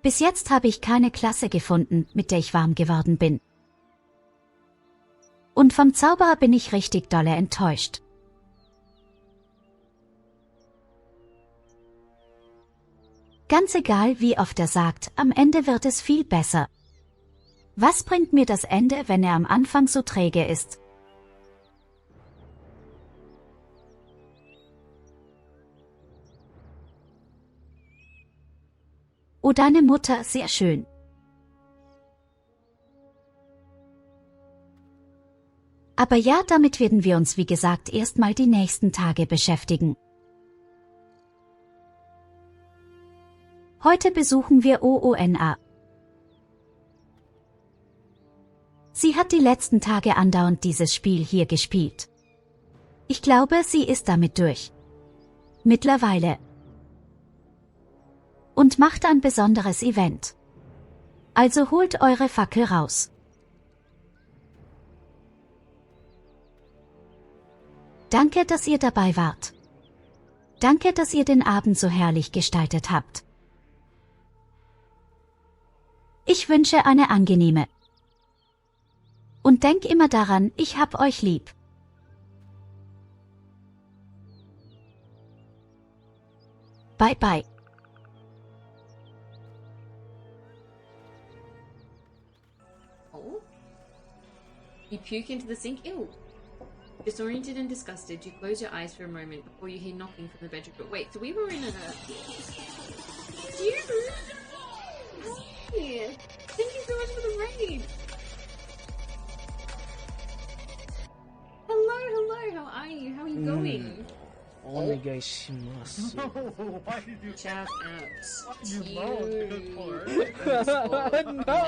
[SPEAKER 18] Bis jetzt habe ich keine Klasse gefunden, mit der ich warm geworden bin. Und vom Zauberer bin ich richtig dolle enttäuscht. Ganz egal, wie oft er sagt, am Ende wird es viel besser. Was bringt mir das Ende, wenn er am Anfang so träge ist? Oh, deine Mutter, sehr schön. Aber ja, damit werden wir uns wie gesagt erstmal die nächsten Tage beschäftigen. Heute besuchen wir Oona. Sie hat die letzten Tage andauernd dieses Spiel hier gespielt. Ich glaube, sie ist damit durch. Mittlerweile. Und macht ein besonderes Event. Also holt eure Fackel raus. Danke, dass ihr dabei wart. Danke, dass ihr den Abend so herrlich gestaltet habt. Ich wünsche eine angenehme. Und denk immer daran, ich hab euch lieb. Bye bye.
[SPEAKER 5] Oh? You puke into the sink? Ew. Disoriented and disgusted, you close your eyes for a moment before you hear knocking from the bedroom. But wait, so we were in a... Tyurru! Hi! Thank you so much for the raid! Hello, how are you? How are you going?
[SPEAKER 21] Onegaishimasu.
[SPEAKER 5] Shout out.
[SPEAKER 21] You
[SPEAKER 5] Tyurru.
[SPEAKER 21] no!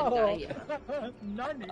[SPEAKER 21] Nani?